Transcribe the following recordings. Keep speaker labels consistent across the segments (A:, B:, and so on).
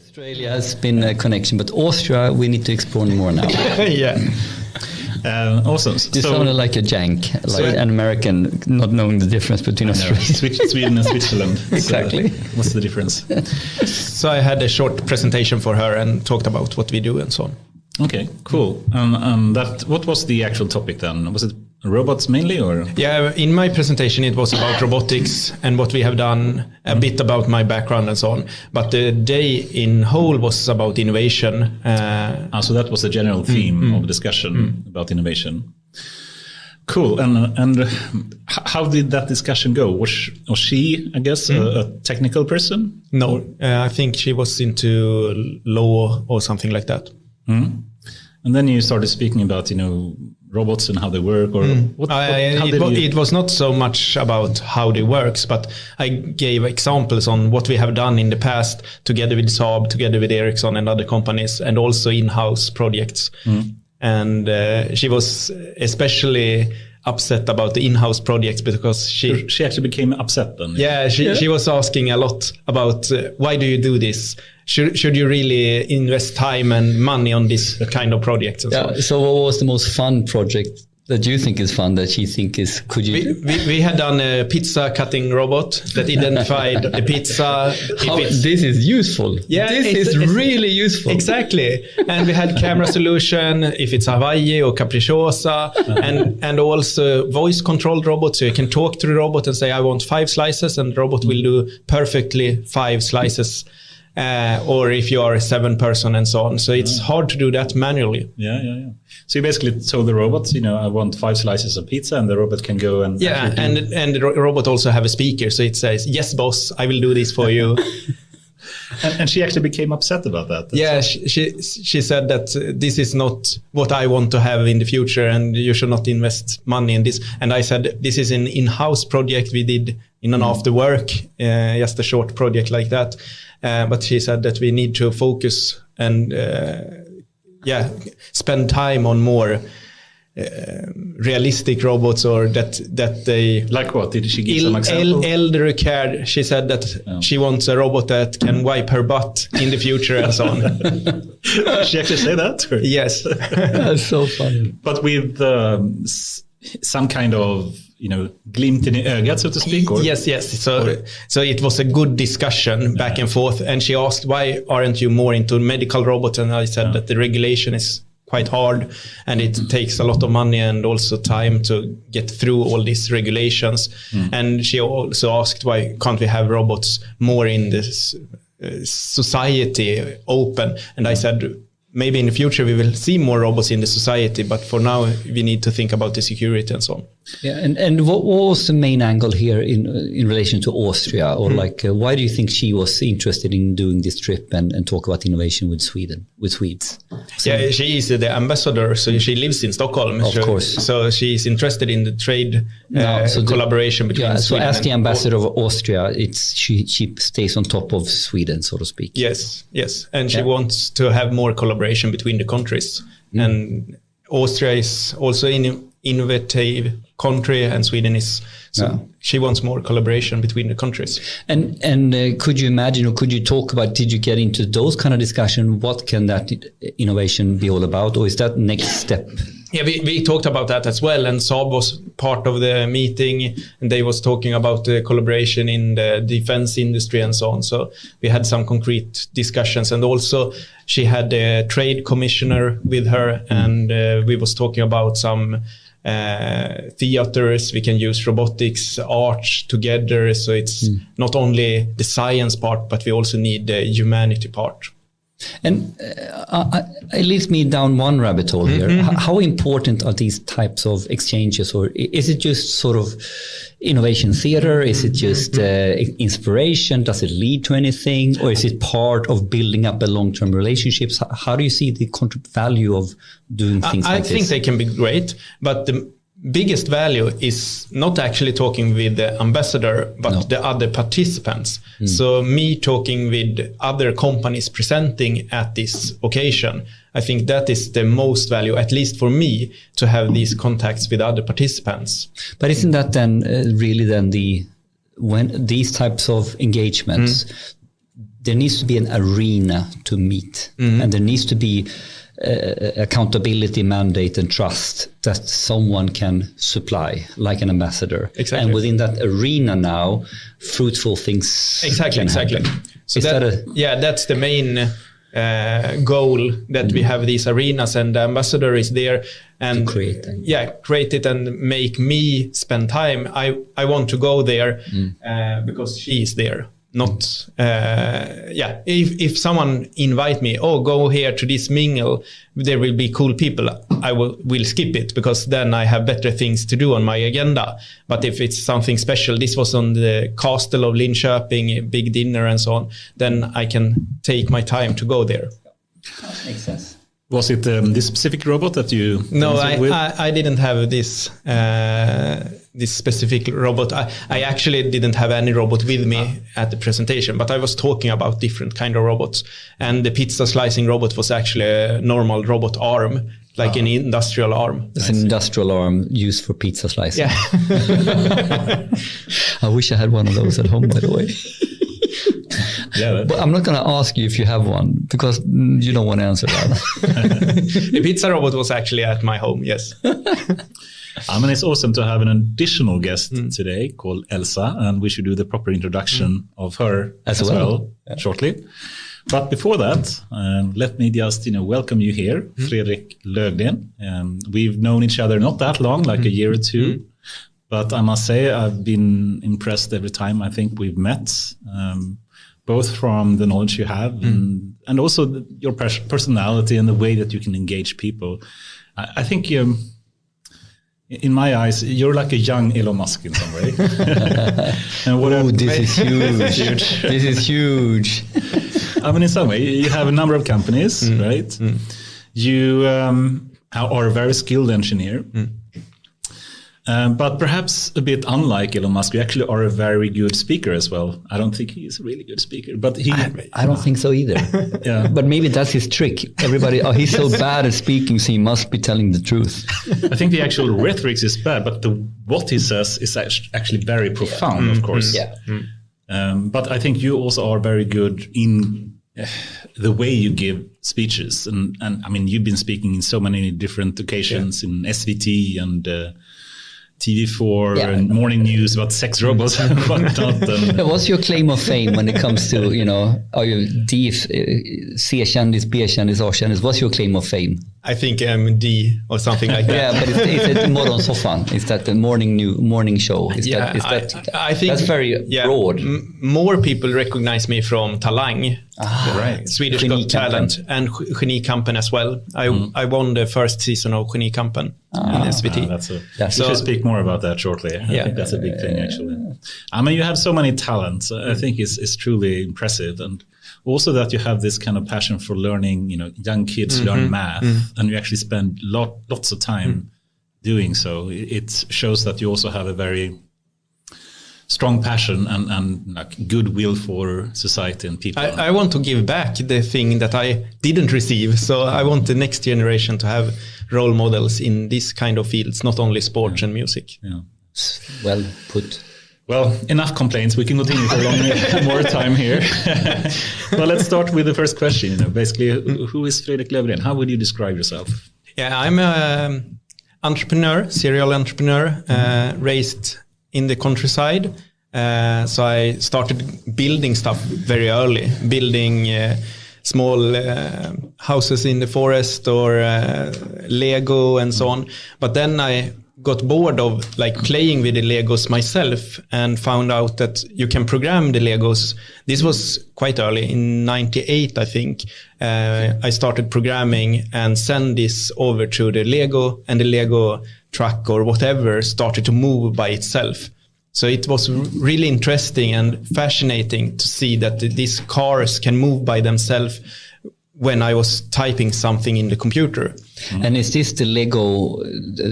A: Australia has been a connection, but Austria, we need to explore more now.
B: Yeah. Awesome.
A: You sounded like a jank, like an American, not knowing the difference between Australia.
B: Sweden and Switzerland.
A: Exactly.
B: So, what's the difference?
C: So I had a short presentation for her and talked about what we do and so on.
B: Okay, cool. What was the actual topic then? Was it robots mainly, or?
C: Yeah, in my presentation it was about robotics and what we have done, a bit about my background and so on. But the day in whole was about innovation.
B: So that was the general theme of discussion about innovation. Cool. And how did that discussion go? Was she, I guess, a technical person?
C: No, I think she was into law or something like that.
B: And then you started speaking about, robots and how they work, or
C: it was not so much about how they works, but I gave examples on what we have done in the past together with Saab, together with Ericsson and other companies, and also in-house projects. And she was especially upset about the in-house projects because she
B: actually became upset then.
C: Yeah, she was asking a lot about why do you do this? Should you really invest time and money on this kind of projects? And
A: so what was the most fun project that you think is fun that she think is, could you?
C: We had done a pizza cutting robot that identified the pizza.
A: This is useful.
C: Yeah,
A: this is really useful.
C: Exactly. And we had camera solution, if it's Hawaii or Capricciosa, and also voice controlled robot. So you can talk to the robot and say, I want 5 slices, and the robot will do perfectly 5 slices. Or if you are a 7 person and so on. So it's hard to do that manually.
B: Yeah. So you basically told the robot, I want 5 slices of pizza, and the robot can go and...
C: Yeah, and the robot also have a speaker. So it says, yes, boss, I will do this for you.
B: And she actually became upset about that.
C: She said that this is not what I want to have in the future, and you should not invest money in this. And I said, this is an in-house project we did in and after work, just a short project like that. But she said that we need to focus and spend time on more realistic robots, or that they...
B: Like what? Did she give some example?
C: Elderly care. She said that she wants a robot that can wipe her butt in the future and so on.
B: Did she actually say that? Or?
C: Yes.
A: That's so funny.
B: But with some kind of... glimt in the ögat, so to speak? Or?
C: Yes. So it was a good discussion back and forth. And she asked, why aren't you more into medical robots? And I said that the regulation is quite hard, and it takes a lot of money and also time to get through all these regulations. And she also asked, why can't we have robots more in this society open? And I said, maybe in the future we will see more robots in the society, but for now we need to think about the security and so on.
A: Yeah, and what was the main angle here in relation to Austria, or why do you think she was interested in doing this trip and talk about innovation with Swedes?
C: Yeah, she is the ambassador, so she lives in Stockholm.
A: Of course.
C: So she is interested in the trade collaboration between Sweden.
A: So as the ambassador of Austria, she stays on top of Sweden, so to speak.
C: Yes, and she wants to have more collaboration between the countries. And Austria is also an innovative country, and Sweden is. So she wants more collaboration between the countries.
A: And could you imagine, or could you talk about, did you get into those kind of discussion? What can that innovation be all about? Or is that next step?
C: Yeah, we talked about that as well. And Saab was part of the meeting, and they was talking about the collaboration in the defense industry and so on. So we had some concrete discussions. And also she had a trade commissioner with her, and we was talking about some theaters. We can use robotics, art together. So it's not only the science part, but we also need the humanity part.
A: And it leads me down one rabbit hole here. How important are these types of exchanges, or is it just sort of innovation theater? Is it just inspiration? Does it lead to anything, or is it part of building up a long-term relationships? How do you see the value of doing things like this?
C: I think they can be great, but the biggest value is not actually talking with the ambassador, but the other participants. So me talking with other companies presenting at this occasion, I think that is the most value, at least for me, to have these contacts with other participants.
A: But isn't that then really then when these types of engagements, there needs to be an arena to meet, and there needs to be accountability, mandate, and trust that someone can supply, like an ambassador.
C: Exactly.
A: And within that arena now, fruitful things can happen.
C: So that's the main goal, that we have these arenas, and the ambassador is there and
A: create
C: it and make me spend time. I want to go there because she is there. Not if someone invite me, go here to this mingle, there will be cool people, I will skip it, because then I have better things to do on my agenda. But if it's something special, this was on the Castle of Linköping, a big dinner and so on, then I can take my time to go there.
A: Makes sense.
B: Was it this specific robot that you?
C: No, I didn't have this specific robot. I actually didn't have any robot with me at the presentation, but I was talking about different kind of robots. And the pizza slicing robot was actually a normal robot arm, like an industrial arm.
A: It's an industrial arm used for pizza slicing.
C: Yeah.
A: I wish I had one of those at home, by the way.
B: Yeah,
A: but I'm not going to ask you if you have one, because you don't want to answer that.
C: The pizza robot was actually at my home, yes.
B: I mean, it's awesome to have an additional guest today called Elsa, and we should do the proper introduction of her as well shortly. But before that, let me just welcome you here, Fredrik Löfgren. We've known each other not that long, like a year or two. But I must say, I've been impressed every time I think we've met, both from the knowledge you have and also your personality and the way that you can engage people. I think in my eyes, you're like a young Elon Musk in some way. And
A: this is huge. This is huge.
B: I mean, in some way, you have a number of companies, right? You are a very skilled engineer. But perhaps a bit unlike Elon Musk, you actually are a very good speaker as well. I don't think he's a really good speaker, but
A: I don't think so either.
B: Yeah.
A: But maybe that's his trick. Everybody, he's so bad at speaking, so he must be telling the truth.
B: I think the actual rhetoric is bad, but what he says is actually very profound, of course.
A: Yeah.
B: But I think you also are very good in the way you give speeches. And I mean, you've been speaking in so many different occasions in SVT and TV4 and morning news about sex robots and whatnot.
A: What's your claim of fame when it comes to, are you D, C-kändis, B-kändis, A-kändis? What's your claim of fame?
C: I think I'm D or something like that.
A: Yeah, but is it Morgonsoffan? Is that the morning show? I think that's very broad.
C: More people recognize me from Talang,
B: right?
C: Swedish Got Talent, and Genikampen as well. I won the first season of Genikampen in SVT.
B: We should speak more about that shortly. I think that's a big thing, actually. I mean, you have so many talents. I think it's truly impressive. And also that you have this kind of passion for learning, young kids learn math, and you actually spend lots of time doing so. It shows that you also have a very strong passion and like goodwill for society and people.
C: I want to give back the thing that I didn't receive. So I want the next generation to have role models in this kind of fields, not only sports and music.
B: Yeah.
A: Well put.
B: Well, enough complaints. We can continue for a long more time here. But let's start with the first question. Basically, who is Fredrik Löfgren? How would you describe yourself?
C: Yeah, I'm an entrepreneur, serial entrepreneur, raised in the countryside. So I started building stuff very early, building small houses in the forest or Lego and so on. But then I got bored of playing with the Legos myself and found out that you can program the Legos. This was quite early, in 98, I think. I started programming and send this over to the Lego, and the Lego truck or whatever started to move by itself. So it was really interesting and fascinating to see that these cars can move by themselves when I was typing something in the computer.
A: And is this the Lego,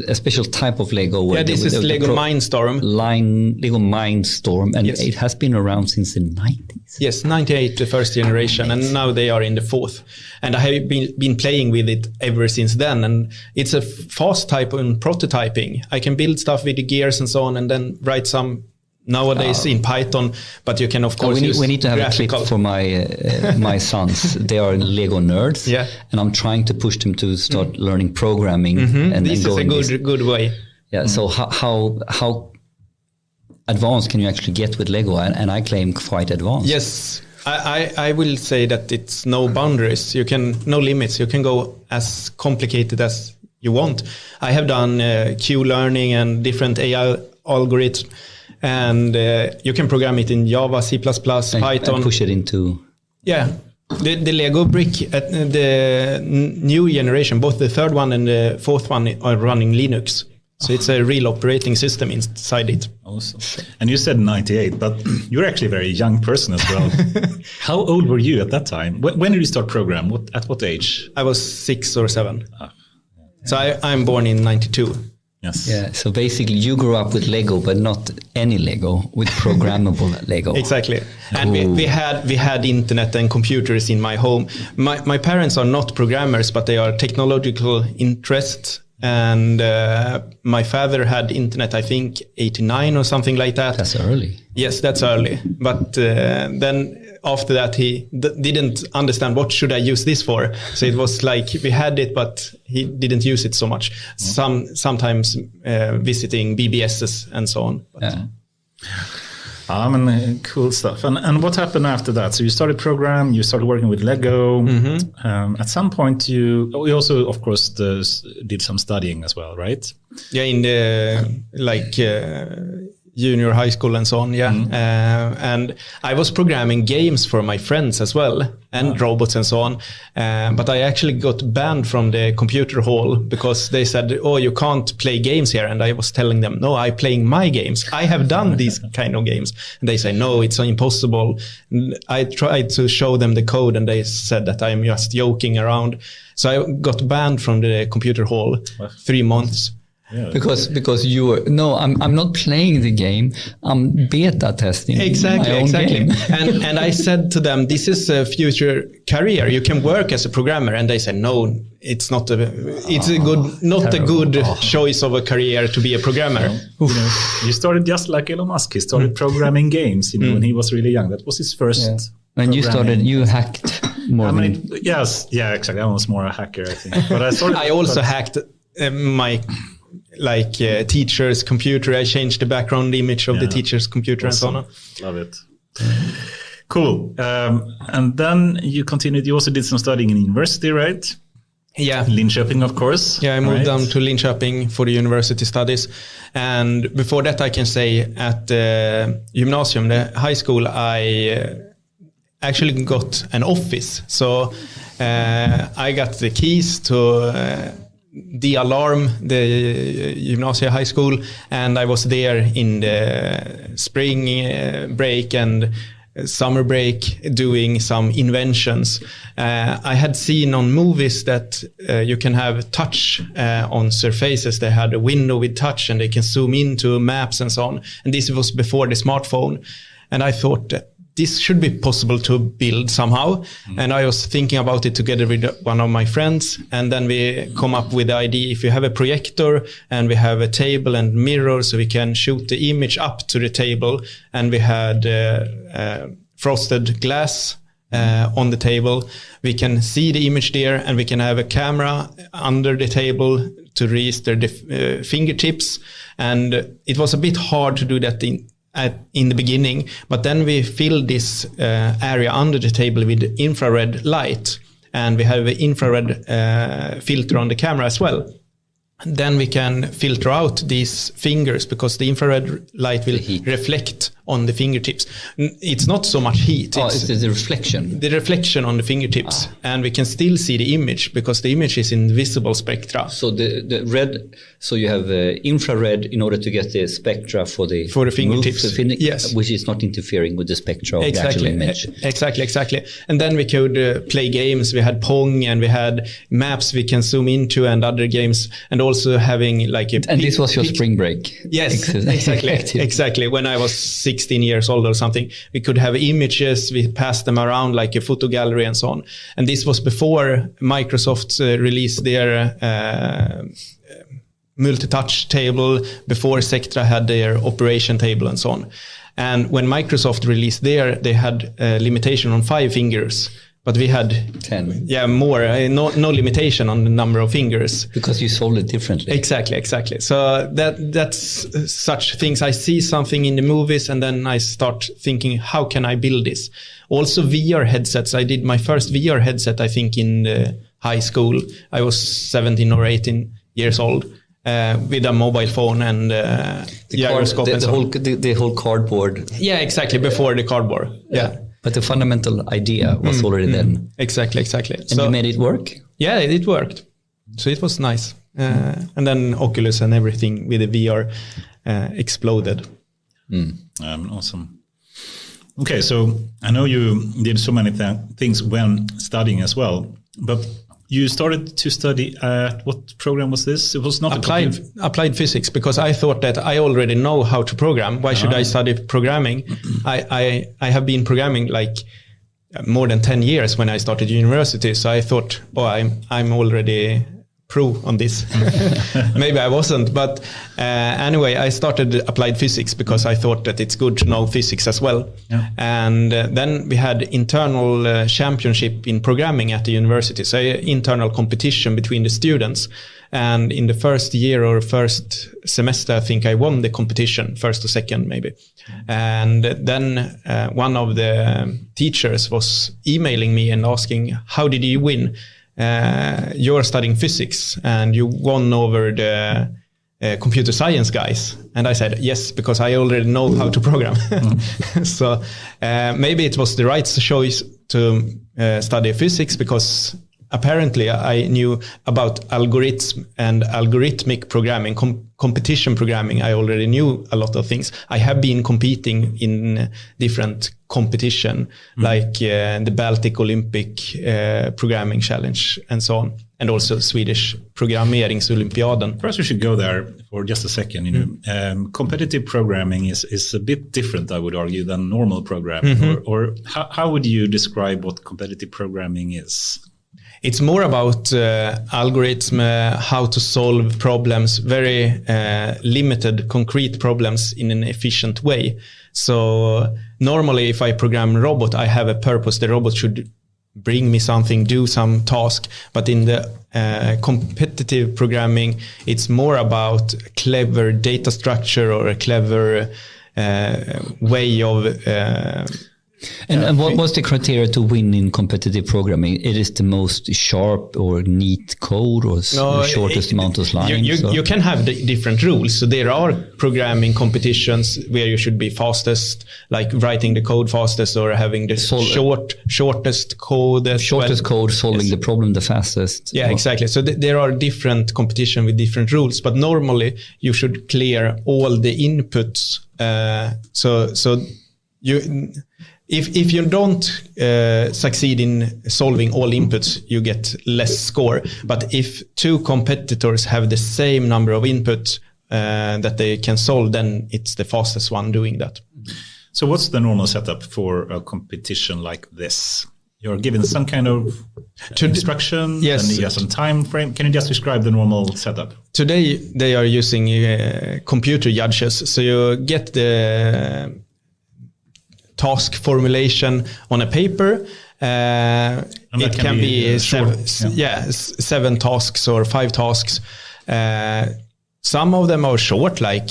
A: a special type of Lego?
C: Yeah, this is Lego Mindstorm.
A: Lego Mindstorm, and it has been around since the 90s.
C: Yes, 98, the first generation, and now they are in the fourth. And I have been playing with it ever since then, and it's a fast type in prototyping. I can build stuff with the gears and so on, and then write some nowadays in Python, but you can of course
A: we need to have
C: graphical.
A: a clip for my my sons. They are Lego nerds, and I'm trying to push them to start learning programming. And
C: this is a good way.
A: Yeah. So how advanced can you actually get with Lego? And I claim quite advanced.
C: Yes, I will say that it's no boundaries. No limits. You can go as complicated as you want. I have done Q learning and different AI algorithms, and you can program it in Java, C++, Python.
A: And push it into...
C: Yeah. The Lego brick, the new generation, both the third one and the fourth one are running Linux. So it's a real operating system inside it.
B: Awesome. And you said 98, but you're actually a very young person as well. How old were you at that time? When did you start program? At what age?
C: I was 6 or 7. So I'm born in 92.
B: Yes.
A: Yeah. So basically you grew up with Lego, but not any Lego, with programmable Lego.
C: Exactly. And we had internet and computers in my home. My parents are not programmers, but they are technological interests. And my father had internet, I think, 89 or something like that.
A: That's early.
C: Yes, that's early. But then after that, he didn't understand what should I use this for. So it was like we had it, but he didn't use it so much. Sometimes visiting BBSs and so on. But,
B: cool stuff. And what happened after that? So you started program, you started working with Lego. At some point, you also, of course, did some studying as well, right?
C: Yeah, in the junior high school and so on. Yeah, and I was programming games for my friends as well, and robots and so on. But I actually got banned from the computer hall because they said, "Oh, you can't play games here." And I was telling them, "No, I'm playing my games. I have done these kind of games." And they say, "No, it's impossible." And I tried to show them the code, and they said that I'm just joking around. So I got banned from the computer hall 3 months.
A: Yeah. Because you were I'm not playing the game. I'm beta testing.
C: Exactly.
A: Game.
C: and I said to them, "This is a future career. You can work as a programmer." And they said, "No, it's not a good choice of a career to be a programmer."
B: You started just like Elon Musk. He started programming games. When he was really young. That was his first. Yeah.
A: When you hacked more.
B: Yes, yeah, exactly. I was more a hacker, I think. But
C: I also hacked my teacher's computer. I changed the background image of the teacher's computer. Awesome. And so on.
B: Love it. Cool. And then you continued. You also did some studying in university, right?
C: Yeah.
B: Linköping, of course.
C: Yeah, I moved down to Linköping for the university studies. And before that, I can say at the gymnasium, the high school, I actually got an office. So I got the keys to the alarm, the gymnasia high school, and I was there in the spring break and summer break doing some inventions. I had seen on movies that you can have touch on surfaces. They had a window with touch and they can zoom into maps and so on. And this was before the smartphone. And I thought that this should be possible to build somehow. And I was thinking about it together with one of my friends. And then we come up with the idea, if you have a projector and we have a table and mirror, so we can shoot the image up to the table. And we had frosted glass on the table. We can see the image there, and we can have a camera under the table to register the fingertips. And it was a bit hard to do that in the beginning, but then we filled this area under the table with infrared light, and we have an infrared filter on the camera as well. Then we can filter out these fingers because the infrared light will reflect on the fingertips. It's not so much heat.
A: It's the reflection.
C: The reflection on the fingertips. And we can still see the image because the image is in visible spectra.
A: So the red, so you have infrared in order to get the spectra for the
C: fingertips. Yes.
A: Which is not interfering with the spectra of the actual image.
C: Exactly. And then we could play games. We had Pong and we had maps we can zoom into and other games, and also having like
A: And this was your spring break.
C: Yes, exactly. When I was 16 years old or something, we could have images, we passed them around like a photo gallery and so on. And this was before Microsoft released their multi-touch table before Sectra had their operation table and so on. And when Microsoft released they had a limitation on 5 fingers, but we had
A: 10.
C: Yeah, more. No limitation on the number of fingers.
A: Because you solved it differently.
C: Exactly. So that's such things. I see something in the movies and then I start thinking, how can I build this? Also VR headsets. I did my first VR headset, I think, in high school. I was 17 or 18 years old. With a mobile phone and gyroscope and so on.
A: The whole cardboard.
C: Yeah, exactly. Before the cardboard. Yeah.
A: But the fundamental idea was already then.
C: Exactly.
A: And you made it work?
C: Yeah, it worked. So it was nice. And then Oculus and everything with the VR exploded.
B: Awesome. Okay, so I know you did so many things when studying as well, but you started to study at what program was this? It was not
C: applied physics, because I thought that I already know how to program. Why should I study programming? I have been programming like more than 10 years when I started university. So I thought, I'm already pro on this. Maybe I wasn't, but anyway, I started applied physics because I thought that it's good to know physics as well. Yeah. And then we had internal championship in programming at the university, so internal competition between the students. And in the first year or first semester, I think I won the competition, first or second maybe. And then one of the teachers was emailing me and asking, how did you win? You're studying physics and you won over the computer science guys. And I said, yes, because I already know how to program. So maybe it was the right choice to study physics, because apparently I knew about algorithms and algorithmic programming, competition programming. I already knew a lot of things. I have been competing in different competition, like the Baltic Olympic Programming Challenge and so on, and also Swedish Programmeringsolympiaden.
B: Perhaps we should go there for just a second. Competitive programming is a bit different, I would argue, than normal programming. Or how would you describe what competitive programming is?
C: It's more about algorithm, how to solve problems, very limited, concrete problems in an efficient way. So normally if I program a robot, I have a purpose. The robot should bring me something, do some task. But in the competitive programming, it's more about clever data structure or a clever way of...
A: And what was the criteria to win in competitive programming? It is the most sharp or neat code, or the shortest amount of lines?
C: You can have the different rules. So there are programming competitions where you should be fastest, like writing the code fastest or having the shortest code.
A: Shortest code, solving the problem the fastest.
C: Yeah, exactly. So there are different competition with different rules, but normally you should clear all the inputs. If you don't succeed in solving all inputs, you get less score. But if two competitors have the same number of inputs that they can solve, then it's the fastest one doing that.
B: So what's the normal setup for a competition like this? You're given some kind of instruction,
C: yes,
B: and you have some time frame. Can you just describe the normal setup?
C: Today, they are using computer judges. So you get the task formulation on a paper. It can be 7 tasks or 5 tasks. Some of them are short, like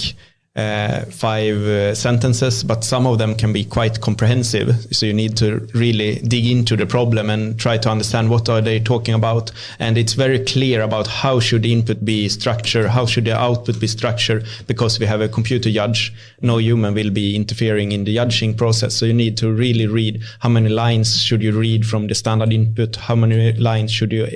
C: 5 sentences, but some of them can be quite comprehensive. So you need to really dig into the problem and try to understand what are they talking about. And it's very clear about how should the input be structured, how should the output be structured, because we have a computer judge. No human will be interfering in the judging process. So you need to really read how many lines should you read from the standard input, how many lines should you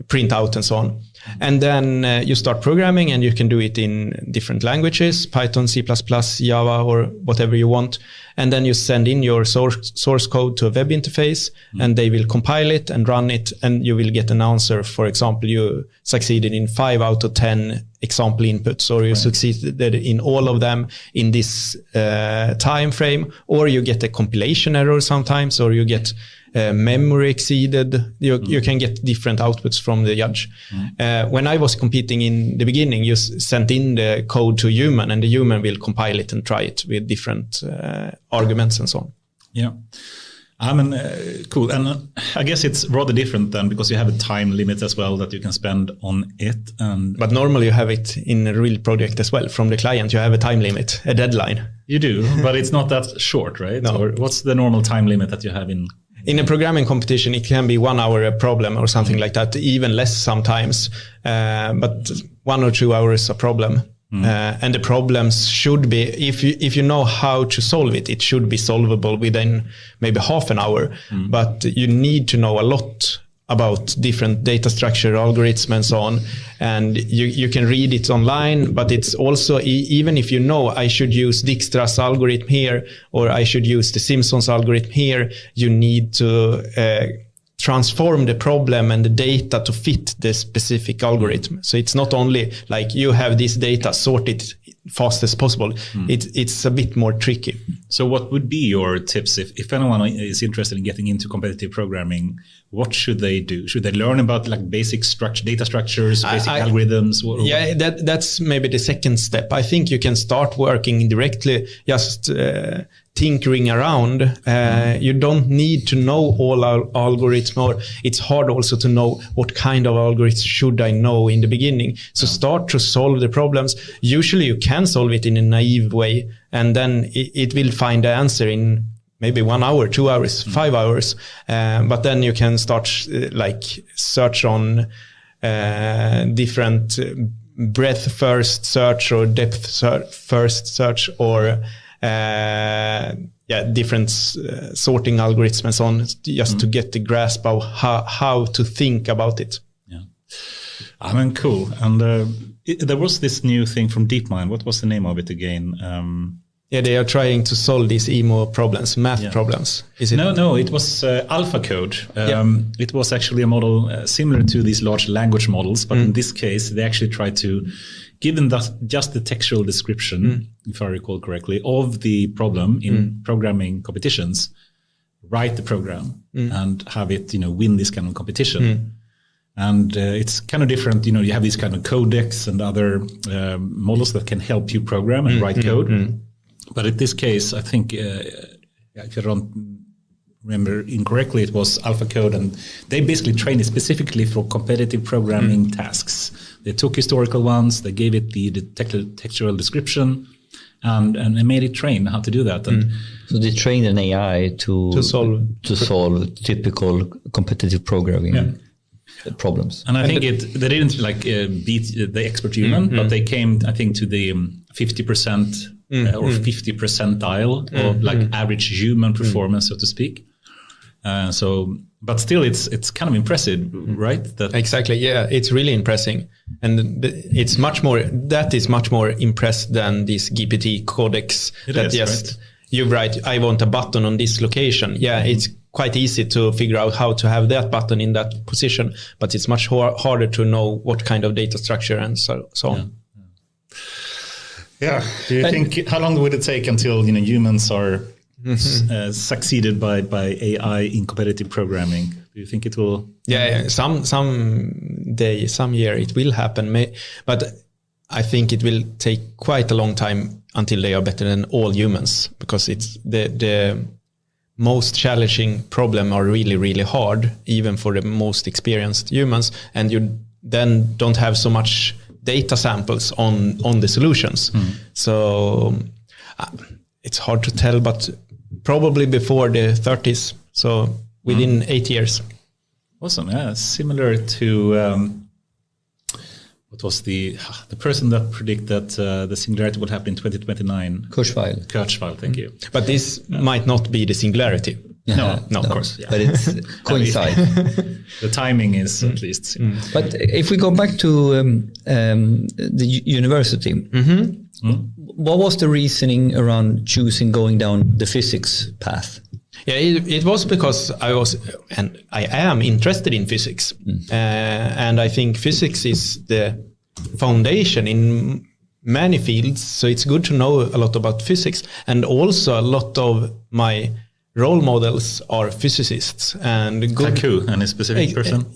C: print out, and so on. And then you start programming, and you can do it in different languages, Python, C++, Java, or whatever you want. And then you send in your source code to a web interface, and they will compile it and run it, and you will get an answer. For example, you succeeded in 5 out of 10 example inputs, or you succeeded in all of them in this time frame, or you get a compilation error sometimes, or you get memory exceeded. You can get different outputs from the judge. When I was competing in the beginning, you sent in the code to a human, and the human will compile it and try it with different arguments and so on.
B: Yeah. I mean, cool. And I guess it's rather different then, because you have a time limit as well that you can spend on it.
C: But normally you have it in a real project as well. From the client, you have a time limit, a deadline.
B: You do, but it's not that short, right?
C: No.
B: Or what's the normal time limit that you have in?
C: In a programming competition, it can be 1 hour a problem or something like that, even less sometimes. But 1 or 2 hours a problem. And the problems should be, if you know how to solve it, it should be solvable within maybe half an hour. But you need to know a lot about different data structure, algorithms, and so on. And you can read it online, but it's also, even if you know I should use Dijkstra's algorithm here, or I should use the Simpsons algorithm here, you need to transform the problem and the data to fit the specific algorithm. So it's not only like you have this data, sort it fast as possible. It's a bit more tricky.
B: So what would be your tips if anyone is interested in getting into competitive programming? What should they do? Should they learn about like basic data structures, basic algorithms?
C: Yeah, that's maybe the second step. I think you can start working directly, just tinkering around. You don't need to know all our algorithms, or it's hard also to know what kind of algorithms should I know in the beginning. So start to solve the problems. Usually you can solve it in a naive way, and then it will find the answer in maybe 1 hour, 2 hours, 5 hours. But then you can start like search on different breadth first search or depth first search, or different sorting algorithms and so on, just to get the grasp of how to think about it.
B: Yeah, I mean, cool. And there was this new thing from DeepMind. What was the name of it again?
C: They are trying to solve these emo problems, math problems. Is it?
B: No, it was AlphaCode. It was actually a model similar to these large language models, but in this case, they actually tried to, given just the textual description, if I recall correctly, of the problem in programming competitions, write the program and have it, win this kind of competition. And it's kind of different. You have these kind of codecs and other models that can help you program and write code. But in this case, I think, if I don't remember incorrectly, it was AlphaCode, and they basically trained it specifically for competitive programming tasks. They took historical ones, they gave it the textual description, and they made it train how to do that. And
A: so they trained an AI to solve typical competitive programming problems.
B: And I think they didn't beat the expert human, but they came, I think, to the 50%. Or 50 percentile of average human performance, so to speak. But still, it's kind of impressive, right?
C: Exactly. Yeah, it's really impressive, and it's much more. That is much more impressed than these GPT codecs. Right? You write, I want a button on this location. Yeah, it's quite easy to figure out how to have that button in that position, but it's much harder to know what kind of data structure and so on.
B: Yeah. Do you think, how long would it take until humans are succeeded by AI in competitive programming? Do you think it will?
C: Yeah. Some day, some year, it will happen. But I think it will take quite a long time until they are better than all humans, because it's the most challenging problem are really, really hard, even for the most experienced humans, and you then don't have so much data samples on the solutions. So it's hard to tell, but probably before the 30s, so within 8 years.
B: Awesome. Yeah, similar to what was the person that predicted the singularity would happen in 2029? Kurzweil, thank you.
C: But this might not be the singularity.
B: No, of course. Yeah.
A: But it's coincide.
B: The timing is at least.
A: But if we go back to the university, what was the reasoning around choosing going down the physics path?
C: Yeah, it was because I am interested in physics. And I think physics is the foundation in many fields. So it's good to know a lot about physics. And also a lot of my role models are physicists and good.
B: Like who? Any specific person?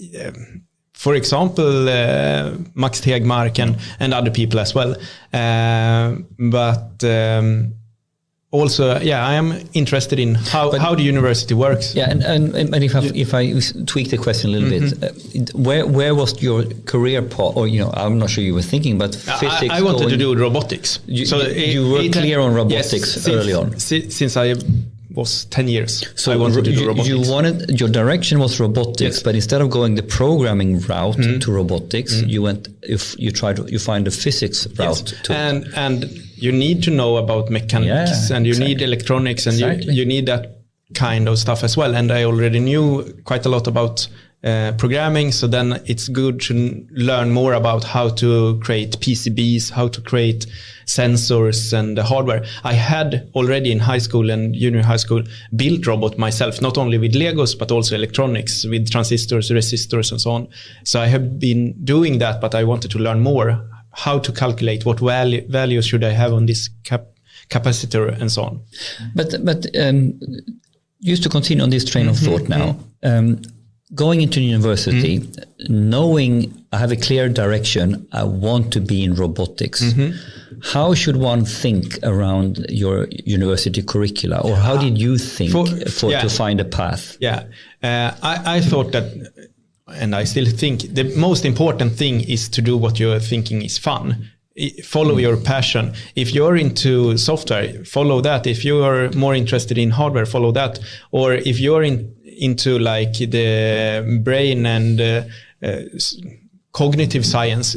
C: For example, Max Tegmark and other people as well. Also, I am interested in how the university works.
A: Yeah, and if I tweak the question a little bit, where was your career path? Or I'm not sure you were thinking, but physics.
C: I wanted to do robotics.
A: You were clear on robotics early on.
C: Since I was 10 years.
A: So
C: I wanted to do robotics.
A: Your direction was robotics, but instead of going the programming route to robotics, you find the physics route to
C: and you need to know about mechanics and you need electronics and you need that kind of stuff as well. And I already knew quite a lot about programming, so then it's good to learn more about how to create PCBs, how to create sensors and the hardware. I had already in high school and junior high school built robot myself, not only with Legos, but also electronics with transistors, resistors and so on. So I have been doing that, but I wanted to learn more how to calculate what values should I have on this capacitor and so on. But
A: just to continue on this train of thought now, going into university, knowing I have a clear direction, I want to be in robotics. How should one think around your university curricula, or how did you think to find a path?
C: I thought that, and I still think, the most important thing is to do what you're thinking is fun. Follow your passion. If you're into software, follow that. If you are more interested in hardware, follow that. Or if you're into like the brain and cognitive science,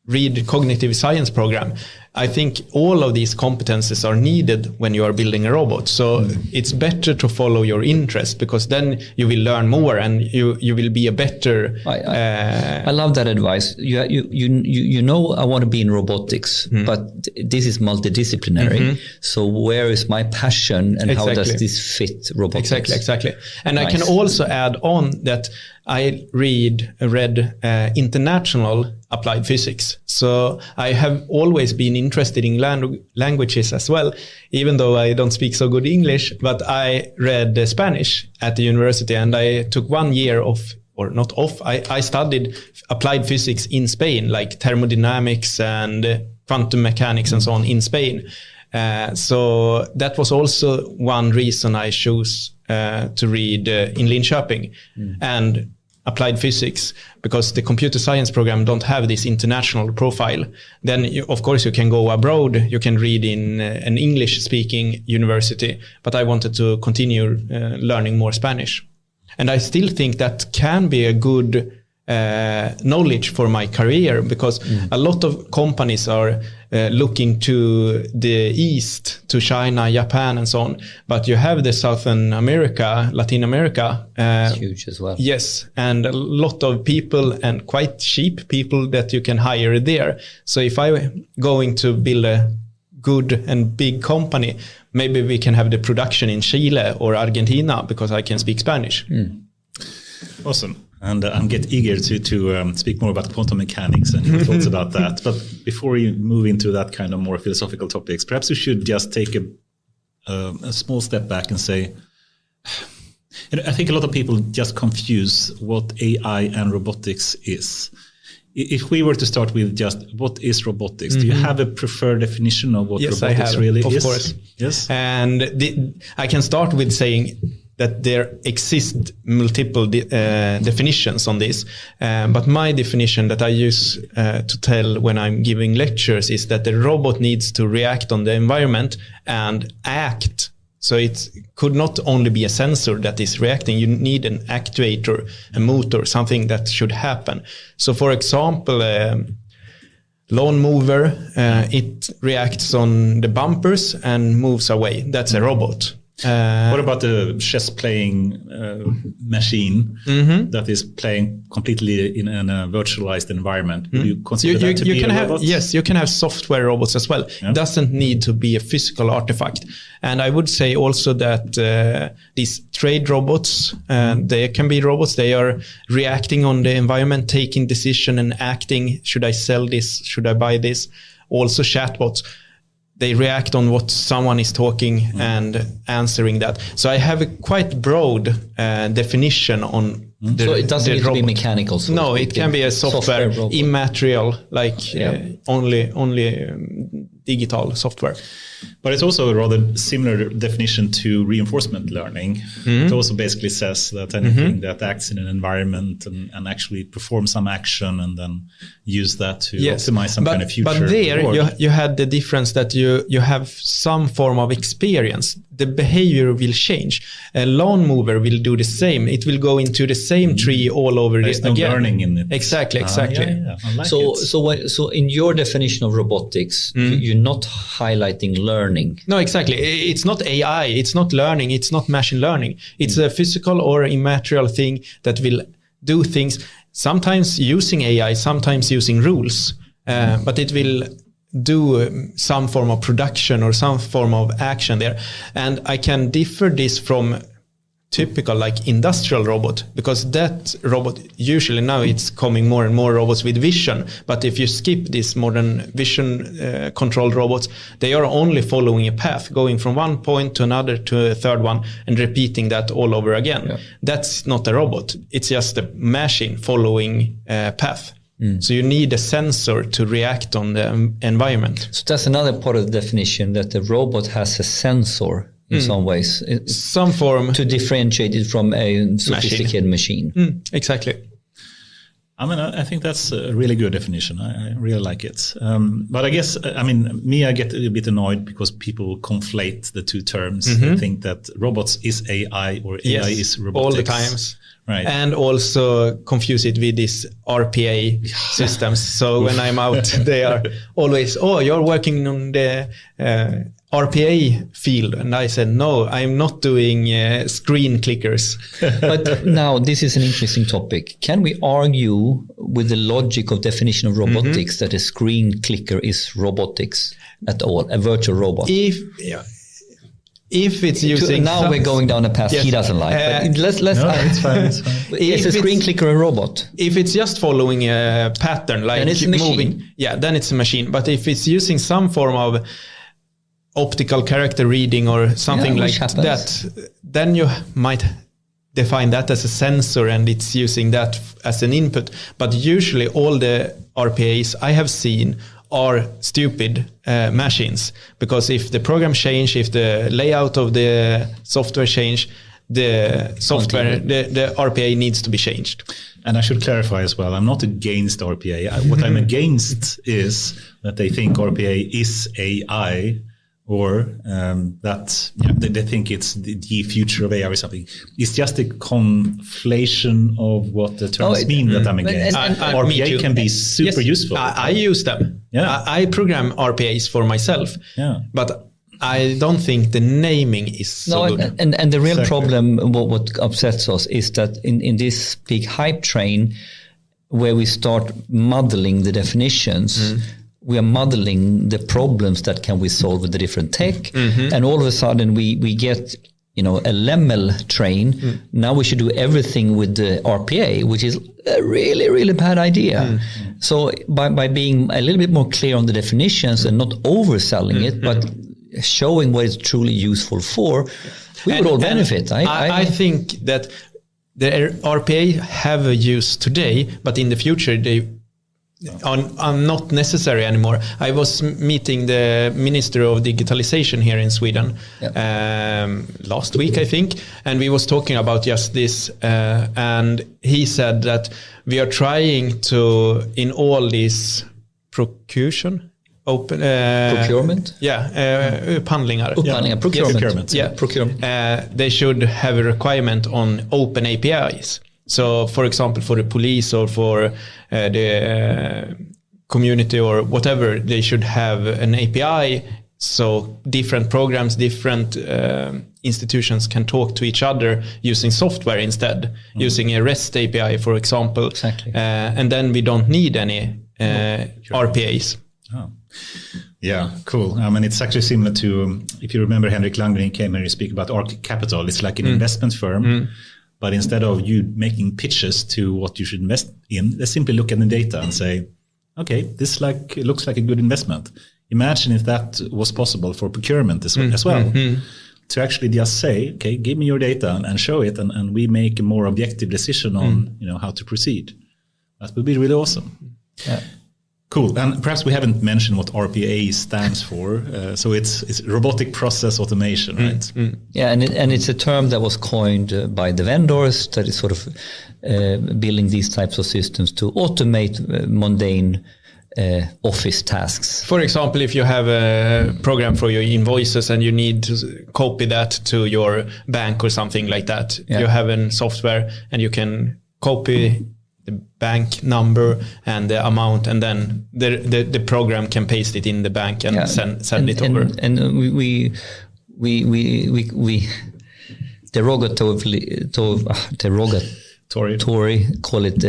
C: read cognitive science program. I think all of these competences are needed when you are building a robot. So it's better to follow your interest, because then you will learn more and you will be a better.
A: I love that advice. You know, I want to be in robotics, but this is multidisciplinary. So where is my passion and how does this fit robotics?
C: Exactly. And nice. I can also add on that I read international applied physics. So I have always been interested in languages as well, even though I don't speak so good English, but I read Spanish at the university and I took 1 year off, or not off. I studied applied physics in Spain, like thermodynamics and quantum mechanics and so on in Spain. So that was also one reason I chose to read in Linköping and applied physics, because the computer science program don't have this international profile. Then of course you can go abroad, you can read in an English speaking university, but I wanted to continue learning more Spanish. And I still think that can be a good knowledge for my career, because a lot of companies are looking to the east, to China, Japan and so on, but you have the Southern America, Latin America.
A: It's huge as well.
C: Yes, and a lot of people and quite cheap people that you can hire there. So if I'm going to build a good and big company, maybe we can have the production in Chile or Argentina, because I can speak Spanish.
B: Awesome. And I'm eager to speak more about quantum mechanics and your thoughts about that. But before we move into that kind of more philosophical topics, perhaps we should just take a small step back and say, I think a lot of people just confuse what AI and robotics is. If we were to start with just what is robotics, do you have a preferred definition of what robotics really is?
C: Of course.
B: Yes.
C: And I can start with saying that there exist multiple definitions on this. But my definition that I use to tell when I'm giving lectures is that the robot needs to react on the environment and act. So it could not only be a sensor that is reacting, you need an actuator, a motor, something that should happen. So for example, lawn mower, it reacts on the bumpers and moves away. That's a robot.
B: What about the chess playing machine that is playing completely in a virtualized environment? Would you consider that to be a robot?
C: Yes, you can have software robots as well. Yeah. It doesn't need to be a physical artifact. And I would say also that these trade robots, they can be robots. They are reacting on the environment, taking decision and acting. Should I sell this? Should I buy this? Also chatbots. they react on what someone is talking and answering that. So I have a quite broad definition on
A: so it doesn't need to be mechanical. So
C: no, it can be a software immaterial, like only digital software.
B: But it's also a rather similar definition to reinforcement learning. It also basically says that anything that acts in an environment and actually performs some action and then use that to optimize some kind of future.
C: But there you had the difference that you have some form of experience. The behavior will change. A lawn mower will do the same. It will go into the same tree all over
B: There's no
C: again.
B: learning in it.
C: Exactly.
B: I like it.
A: So in your definition of robotics, you're not highlighting learning.
C: No, exactly. It's not AI. It's not learning. It's not machine learning. It's a physical or immaterial thing that will do things, sometimes using AI, sometimes using rules, but it will do some form of production or some form of action there. And I can differ this from typical like industrial robot, because that robot usually now it's coming more and more robots with vision. But if you skip these modern vision controlled robots, they are only following a path, going from one point to another to a third one and repeating that all over again. Yeah. That's not a robot. It's just a machine following a path. So you need a sensor to react on the environment.
A: So that's another part of the definition, that the robot has a sensor in some ways.
C: Some form.
A: To differentiate it from a sophisticated machine.
C: Exactly.
B: I mean, I think that's a really good definition. I really like it. But I guess, I mean, I get a bit annoyed because people conflate the two terms. They think that robots is AI or AI is robotics.
C: All the times.
B: Right.
C: And also confuse it with these RPA systems. So when I'm out, they are always, you're working on the RPA field. And I said, no, I'm not doing screen clickers.
A: But now this is an interesting topic. Can we argue with the logic of definition of robotics that a screen clicker is robotics at all, a virtual robot?
C: If it's using...
A: Now we're going down a path he doesn't like. But let's
B: no, it's fine. It's fine.
A: Is a screen clicker a robot?
C: If it's just following a pattern, like
A: then it's a
C: moving, then it's a machine. But if it's using some form of optical character reading or something like that, then you might define that as a sensor and it's using that as an input. But usually all the RPAs I have seen are stupid machines, because if the program change, if the layout of the software change, the software, the RPA needs to be changed.
B: And I should clarify as well, I'm not against RPA. What I'm against is that they think RPA is AI, or that they think it's the future of AI or something. It's just a conflation of what the terms mean that I'm against. RPA can be super useful.
C: I use them.
B: Yeah.
C: I program RPAs for myself.
B: Yeah.
C: But I don't think the naming is so good.
A: And the real problem, what upsets us, is that in this big hype train, where we start muddling the definitions, we are muddling the problems that can we solve with the different tech, and all of a sudden we get a LEML train. Now we should do everything with the RPA, which is a really, really bad idea. So by being a little bit more clear on the definitions and not overselling it, but showing what it's truly useful for, we would all benefit.
C: I think that the RPA have a use today, but in the future they are not necessary anymore. I was meeting the Minister of Digitalization here in Sweden last week, I think, and we was talking about just this, and he said that we are trying to, in all this procurement.
A: Procurement?
C: Upphandlingar.
A: Procurement.
C: Yeah. Procurement. They should have a requirement on open APIs. So, for example, for the police or for the community or whatever, they should have an API. So different programs, different institutions can talk to each other using software instead, using a REST API, for example.
A: Exactly.
C: And then we don't need any RPAs.
B: Oh. Yeah, cool. I mean, it's actually similar to, if you remember Henrik Landgren came here to speak about Arc Capital. It's like an investment firm, but instead of you making pitches to what you should invest in, they simply look at the data and say, okay, this looks like a good investment. imagine if that was possible for procurement as well. To actually just say, okay, give me your data and show it, and we make a more objective decision on how to proceed. That would be really awesome.
A: Yeah.
B: Cool. And perhaps we haven't mentioned what RPA stands for. So it's robotic process automation, right?
A: Yeah, and it's a term that was coined by the vendors that is sort of building these types of systems to automate mundane office tasks.
C: For example, if you have a program for your invoices and you need to copy that to your bank or something like that, you have a software and you can copy the bank number and the amount, and then the program can paste it in the bank and send it over.
A: And we derogatory call it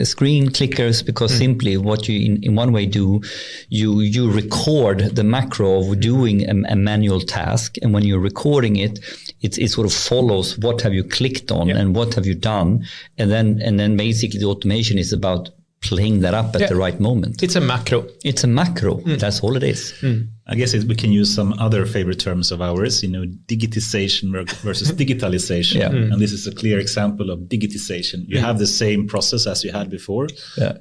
A: screen clickers, because simply what you in one way do, you record the macro of doing a manual task, and when you're recording it sort of follows what have you clicked on and what have you done, and then basically the automation is about playing that up at the right moment.
C: It's a macro.
A: That's all it is.
B: I guess we can use some other favorite terms of ours, digitization versus digitalization. And this is a clear example of digitization. You have the same process as you had before.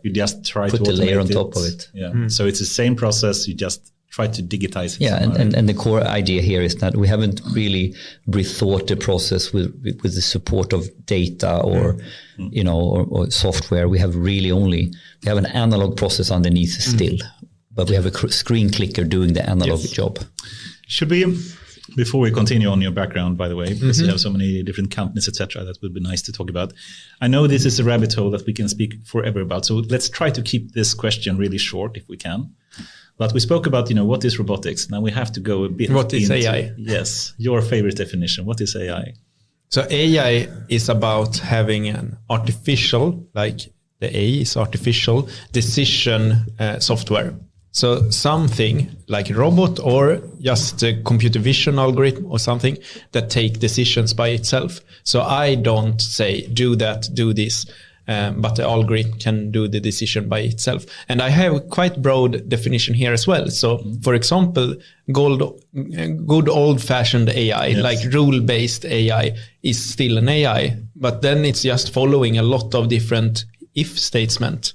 B: You just try to
A: put the layer on top of it.
B: So it's the same process. You just try to digitize it.
A: And the core idea here is that we haven't really rethought the process with the support of data or or software. We have we have an analog process underneath still. But we have a screen clicker doing the analog job.
B: Should we, before we continue on your background, by the way, because you have so many different companies, etc., that would be nice to talk about. I know this is a rabbit hole that we can speak forever about. So let's try to keep this question really short if we can. But we spoke about, what is robotics? Now we have to go a bit
C: What is AI?
B: Yes, your favorite definition. What is AI?
C: So AI is about having an artificial, like the A is artificial, decision software. So something like a robot or just a computer vision algorithm or something that take decisions by itself. So I don't say, do that, do this, but the algorithm can do the decision by itself. And I have a quite broad definition here as well. So for example, good old-fashioned AI, like rule-based AI is still an AI, but then it's just following a lot of different if statements.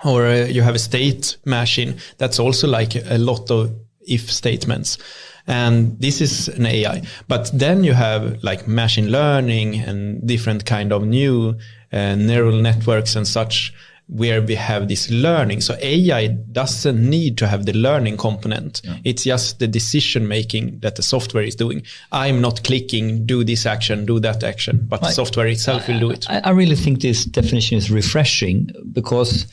C: Or you have a state machine that's also like a lot of if statements. And this is an AI. But then you have like machine learning and different kind of new neural networks and such, where we have this learning. So AI doesn't need to have the learning component. It's just the decision making that the software is doing. I'm not clicking, do this action, do that action, but the software itself will do it.
A: I really think this definition is refreshing, because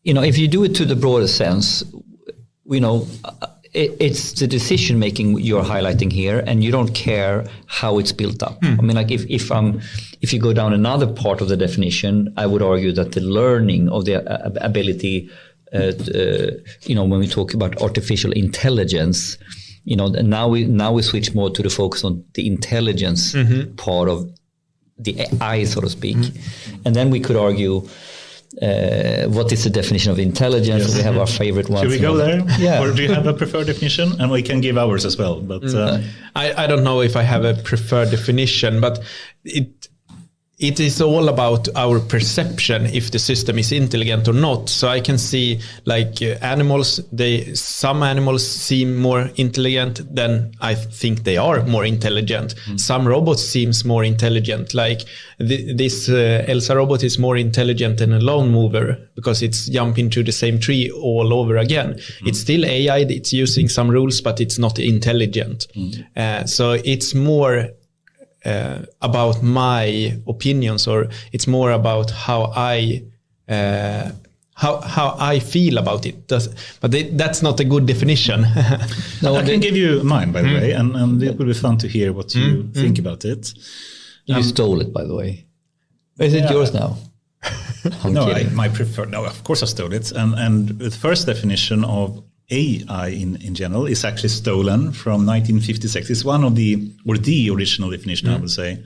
A: if you do it to the broader sense, it's the decision making you're highlighting here, and you don't care how it's built up. I mean, like if you go down another part of the definition, I would argue that the learning of the ability, when we talk about artificial intelligence, now we switch more to the focus on the intelligence part of the AI, so to speak, and then we could argue. What is the definition of intelligence? We have our favorite ones.
B: Should we go there? Or do you have a preferred definition? And we can give ours as well. But
C: I don't know if I have a preferred definition, but it is all about our perception if the system is intelligent or not. So I can see like animals, some animals seem more intelligent than I think they are more intelligent. Some robots seems more intelligent. Like this Elsa robot is more intelligent than a lawn mower because it's jumping to the same tree all over again. It's still AI, it's using some rules, but it's not intelligent. So it's more about my opinions, or it's more about how I feel about it. But that's not a good definition.
B: No, I can give you mine, by the way, and it will be fun to hear what you think about it.
A: You stole it, by the way. Is it yours now?
B: No, my preferred. No, of course I stole it. And the first definition of AI in general is actually stolen from 1956. It's one of the original definition, I would say,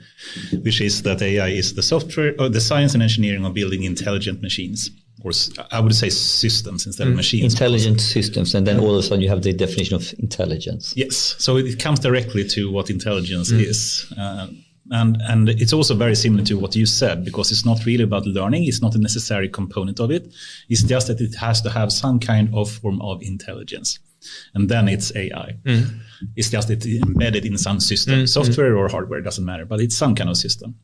B: which is that AI is the software or the science and engineering of building intelligent machines. Or I would say systems instead of machines.
A: Intelligent systems, and then all of a sudden you have the definition of intelligence.
B: Yes, so it comes directly to what intelligence is. And it's also very similar to what you said, because it's not really about learning. It's not a necessary component of it. It's just that it has to have some kind of form of intelligence. And then it's AI. It's just it's embedded in some system, software or hardware, doesn't matter, but it's some kind of system.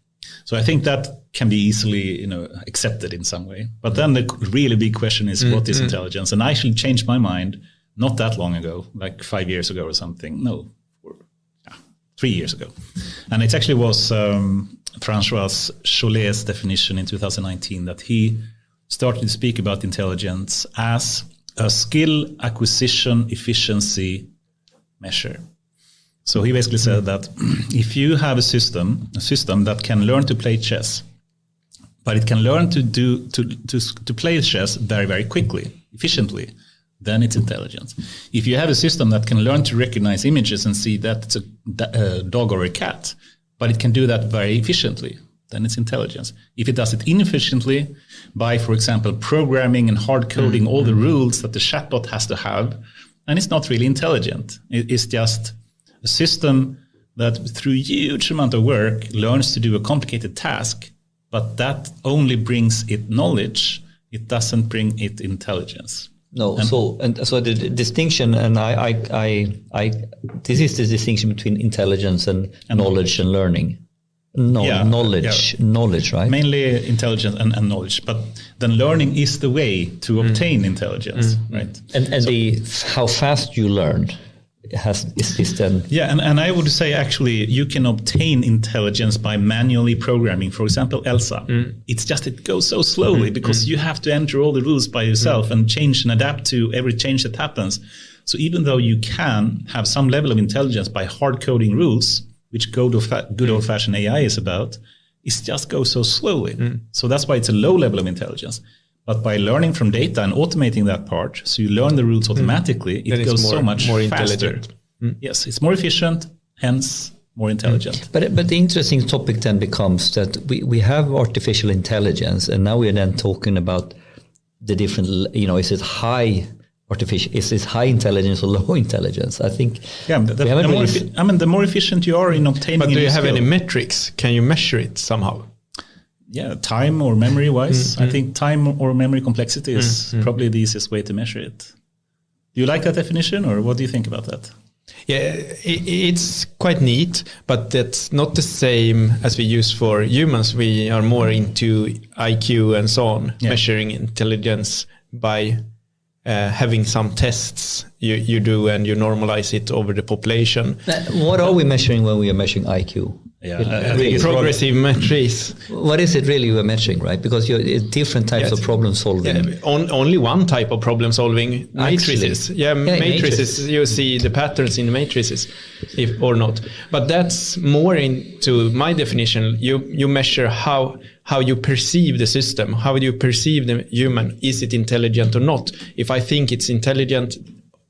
B: So I think that can be easily, accepted in some way. But then the really big question is, what is intelligence? And I actually changed my mind not that long ago, like 5 years ago or something. No, 3 years ago. And it actually was François Chollet's definition in 2019 that he started to speak about intelligence as a skill acquisition efficiency measure. So he basically said that if you have a system that can learn to play chess, but it can learn to play chess very, very quickly, efficiently, then it's intelligence. If you have a system that can learn to recognize images and see that it's a dog or a cat, but it can do that very efficiently, then it's intelligence. If it does it inefficiently by, for example, programming and hard coding all the rules that the chatbot has to have, then it's not really intelligent. It's just a system that through a huge amount of work learns to do a complicated task, but that only brings it knowledge. It doesn't bring it intelligence.
A: No, so the distinction, and I this is the distinction between intelligence and knowledge and learning. Knowledge, right?
B: Mainly intelligence and knowledge, but then learning is the way to obtain intelligence, right?
A: And how fast you learn is this then?
B: Yeah, and I would say actually you can obtain intelligence by manually programming. For example, Elsa. It's just it goes so slowly because you have to enter all the rules by yourself and change and adapt to every change that happens. So even though you can have some level of intelligence by hard coding rules, which good old-fashioned AI is about, it just goes so slowly. So that's why it's a low level of intelligence. But by learning from data and automating that part, so you learn the rules automatically, it goes so much more intelligent. Yes, it's more efficient, hence more intelligent.
A: But the interesting topic then becomes that we have artificial intelligence, and now we're then talking about the different, is it high artificial, is this high intelligence or low intelligence? I think
B: the more efficient you are in obtaining.
C: But do you have any metrics? Can you measure it somehow?
B: Yeah, time or memory wise, I think time or memory complexity is probably the easiest way to measure it. Do you like that definition, or what do you think about that?
C: Yeah, it's quite neat, but that's not the same as we use for humans. We are more into IQ and so on, measuring intelligence by having some tests you do and you normalize it over the population.
A: What are we measuring when we are measuring IQ?
C: Yeah, progressive metrics.
A: What is it really we're measuring, right? Because it's different types of problem solving.
C: Yeah, only one type of problem solving, matrices. Matrices. You see the patterns in matrices, if or not. But that's more into my definition. You measure how you perceive the system, how you perceive the human. Is it intelligent or not? If I think it's intelligent,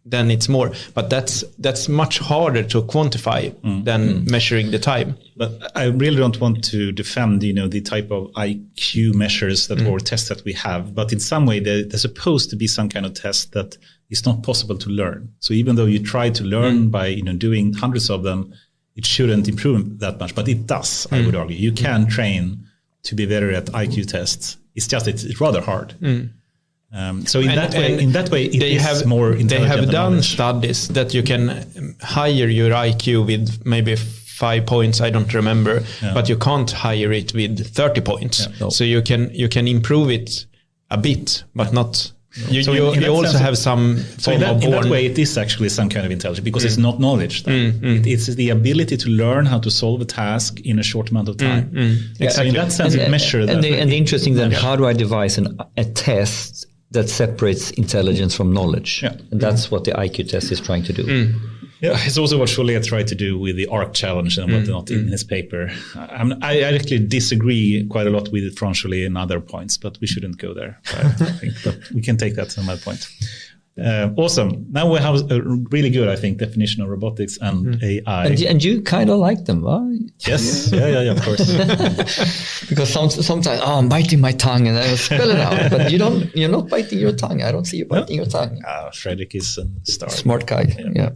C: then it's more. But that's much harder to quantify than measuring the time.
B: But I really don't want to defend, the type of IQ measures that or tests that we have. But in some way, there's supposed to be some kind of test that is not possible to learn. So even though you try to learn by doing hundreds of them, it shouldn't improve that much. But it does, I would argue. You can train to be better at IQ tests. It's just it's rather hard. So in that way, it is more intelligent.
C: They have done studies that you can higher your IQ with maybe 5 points, I don't remember, but you can't higher it with 30 points. Yeah, no. So you can improve it a bit, but not. You also have some form of born.
B: In that way, it is actually some kind of intelligence because it's not knowledge. It's the ability to learn how to solve a task in a short amount of time.
A: Exactly.
B: So in that sense, it measures that.
A: And the interesting then, how do I devise a test that separates intelligence from knowledge?
B: Yeah.
A: And that's what the IQ test is trying to do.
B: Yeah, it's also what Chollet tried to do with the ARC challenge and whatnot in his paper. I actually disagree quite a lot with Chollet in other points, but we shouldn't go there. I think, but we can take that to another point. Awesome. Now we have a really good, I think, definition of robotics and AI.
A: And you kind of like them, huh?
B: Yes. Yeah, of course.
A: Because sometimes, I'm biting my tongue and I spell it out. But you're not biting your tongue. I don't see you biting your tongue.
B: Fredrik is a star.
A: Smart guy. Yeah.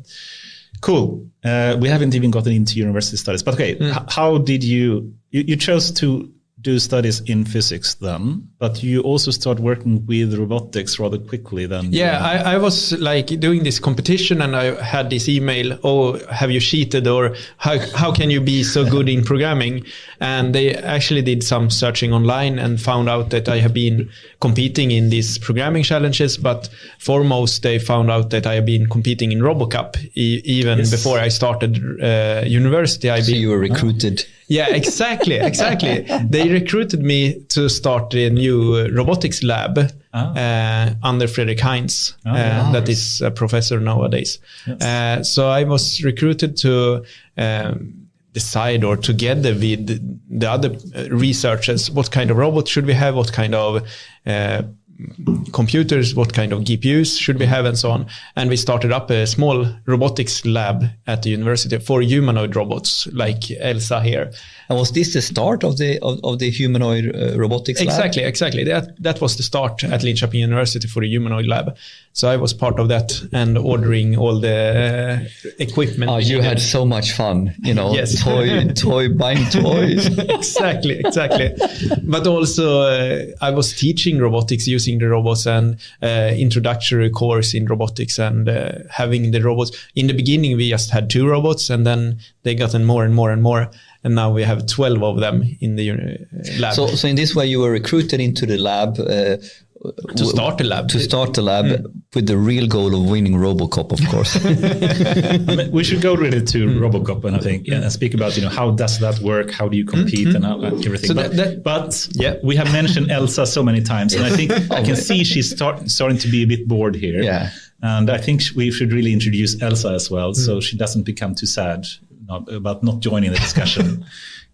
B: Cool. We haven't even gotten into university studies, but okay. How did you chose to do studies in physics then, but you also start working with robotics rather quickly then?
C: Yeah, I was like doing this competition and I had this email, have you cheated, or how can you be so good in programming? And they actually did some searching online and found out that I have been competing in these programming challenges, but foremost they found out that I have been competing in RoboCup even before I started university.
A: So you were recruited.
C: Yeah, exactly. They recruited me to start a new robotics lab under Fredrik Heinz, that is a professor nowadays. Yes. So I was recruited to decide, or together with the other researchers, what kind of robots should we have, what kind of computers, what kind of GPUs should we have, and so on. And we started up a small robotics lab at the university for humanoid robots, like Elsa here.
A: And was this the start of the humanoid robotics lab?
C: Exactly. That was the start at Linköping University for the humanoid lab. So I was part of that and ordering all the equipment.
A: Oh, you had so much fun,
C: Yes.
A: buying toys.
C: Exactly. But also I was teaching robotics using the robots, and introductory course in robotics, and having the robots. In the beginning, we just had 2 robots, and then they gotten more and more and more. And now we have 12 of them in the lab.
A: So in this way, you were recruited into the lab
C: to start the lab.
A: With the real goal of winning RoboCup, of course.
B: We should go really to RoboCup, and I think and speak about how does that work, how do you compete, and everything. So we have mentioned Elsa so many times, and I think I can see she's starting to be a bit bored here.
A: Yeah,
B: and I think we should really introduce Elsa as well, so she doesn't become too sad about not joining the discussion.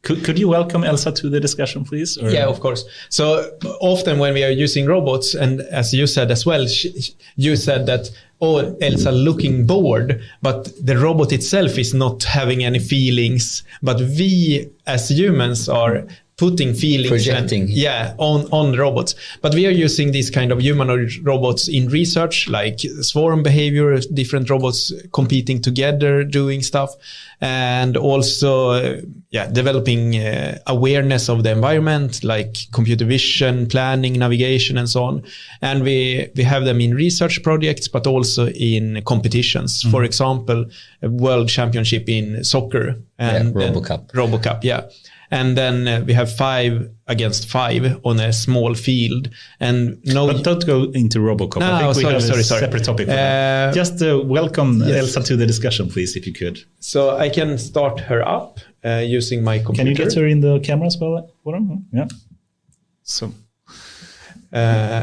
B: Could you welcome Elsa to the discussion, please? Or?
C: Yeah, of course. So often when we are using robots, and as you said as well, you said that, Elsa looking bored, but the robot itself is not having any feelings. But we as humans are putting feelings
A: projecting
C: on robots. But we are using these kind of humanoid robots in research, like swarm behavior, different robots competing together, doing stuff, and also developing awareness of the environment, like computer vision, planning, navigation, and so on. And we have them in research projects, but also in competitions. For example, a world championship in soccer and RoboCup. And then we have 5 against 5 on a small field. But
B: don't go into RoboCup.
C: No,
B: I think we have a separate topic for that. Just welcome Elsa to the discussion, please, if you could.
C: So I can start her up using my computer.
B: Can you get her in the camera as well? Yeah.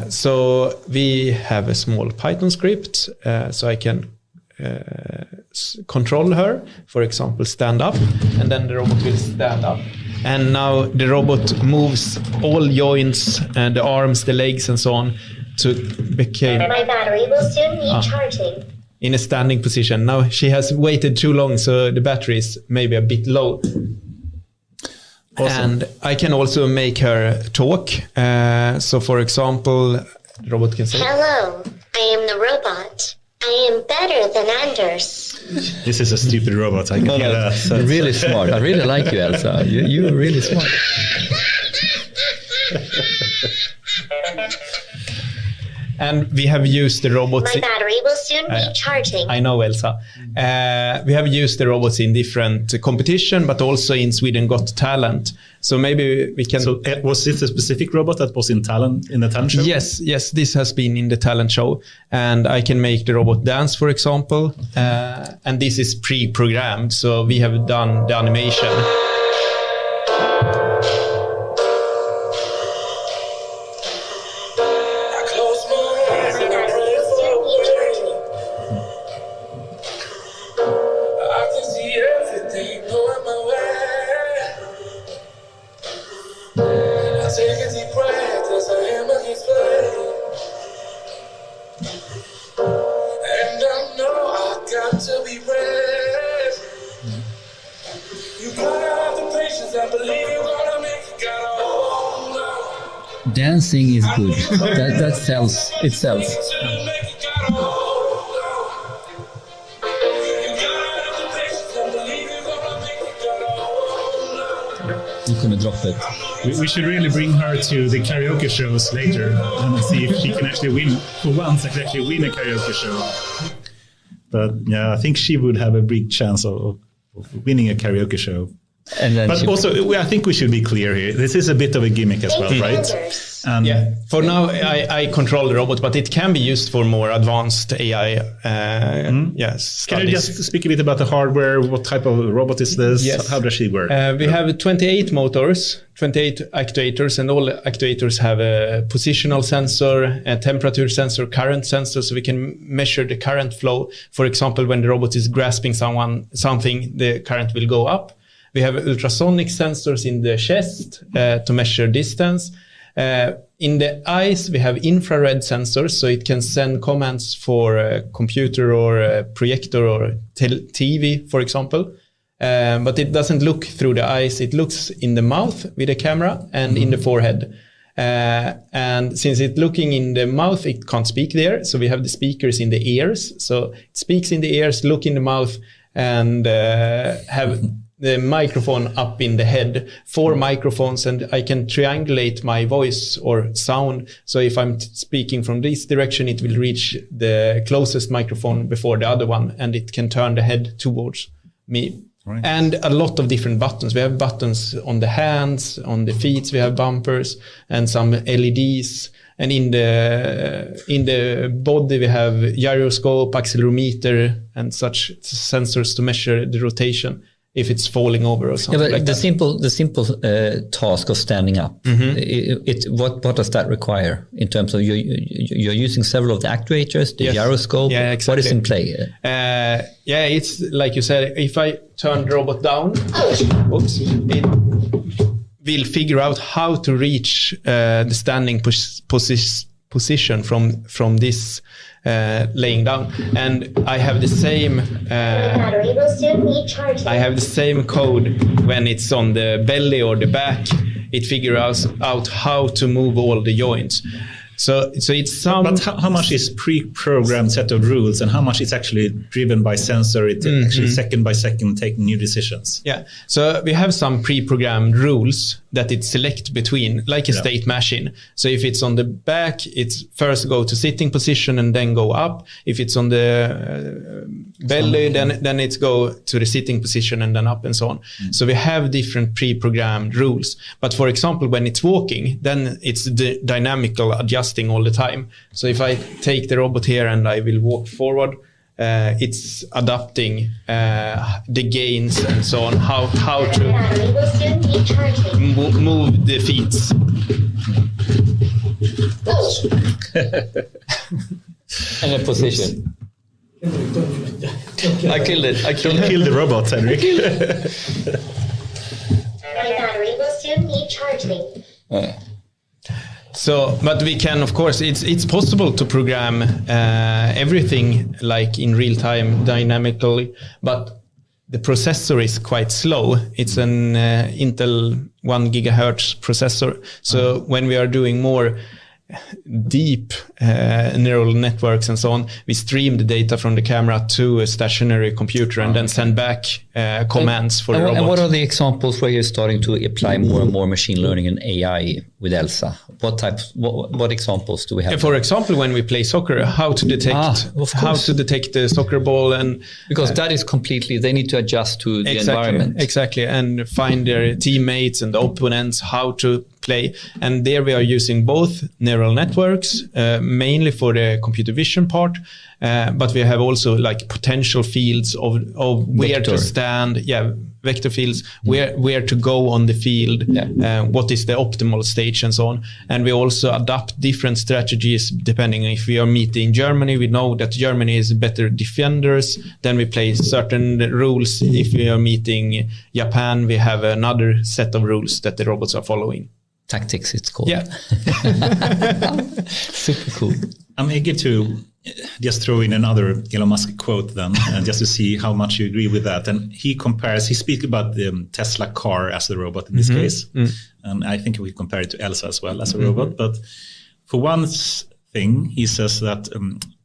C: So we have a small Python script, so I can control her, for example, stand up, and then the robot will stand up. And now the robot moves all joints, and the arms, the legs, and so on to become...
D: My battery will soon need charging.
C: In a standing position. Now she has waited too long, so the battery is maybe a bit low. Awesome. And I can also make her talk. So for example, the robot can say...
D: Hello, I am the robot. I am better than Anders.
B: This is a stupid robot. I can hear that.
A: You're really smart. I really like you, Elsa. You're really smart.
C: And we have used the robots...
D: My battery will soon be charging.
C: I know, Elsa. We have used the robots in different competition, but also in Sweden Got Talent. So maybe we can...
B: So was this a specific robot that was in the talent show?
C: Yes, this has been in the talent show. And I can make the robot dance, for example. And this is pre-programmed, so we have done the animation.
A: Dancing is good. That sells. It sells. You couldn't drop it.
B: We should really bring her to the karaoke shows later and see if she can actually win. For once, actually win a karaoke show. But yeah, I think she would have a big chance of winning a karaoke show.
A: And then
B: but also, I think we should be clear here. This is a bit of a gimmick as well, right? And
C: yeah. For now, I control the robot, but it can be used for more advanced AI. Yes.
B: Can you just speak a bit about the hardware? What type of robot is this?
C: Yes.
B: How does she work?
C: We have 28 motors, 28 actuators, and all actuators have a positional sensor, a temperature sensor, current sensor, so we can measure the current flow. For example, when the robot is grasping something, the current will go up. We have ultrasonic sensors in the chest to measure distance. In the eyes, we have infrared sensors, so it can send commands for a computer or a projector or TV, for example. But it doesn't look through the eyes. It looks in the mouth with a camera and in the forehead. And since it's looking in the mouth, it can't speak there. So we have the speakers in the ears. So it speaks in the ears, look in the mouth, and have the microphone up in the head, 4 microphones, and I can triangulate my voice or sound. So if I'm speaking from this direction, it will reach the closest microphone before the other one, and it can turn the head towards me. Right. And a lot of different buttons. We have buttons on the hands, on the feet, we have bumpers and some LEDs. And in the body, we have gyroscope, accelerometer, and such sensors to measure the rotation if it's falling over or something.
A: Yeah, but
C: like
A: the simple task of standing up, what does that require in terms of you're using several of the actuators, the gyroscope?
C: Yeah, exactly.
A: What is in play?
C: Yeah, it's like you said, if I turn the robot down, it will figure out how to reach the standing position from this laying down, and I have the same code when it's on the belly or the back. It figures out how to move all the joints. So it's some.
B: But how much is pre-programmed set of rules, and how much is actually driven by sensor? It actually second by second taking new decisions.
C: Yeah. So we have some pre-programmed rules that it select between, like a state machine. So if it's on the back, it's first go to sitting position and then go up. If it's on the belly, then it's go to the sitting position and then up and so on. So we have different pre-programmed rules. But for example, when it's walking, then it's the dynamical adjusting all the time. So if I take the robot here and I will walk forward, it's adapting the gains and so on, how to move the feet.
A: And a position. I killed it.
B: Don't kill the robot, Fredrik.
D: My battery will soon need charging.
C: So, but we can, of course, it's possible to program everything like in real time dynamically, but the processor is quite slow. It's an Intel 1 gigahertz processor. So when we are doing more deep neural networks and so on, we stream the data from the camera to a stationary computer and then send back commands for the robot.
A: And what are the examples where you're starting to apply more and more machine learning and AI with ELSA? What examples do we have?
C: For example, when we play soccer, how to detect the soccer ball, and
A: because that is completely, they need to adjust to the environment.
C: Exactly, and find their teammates and the opponents, how to play. And there we are using both neural networks, mainly for the computer vision part, but we have also like potential fields of where to stand, vector fields, where to go on the field, what is the optimal stage and so on. And we also adapt different strategies depending if we are meeting Germany. We know that Germany is better defenders, then we play certain rules. If we are meeting Japan, we have another set of rules that the robots are following.
A: Tactics, it's called.
C: Yeah.
A: Super cool.
B: I'm eager to just throw in another Elon Musk quote then, just to see how much you agree with that. And he speaks about the Tesla car as a robot in this case. and I think we compare it to Elsa as well as a robot. But for one thing, he says that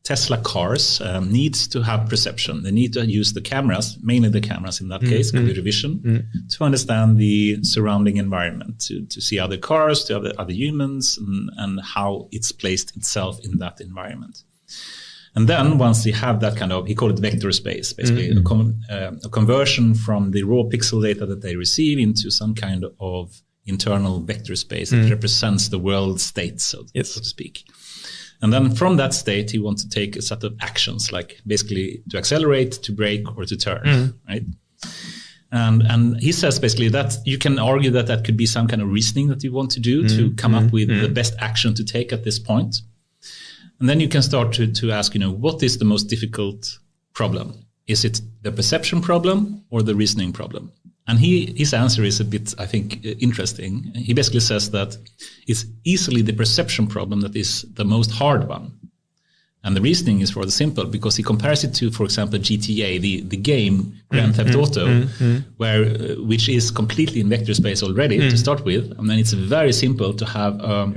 B: Tesla cars needs to have perception. They need to use the cameras, mainly the cameras in that case, computer vision, to understand the surrounding environment, to see other cars, to other humans, and how it's placed itself in that environment. And then once they have that kind of, he called it vector space, basically a conversion from the raw pixel data that they receive into some kind of internal vector space that represents the world state, so to speak. And then from that state, he wants to take a set of actions, like basically to accelerate, to brake, or to turn, right? And he says basically that you can argue that could be some kind of reasoning that you want to do to come up with the best action to take at this point. And then you can start to ask, what is the most difficult problem? Is it the perception problem or the reasoning problem? And his answer is a bit, I think, interesting. He basically says that it's easily the perception problem that is the most hard one. And the reasoning is rather simple, because he compares it to, for example, GTA, the game Grand Theft Auto, which is completely in vector space already to start with. And then it's very simple to have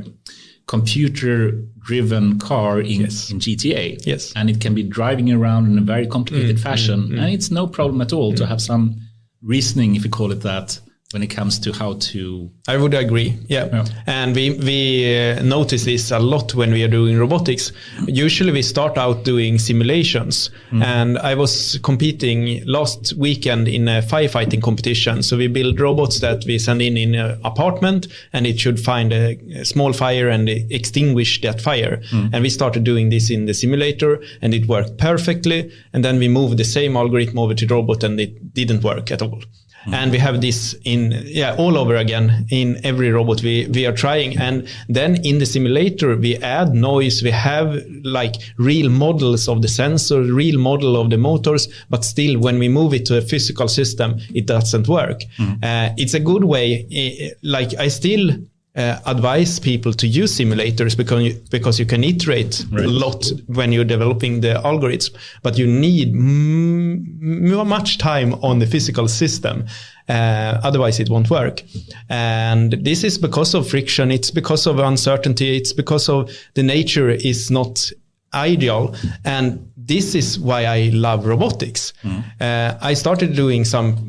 B: computer-driven car in GTA. Yes. And it can be driving around in a very complicated fashion. And it's no problem at all to have some reasoning, if you call it that, when it comes to how to...
C: I would agree, yeah. And we notice this a lot when we are doing robotics. Usually we start out doing simulations. And I was competing last weekend in a firefighting competition. So we build robots that we send in an apartment, and it should find a small fire and extinguish that fire. And we started doing this in the simulator, and it worked perfectly. And then we moved the same algorithm over to the robot, and it didn't work at all. And we have this all over again in every robot we are trying. And then in the simulator, we add noise. We have like real models of the sensor, real model of the motors, but still when we move it to a physical system, it doesn't work. It's a good way. Like I still advise people to use simulators because you can iterate a lot when you're developing the algorithms, but you need much time on the physical system. Otherwise it won't work. And this is because of friction. It's because of uncertainty. It's because of the nature is not ideal. And this is why I love robotics. I started doing some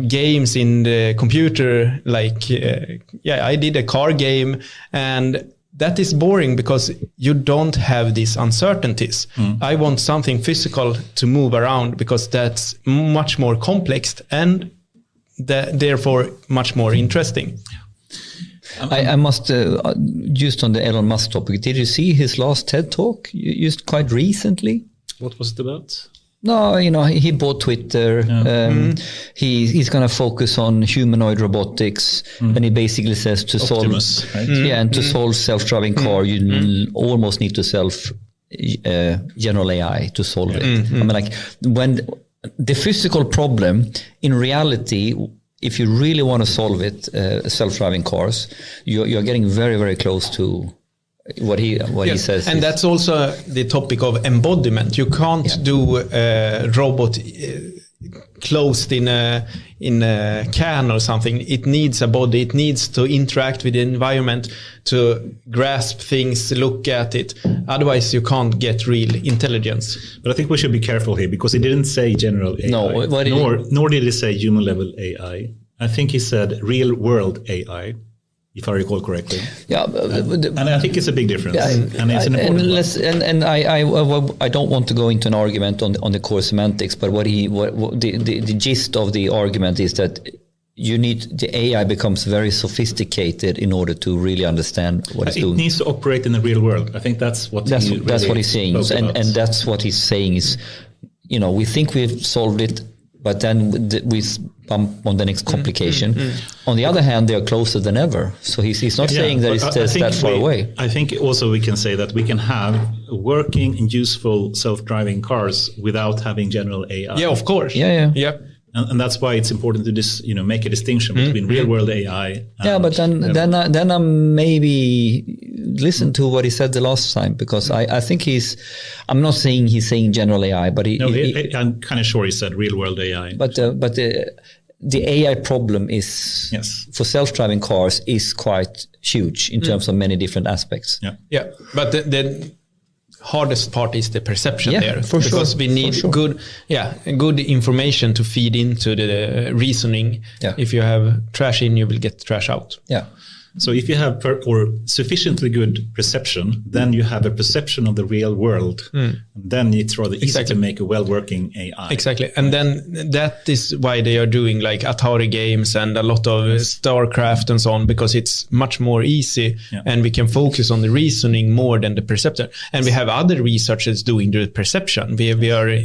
C: games in the computer, I did a car game, and that is boring because you don't have these uncertainties. I want something physical to move around because that's much more complex and therefore much more interesting.
A: I must, just on the Elon Musk topic, did you see his last TED talk just quite recently?
B: What was it about?
A: No, he bought Twitter. He's going to focus on humanoid robotics, and he basically says to
B: Optimus,
A: solve, and to solve self-driving car, you almost need to general AI to solve it. I mean, when the physical problem in reality, if you really want to solve it, self-driving cars, you're getting very, very close to what he says.
C: And that's also the topic of embodiment. You can't do a robot closed in a can or something. It needs a body. It needs to interact with the environment, to grasp things, look at it. Otherwise, you can't get real intelligence.
B: But I think we should be careful here because he didn't say general AI, nor did he say human level AI. I think he said real world AI, if I recall correctly. Yeah, and I think it's a big difference. And it's an important one.
A: I don't want to go into an argument on the core semantics, but the gist of the argument is that the AI becomes very sophisticated in order to really understand what it's doing.
B: It needs to operate in the real world. I think that's what
A: he's saying, and that's what he's saying is, we think we've solved it, but then we bump on the next complication. On the other hand, they are closer than ever. So he's not saying that it's that far away.
B: I think also we can say that we can have working and useful self-driving cars without having general AI.
C: Yeah, of course.
A: Yeah.
B: And that's why it's important to make a distinction between real world AI.
A: But then I maybe listen to what he said the last time, because I think I'm not saying he's saying general AI, but
B: I'm kind of sure he said real world AI.
A: But the AI problem is for self-driving cars is quite huge in terms of many different aspects.
C: Yeah. But the hardest part is the perception there,
A: because
C: we need good information to feed into the reasoning. If you have trash in, you will get trash out.
B: So if you have sufficiently good perception, then you have a perception of the real world. And then it's rather easy to make a well-working AI.
C: Exactly. And then that is why they are doing like Atari games and a lot of StarCraft and so on, because it's much more easy and we can focus on the reasoning more than the perception. And we have other researchers doing the perception. We are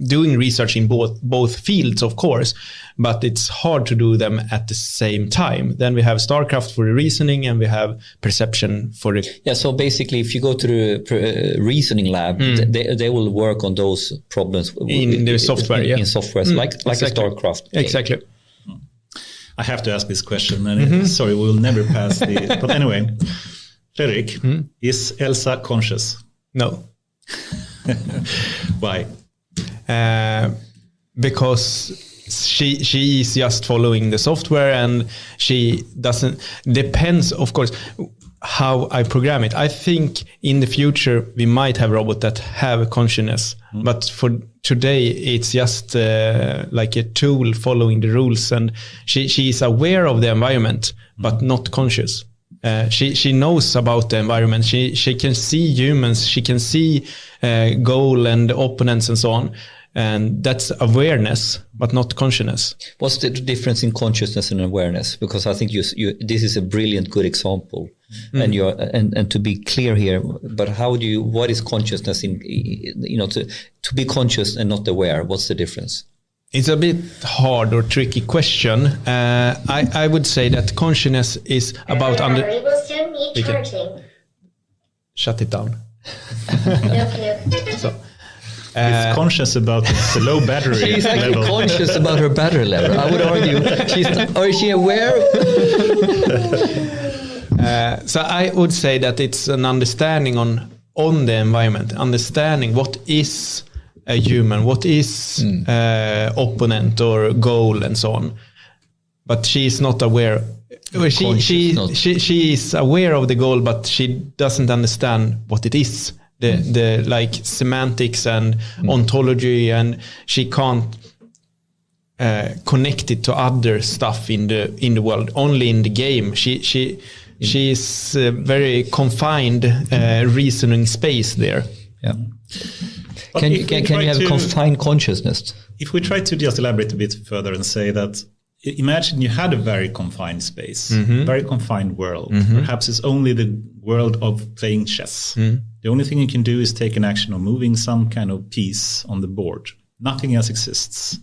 C: doing research in both fields, of course, but it's hard to do them at the same time. Then we have StarCraft for the reasoning and we have perception for the...
A: So basically if you go to the reasoning lab, they will work on those problems
C: in the software,
A: in software, like a StarCraft game.
C: Exactly.
B: I have to ask this question, and sorry, we'll never pass the... But anyway, Fredrik, is Elsa conscious?
C: No.
B: Why?
C: Because she is just following the software, and she doesn't... Depends, of course, how I program it. I think in the future we might have robots that have a consciousness, but for today it's just like a tool following the rules, and she is aware of the environment but not conscious. She knows about the environment. She can see humans, she can see goal and opponents and so on. And that's awareness, but not consciousness.
A: What's the difference in consciousness and awareness? Because I think this is a brilliant, good example. And to be clear here, but what is consciousness to be conscious and not aware? What's the difference?
C: It's a bit hard or tricky question. I would say that consciousness is about
D: We will soon be charging.
C: Shut it down. So.
B: It's conscious about the low battery
A: She's
B: level.
A: actually conscious about her battery level. I would argue. Is she aware?
C: So I would say that it's an understanding on the environment, understanding what is a human, what is opponent or goal and so on. But she is not aware. She is aware of the goal, but she doesn't understand what it is. The like semantics and ontology, and she can't connect it to other stuff in the world. Only in the game, she is very confined reasoning space there.
A: Can you have a confined consciousness?
B: If we try to just elaborate a bit further and say that, imagine you had a very confined space, very confined world. Perhaps it's only the world of playing chess. The only thing you can do is take an action of moving some kind of piece on the board. Nothing else exists.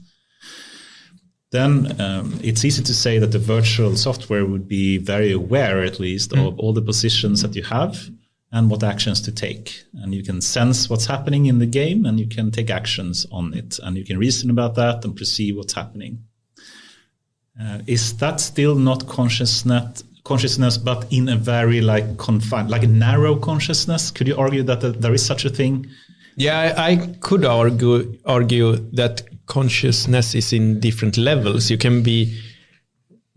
B: Then it's easy to say that the virtual software would be very aware, at least, of all the positions that you have and what actions to take. And you can sense what's happening in the game, and you can take actions on it. And you can reason about that and perceive what's happening. Is that still not consciousness, but in a very confined, like a narrow consciousness? Could you argue that there is such a thing?
C: Yeah, I could argue that consciousness is in different levels. You can be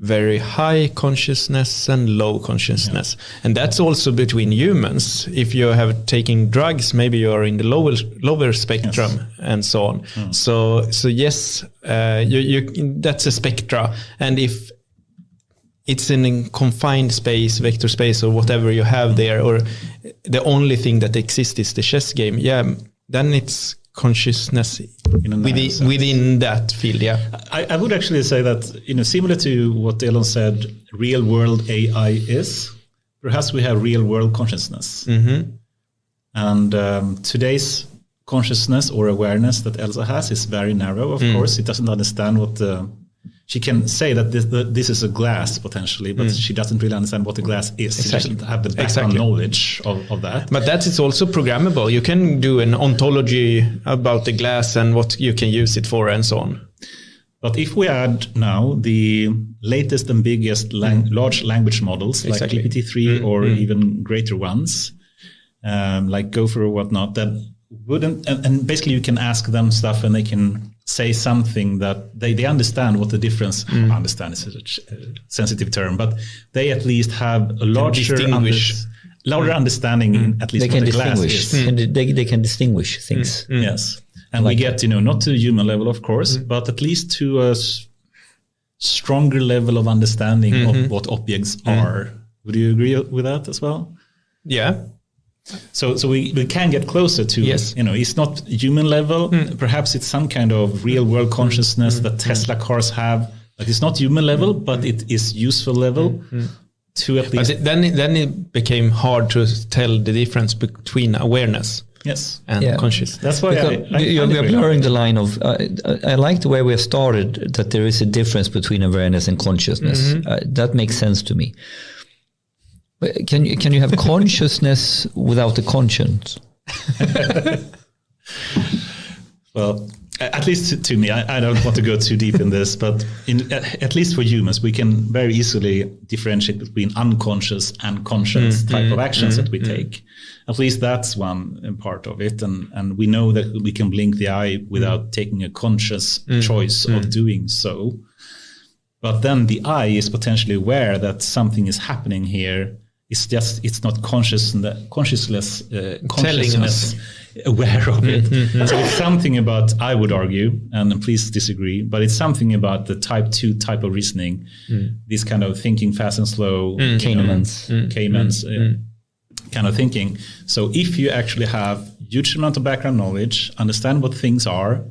C: very high consciousness and low consciousness. And that's also between humans. If you have taken drugs, maybe you are in the lower spectrum and so on. So yes, that's a spectra. And if it's in a confined space, vector space, or whatever you have there, or the only thing that exists is the chess game, then it's consciousness within that field.
B: I would actually say that, similar to what Elon said, real world AI is, perhaps we have real world consciousness. And today's consciousness or awareness that Elsa has is very narrow, of course. It doesn't understand what she can say that this is a glass potentially, but she doesn't really understand what the glass is. She doesn't have the background knowledge of that.
C: But that is also programmable. You can do an ontology about the glass and what you can use it for and so on.
B: But if we add now the latest and biggest large language models like GPT-3 or even greater ones, like Gopher or whatnot, that wouldn't, and basically you can ask them stuff and they can say something that they understand what the difference. Understand is a sensitive term, but they at least have a larger understanding in at least
A: they
B: what
A: can
B: the glass
A: distinguish.
B: is.
A: And they can distinguish things.
B: Yes, and we get not to a human level, of course, but at least to a stronger level of understanding of what objects are. Would you agree with that as well?
C: Yeah.
B: So we can get closer to, it's not human level. Perhaps it's some kind of real world consciousness that Tesla cars have. But it's not human level, but it is useful level to at least.
C: But then it became hard to tell the difference between awareness.
B: Yes.
C: And conscious.
B: That's why
A: we are blurring the line of. I like the way we have started. That there is a difference between awareness and consciousness. That makes sense to me. Can you have consciousness without the conscience?
B: Well, at least to me, I don't want to go too deep in this, but at least for humans, we can very easily differentiate between unconscious and conscious type of actions that we take. At least that's one part of it. And we know that we can blink the eye without taking a conscious choice of doing so. But then the eye is potentially aware that something is happening here. It's not consciousness aware of it. So it's something about, I would argue, and please disagree, but it's something about the type 2 type of reasoning, this kind of thinking fast and slow, Kahneman's kind of thinking. So if you actually have huge amount of background knowledge, understand what things are,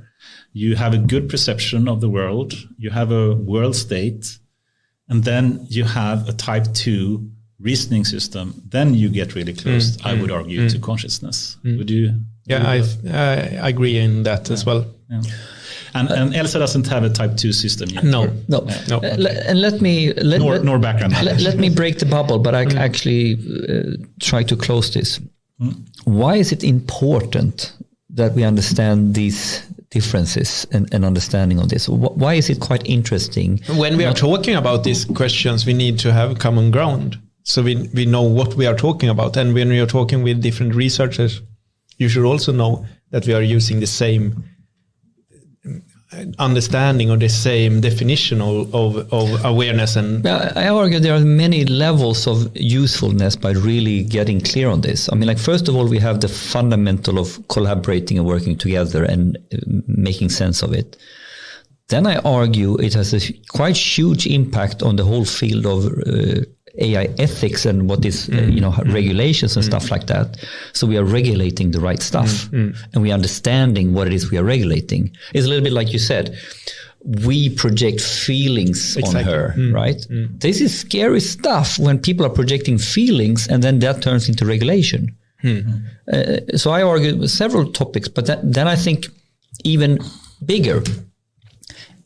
B: you have a good perception of the world, you have a world state, and then you have a type 2 reasoning system, then you get really close, I would argue, to consciousness. Would you?
C: Yeah, I agree in that as well.
B: Yeah. And Elsa doesn't have a type 2 system yet.
A: No. And let me break the bubble, but I actually try to close this. Why is it important that we understand these differences and understanding of this? Why is it quite interesting?
C: When we are talking about these questions, we need to have common ground. So we know what we are talking about. And when we are talking with different researchers, you should also know that we are using the same understanding or the same definition of awareness. And
A: I argue there are many levels of usefulness by really getting clear on this. I mean, like, first of all, we have the fundamental of collaborating and working together and making sense of it. Then I argue it has a quite huge impact on the whole field of AI ethics and what is, regulations and stuff like that. So we are regulating the right stuff and we are understanding what it is we are regulating. It's a little bit like you said, we project feelings on her, right? This is scary stuff when people are projecting feelings and then that turns into regulation. So I argue several topics, but then I think even bigger,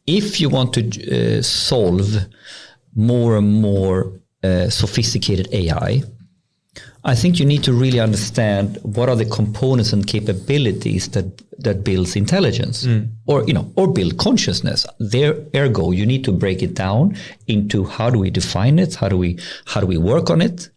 A: if you want to solve more and more sophisticated AI, I think you need to really understand what are the components and capabilities that builds intelligence or build consciousness. Ergo, you need to break it down into how do we define it? How do we work on it?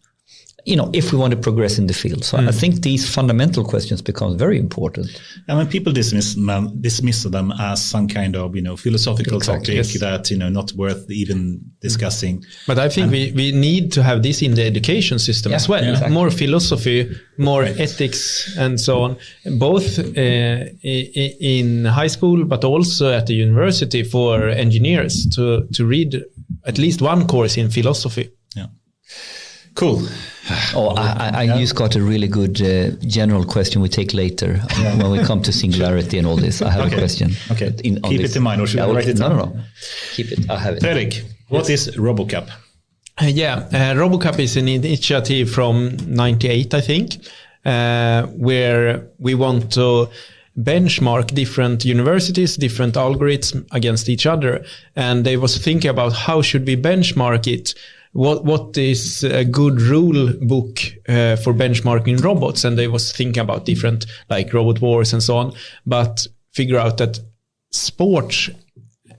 A: If we want to progress in the field. So I think these fundamental questions become very important. And
B: when people dismiss them as some kind of, philosophical topic that, not worth even discussing.
C: But I think we need to have this in the education system as well. Exactly. More philosophy, more ethics and so on, both in high school, but also at the university for engineers to read at least one course in philosophy.
B: Yeah. Cool.
A: I just got a really good general question we take later when we come to singularity and all this. I have a question.
B: Okay. Keep it in mind, or should I write it down?
A: No. Keep it. I have it.
B: Fredrik, what is RoboCup?
C: RoboCup is an initiative from 98, I think, where we want to benchmark different universities, different algorithms against each other. And they was thinking about how should we benchmark it. What is a good rule book for benchmarking robots? And they was thinking about different, like robot wars and so on, but figure out that sports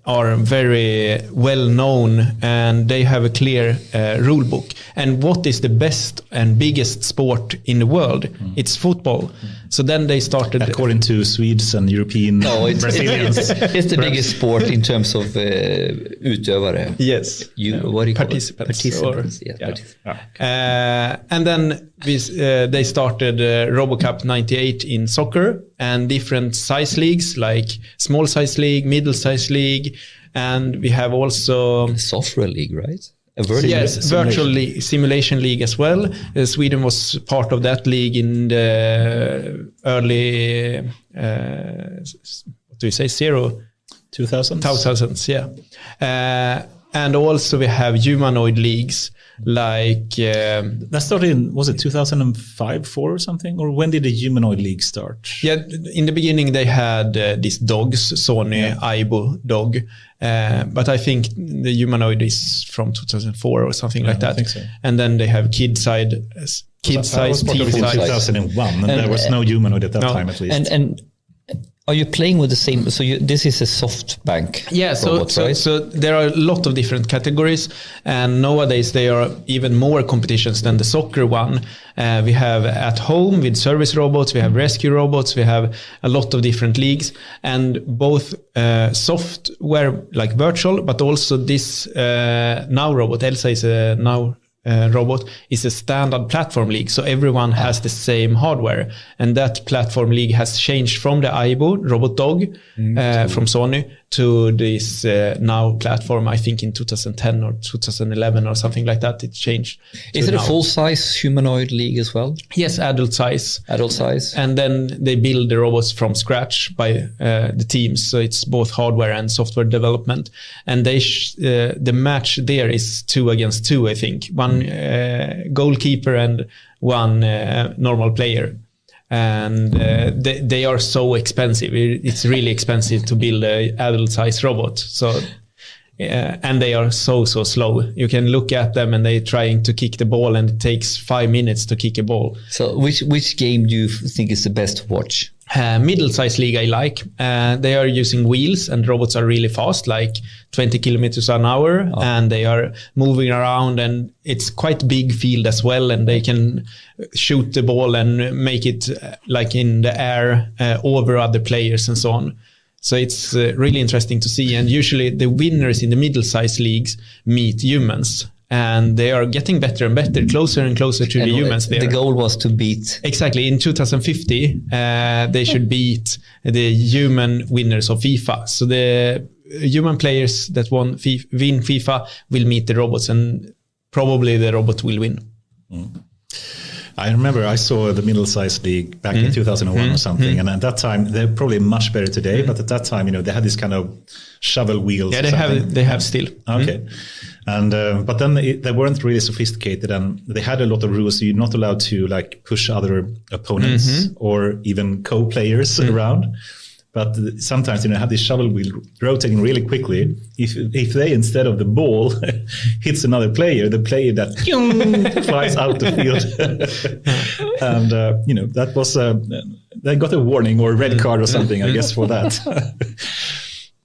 C: are very well known and they have a clear rule book. And what is the best and biggest sport in the world? It's football. So then they started...
B: According to Swedes and European Brazilians.
A: It's the biggest sport in terms of utövare.
C: Yes.
A: What do you call it?
C: Participants.
A: Participants.
C: And then they started RoboCup 98 in soccer and different size leagues like small size league, middle size league, and we have also
A: software league, right?
C: Virtual simulation league as well. Sweden was part of that league in the early, what do you say, 2000s, yeah. And also we have humanoid leagues like...
B: that started in, was it 2005, 4 or something? Or when did the humanoid league start?
C: Yeah, in the beginning they had these dogs, Sony AIAW dog. But I think the humanoid is from 2004 or something like that.
B: I think so.
C: And then they have kid-size, team size.
B: 2001, and there was no humanoid at that time at least.
A: And are you playing with the same? So this is a SoftBank robot, right?
C: So there are a lot of different categories, and nowadays there are even more competitions than the soccer one. We have at home with service robots, we have rescue robots, we have a lot of different leagues, and both software like virtual, but also this Now robot. Elsa is a Now robot is a standard platform league, so everyone has the same hardware, and that platform league has changed from the AIAW robot dog from Sony to this Now platform. I think in 2010 or 2011 or something like that it changed.
A: Is it a full-size humanoid league as well?
C: Yes, adult size,
A: and
C: then they build the robots from scratch by the teams, so it's both hardware and software development, and they the match there is 2 against 2, I think, one goalkeeper and one normal player, and they are so expensive. It's really expensive to build an adult size robot, so and they are so slow. You can look at them and they're trying to kick the ball and it takes 5 minutes to kick a ball.
A: So which game do you think is the best to watch?
C: Middle-sized league I like. They are using wheels and robots are really fast, like 20 kilometers an hour, and they are moving around, and it's quite big field as well, and they can shoot the ball and make it like in the air over other players and so on. So it's really interesting to see, and usually the winners in the middle-sized leagues meet humans. And they are getting better and better, closer and closer to the humans there.
A: The goal was to beat...
C: Exactly. In 2050, they should beat the human winners of FIFA. So the human players that win FIFA will meet the robots, and probably the robot will win.
B: I remember I saw the middle-sized league back in 2001 or something, and at that time they're probably much better today. But at that time, they had this kind of shovel wheels.
C: Yeah, they have still.
B: Okay, and but then they weren't really sophisticated, and they had a lot of rules. So you're not allowed to like push other opponents or even co-players around. But sometimes, have this shovel wheel rotating really quickly. If they, instead of the ball, hits another player, the player that flies out the field. And, that was, they got a warning or a red card or something, I guess, for that.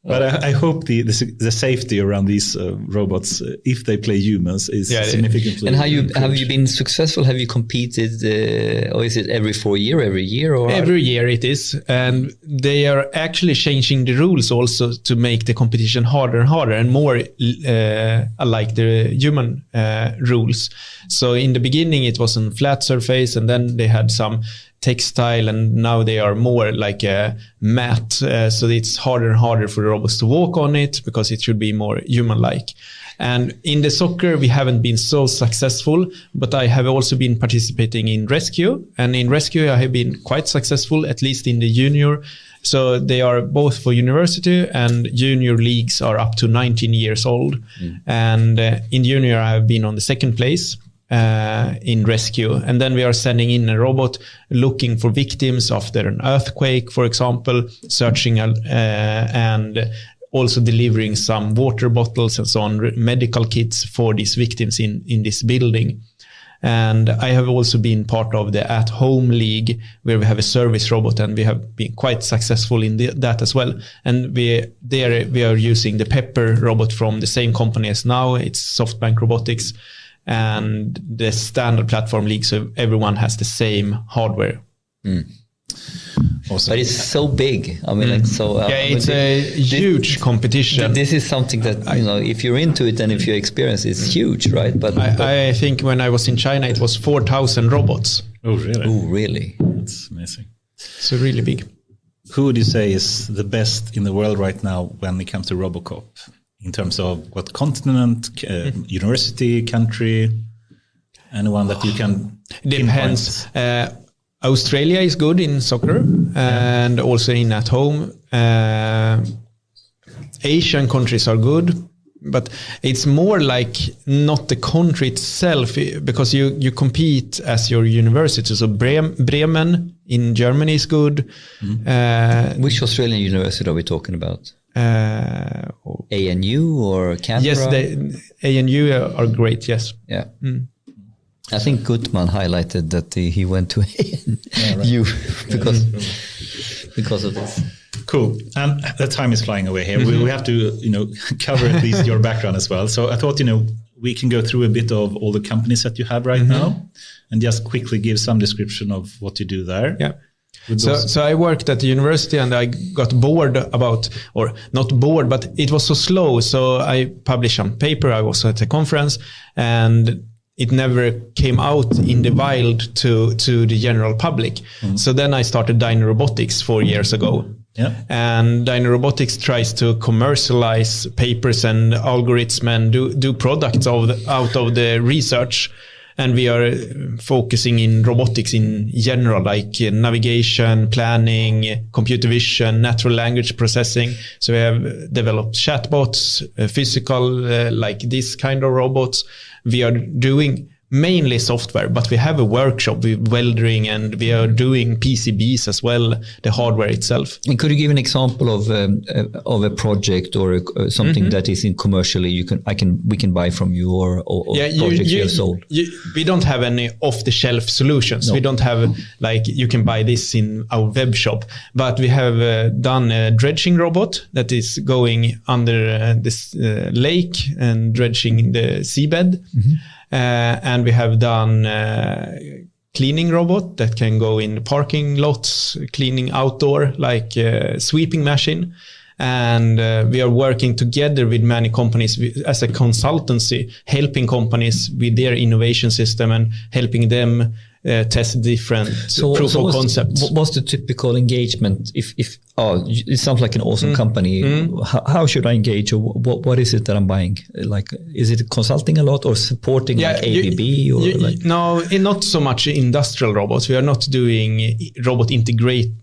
B: But I hope the safety around these robots, if they play humans, is significantly.
A: And have you been successful? Have you competed, or is it every year? Or
C: every year it is, and they are actually changing the rules also to make the competition harder and harder and more like the human rules. So in the beginning it was on flat surface, and then they had some textile, and now they are more like a mat, so it's harder and harder for the robots to walk on it because it should be more human-like. And in the soccer we haven't been so successful, but I have also been participating in rescue, and in rescue I have been quite successful, at least in the junior. So they are both for university, and junior leagues are up to 19 years old. And in junior I have been on the second place in rescue, and then we are sending in a robot looking for victims after an earthquake, for example, searching and also delivering some water bottles and so on, medical kits for these victims in this building. And I have also been part of the at-home league, where we have a service robot, and we have been quite successful in that as well. And we are using the Pepper robot from the same company as Now. It's SoftBank Robotics, and the standard platform league, so everyone has the same hardware.
B: Awesome.
A: But it's so big. I mean,
C: it's a huge competition.
A: This is something that, if you're into it and if you experience it, it's huge, right? But
C: I think when I was in China, it was 4,000 robots.
B: Oh, really?
A: Oh, really?
B: That's amazing.
C: So really big.
B: Who would you say is the best in the world right now when it comes to Robocop? In terms of what continent, university, country, anyone that you can
C: depends. Australia is good in soccer and also in at home. Asian countries are good, but it's more like not the country itself, because you compete as your university. So Bremen in Germany is good.
A: Which Australian university are we talking about? ANU or Canberra?
C: Yes, ANU are great, yes.
A: Yeah. I think Gutman highlighted that he went to ANU because of this.
B: Cool. And the time is flying away here. We have to, cover at least your background as well. So I thought, we can go through a bit of all the companies that you have right now and just quickly give some description of what you do there.
C: Yeah. So I worked at the university and I got bored or not bored, but it was so slow. So I published some paper. I was at a conference and it never came out in the wild to the general public. So then I started Dyno Robotics 4 years ago.
B: Yeah.
C: And Dyno Robotics tries to commercialize papers and algorithms and do products out of the research. And we are focusing in robotics in general, like navigation, planning, computer vision, natural language processing. So we have developed chatbots, physical, like this kind of robots. We are doing mainly software, but we have a workshop with welding and we are doing PCBs as well, the hardware itself.
A: And could you give an example of a project or something that is in commercially we can buy from you or projects you have sold?
C: We don't have any off-the-shelf solutions. No. We don't have you can buy this in our web shop, but we have done a dredging robot that is going under this lake and dredging the seabed. And we have done cleaning robot that can go in parking lots, cleaning outdoor, like sweeping machine. And we are working together with many companies as a consultancy, helping companies with their innovation system and helping them test different proof of concepts.
A: What's the typical engagement? If it sounds like an awesome company, how should I engage? Or what is it that I'm buying? Like, is it consulting a lot or supporting like ABB?
C: No, not so much industrial robots. We are not doing robot integration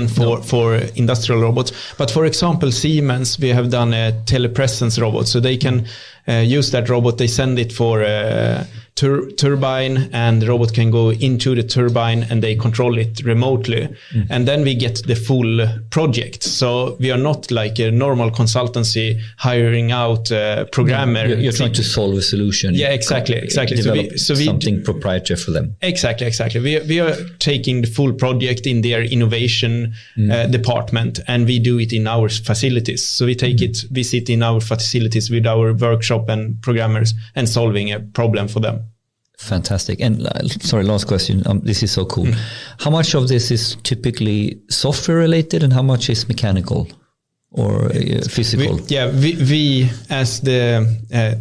C: for industrial robots. But for example, Siemens, we have done a telepresence robot. So they can use that robot. They send it for a turbine and the robot can go into the turbine and they control it remotely. And then we get the full project. So we are not like a normal consultancy hiring out a programmer.
A: You're trying to solve a solution.
C: Yeah, exactly.
A: Develop something proprietary for them.
C: Exactly. We are taking the full project in their innovation department and we do it in our facilities. So we take it, we sit in our facilities with our workshop and programmers and solving a problem for them.
A: Fantastic. And sorry, last question. This is so cool. How much of this is typically software related and how much is mechanical or physical?
C: We as the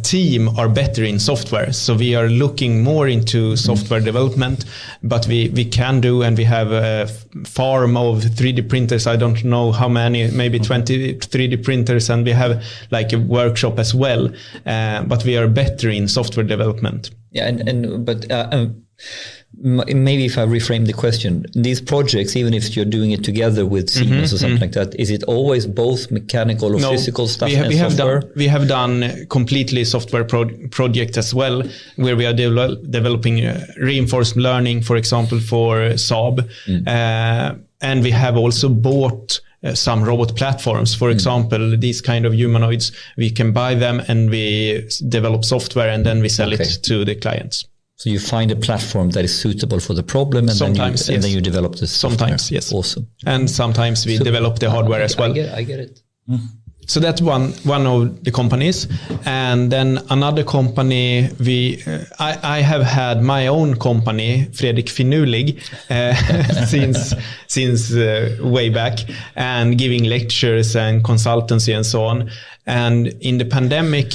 C: team are better in software. So we are looking more into software development, but we can do, and we have a farm of 3D printers. I don't know how many, maybe 20 3D printers, and we have like a workshop as well. But we are better in software development.
A: Yeah, but maybe if I reframe the question, these projects, even if you're doing it together with Siemens or something like that, is it always both mechanical or physical stuff and software?
C: We have done completely software project as well, where we are developing reinforced learning, for example, for Saab. And we have also bought some robot platforms. For example, these kind of humanoids, we can buy them and we develop software and then we sell it to the clients.
A: So you find a platform that is suitable for the problem and then you develop the software.
C: Sometimes, yes.
A: Awesome.
C: And sometimes we develop the hardware as well.
A: I get it.
C: So that's one of the companies, and then another company. I have had my own company, Fredrik Finurlig, since way back, and giving lectures and consultancy and so on. And in the pandemic,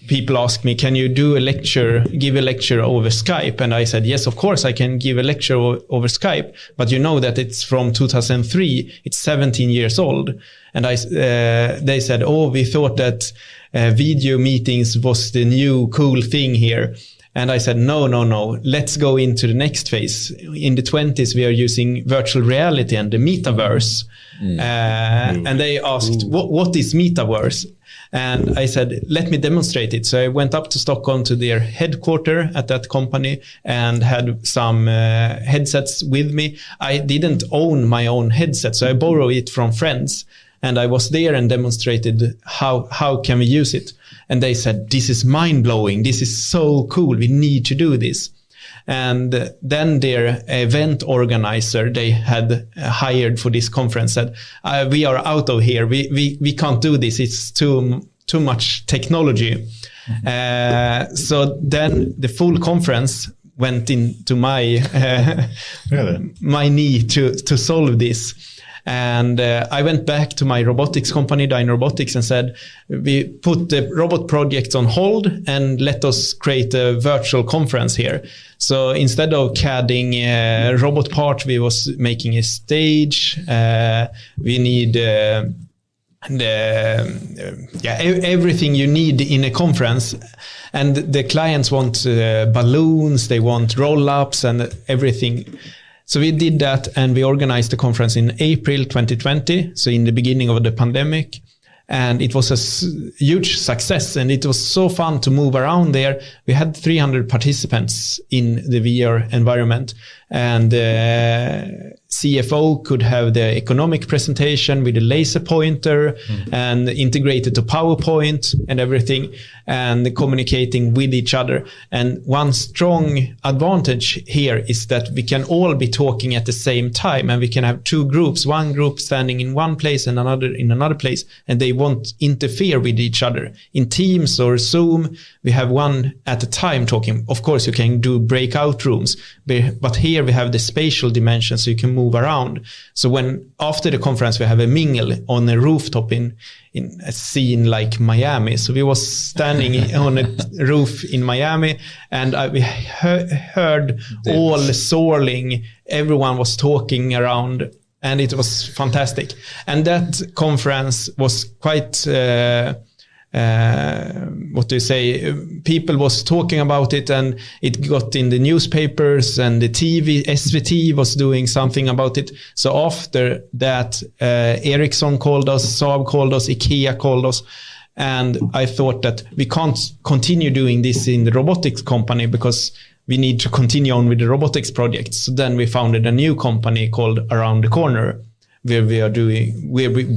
C: people asked me, "Can you give a lecture over Skype?" And I said, "Yes, of course, I can give a lecture over Skype. But you know that it's from 2003; it's 17 years old." And they said, "Oh, we thought that video meetings was the new cool thing here." And I said, no. Let's go into the next phase. In the 20s, we are using virtual reality and the metaverse. And they asked, what is metaverse? And I said, let me demonstrate it. So I went up to Stockholm to their headquarters at that company and had some headsets with me. I didn't own my own headset, so I borrowed it from friends. And I was there and demonstrated how can we use it. And they said, this is mind-blowing. This is so cool. We need to do this. And then their event organizer they had hired for this conference said, we are out of here. We can't do this. It's too much technology. So then the full conference went into my my need to solve this. And I went back to my robotics company, Dyno Robotics, and said, we put the robot projects on hold and let us create a virtual conference here. So instead of CADing robot parts, we was making a stage. We need everything you need in a conference. And the clients want balloons, they want roll-ups and everything. So we did that, and we organized the conference in April 2020, so in the beginning of the pandemic. And it was a huge success, and it was so fun to move around there. We had 300 participants in the VR environment, and CFO could have the economic presentation with a laser pointer and integrated to PowerPoint and everything, and communicating with each other. And one strong advantage here is that we can all be talking at the same time, and we can have two groups, one group standing in one place and another in another place, and they won't interfere with each other. In Teams or Zoom, we have one at a time talking. Of course, you can do breakout rooms, but here we have the spatial dimension, so you can move around. So when after the conference, we have a mingle on a rooftop in a scene like Miami. So we was standing on a roof in Miami, and we heard all swirling. Everyone was talking around, and it was fantastic. And that conference was quite, people was talking about it, and it got in the newspapers, and the TV, SVT was doing something about it. So after that, Ericsson called us, Saab called us, IKEA called us. And I thought that we can't continue doing this in the robotics company because we need to continue on with the robotics projects. So then we founded a new company called Around the Corner, where we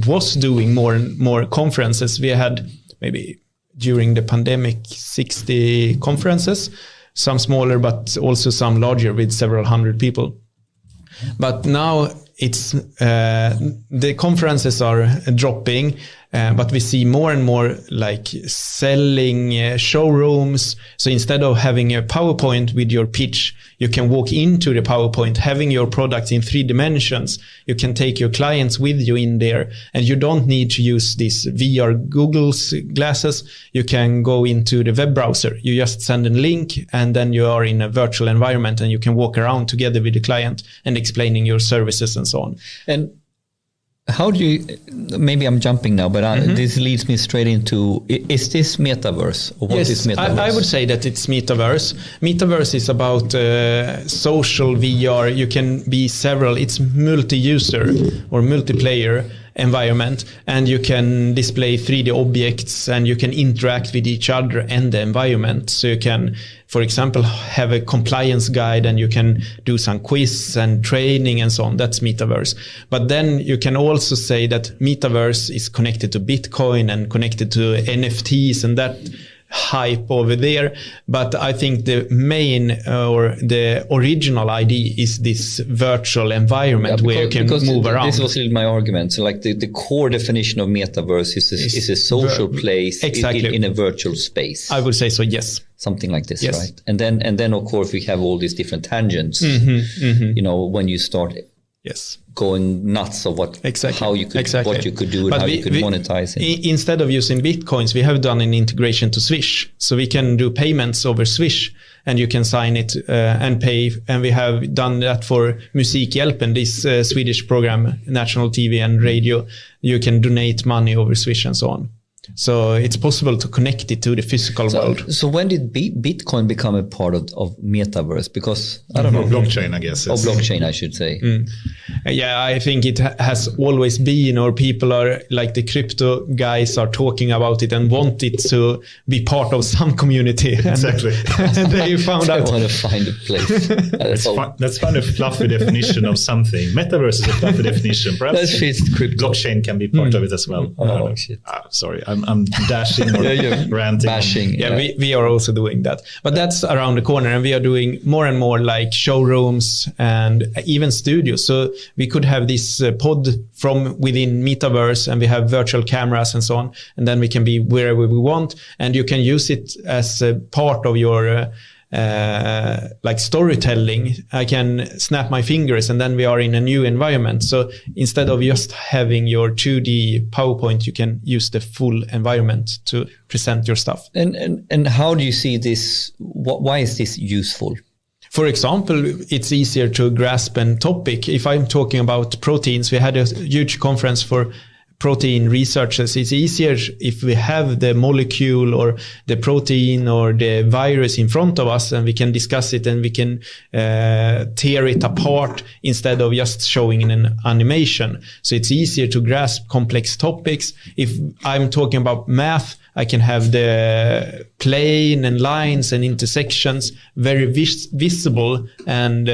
C: was doing more and more conferences. We had maybe during the pandemic 60 conferences, some smaller, but also some larger with several hundred people. But now it's the conferences are dropping, but we see more and more like selling showrooms. So instead of having a PowerPoint with your pitch, you can walk into the PowerPoint, having your product in 3 dimensions. You can take your clients with you in there, and you don't need to use these VR Google's glasses. You can go into the web browser. You just send a link, and then you are in a virtual environment, and you can walk around together with the client and explaining your services and so on.
A: And how do you, maybe I'm jumping now, but this leads me straight into, is this metaverse? Or what is metaverse?
C: I would say that it's metaverse. Metaverse is about social VR. You can be several, it's multi-user or multiplayer environment, and you can display 3D objects, and you can interact with each other and the environment. So you can, for example, have a compliance guide, and you can do some quiz and training and so on. That's metaverse. But then you can also say that metaverse is connected to Bitcoin and connected to NFTs, and that hype over there. But I think the main or the original idea is this virtual environment where you can move around.
A: This was my argument. So like the core definition of metaverse is a social place in a virtual space.
C: I would say so, yes.
A: Something like this, right? And then of course we have all these different tangents, you know, when you start going nuts of what you could do and how you could monetize it.
C: Instead of using Bitcoins, we have done an integration to Swish. So we can do payments over Swish and you can sign it and pay. And we have done that for Musikhjälpen, this Swedish program, national TV and radio. You can donate money over Swish and so on. So it's possible to connect it to the physical world.
A: So when did Bitcoin become a part of metaverse? Because I don't know.
B: Blockchain, I guess.
A: Or blockchain, I should say.
C: Yeah, I think it has always been, or people are like the crypto guys are talking about it and want it to be part of some community.
B: Exactly.
C: And they found out.
A: I want to find a place.
B: Let's find a fluffy definition of something. Metaverse is a fluffy definition. Perhaps blockchain can be part of it as well.
A: Oh, shit.
B: Sorry, I'm dashing or ranting.
A: Bashing.
C: Yeah, we are also doing that. But that's around the corner, and we are doing more and more like showrooms and even studios. So we could have this pod from within metaverse, and we have virtual cameras and so on, and then we can be wherever we want, and you can use it as a part of your like storytelling. I can snap my fingers and then we are in a new environment. So instead of just having your 2D PowerPoint, you can use the full environment to present your stuff.
A: And how do you see this? Why is this useful?
C: For example, it's easier to grasp a topic. If I'm talking about proteins, we had a huge conference for protein researchers. It's easier if we have the molecule or the protein or the virus in front of us and we can discuss it and we can tear it apart instead of just showing in an animation. So it's easier to grasp complex topics. If I'm talking about math, I can have the plane and lines and intersections very visible and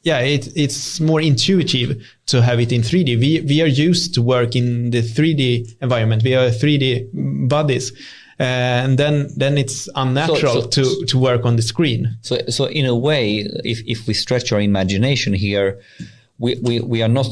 C: it's more intuitive to have it in 3D. We are used to work in the 3D environment. We are 3D bodies. And then it's unnatural to work on the screen.
A: So in a way, if we stretch our imagination here, we are not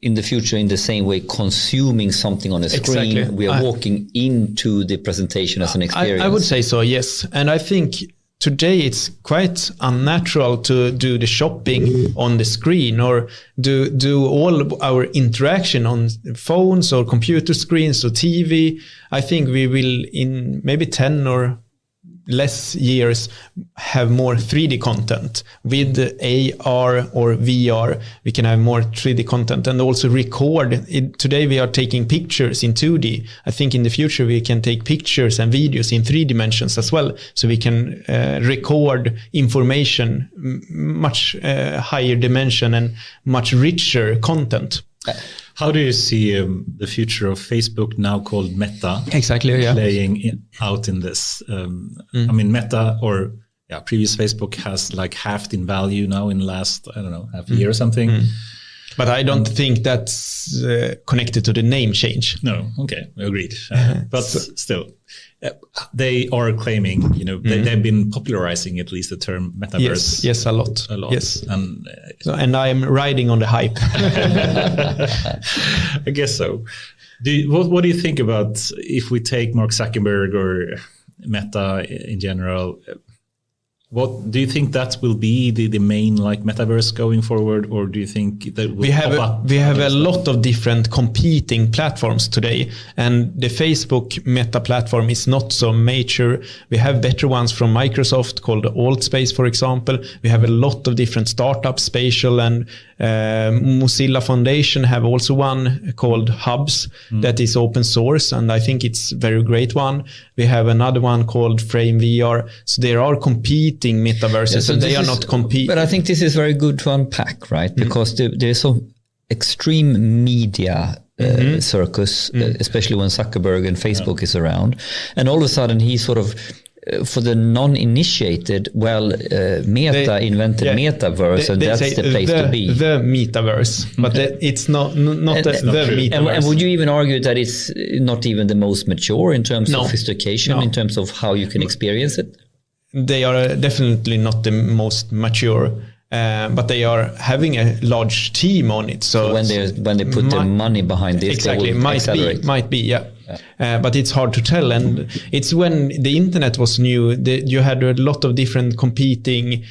A: in the future in the same way consuming something on a screen. Exactly. We are walking into the presentation as an experience.
C: I would say so, yes. And I think today it's quite unnatural to do the shopping on the screen or do all our interaction on phones or computer screens or TV. I think we will in maybe 10 or less years have more 3D content. With AR or VR, we can have more 3D content and also record. Today we are taking pictures in 2D. I think in the future we can take pictures and videos in 3 dimensions as well. So we can record information, much higher dimension and much richer content.
B: How do you see the future of Facebook, now called Meta,
C: playing
B: out in this? I mean, Meta or previous Facebook has like halved in value now in the last, I don't know, half a year or something.
C: But I don't think that's connected to the name change.
B: No, okay, agreed. But still, they are claiming, they've been popularizing at least the term metaverse.
C: Yes, a lot. Yes, and I'm riding on the hype.
B: I guess so. What do you think about if we take Mark Zuckerberg or Meta in general? What do you think that will be the main like metaverse going forward, or do you think that
C: we have a lot of different competing platforms today, and the Facebook Meta platform is not so mature. We have better ones from Microsoft called Altspace, for example. We have a lot of different startups, Spatial and Mozilla Foundation have also one called Hubs that is open source, and I think it's a very great one. We have another one called Frame VR. So there are competing metaverses, and they are not competing.
A: But I think this is very good to unpack, right? Because there's some extreme media circus, especially when Zuckerberg and Facebook is around, and all of a sudden he sort of for the non-initiated, Meta invented metaverse, and that's the place to be.
C: The metaverse, but it's not the metaverse.
A: And would you even argue that it's not even the most mature in terms of sophistication, in terms of how you can experience it?
C: They are definitely not the most mature, but they are having a large team on it. So
A: when they put their money behind this,
C: exactly,
A: they will accelerate.
C: Might be, yeah. But it's hard to tell, and it's when the internet was new. You had a lot of different competing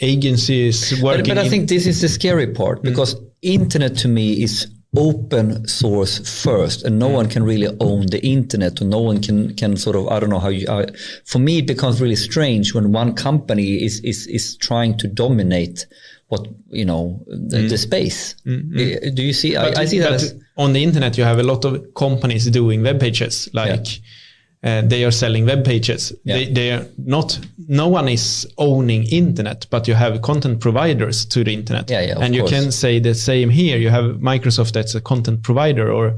C: agencies working.
A: But I think this is the scary part, because internet to me is open source first, and no one can really own the internet, or no one can sort of, I don't know how you, for me it becomes really strange when one company is trying to dominate what, the space. Do you see? I see that as,
C: on the internet you have a lot of companies doing web pages, they are selling web pages. They are not, no one is owning internet, but you have content providers to the internet. And you can say the same here. You have Microsoft as a content provider, or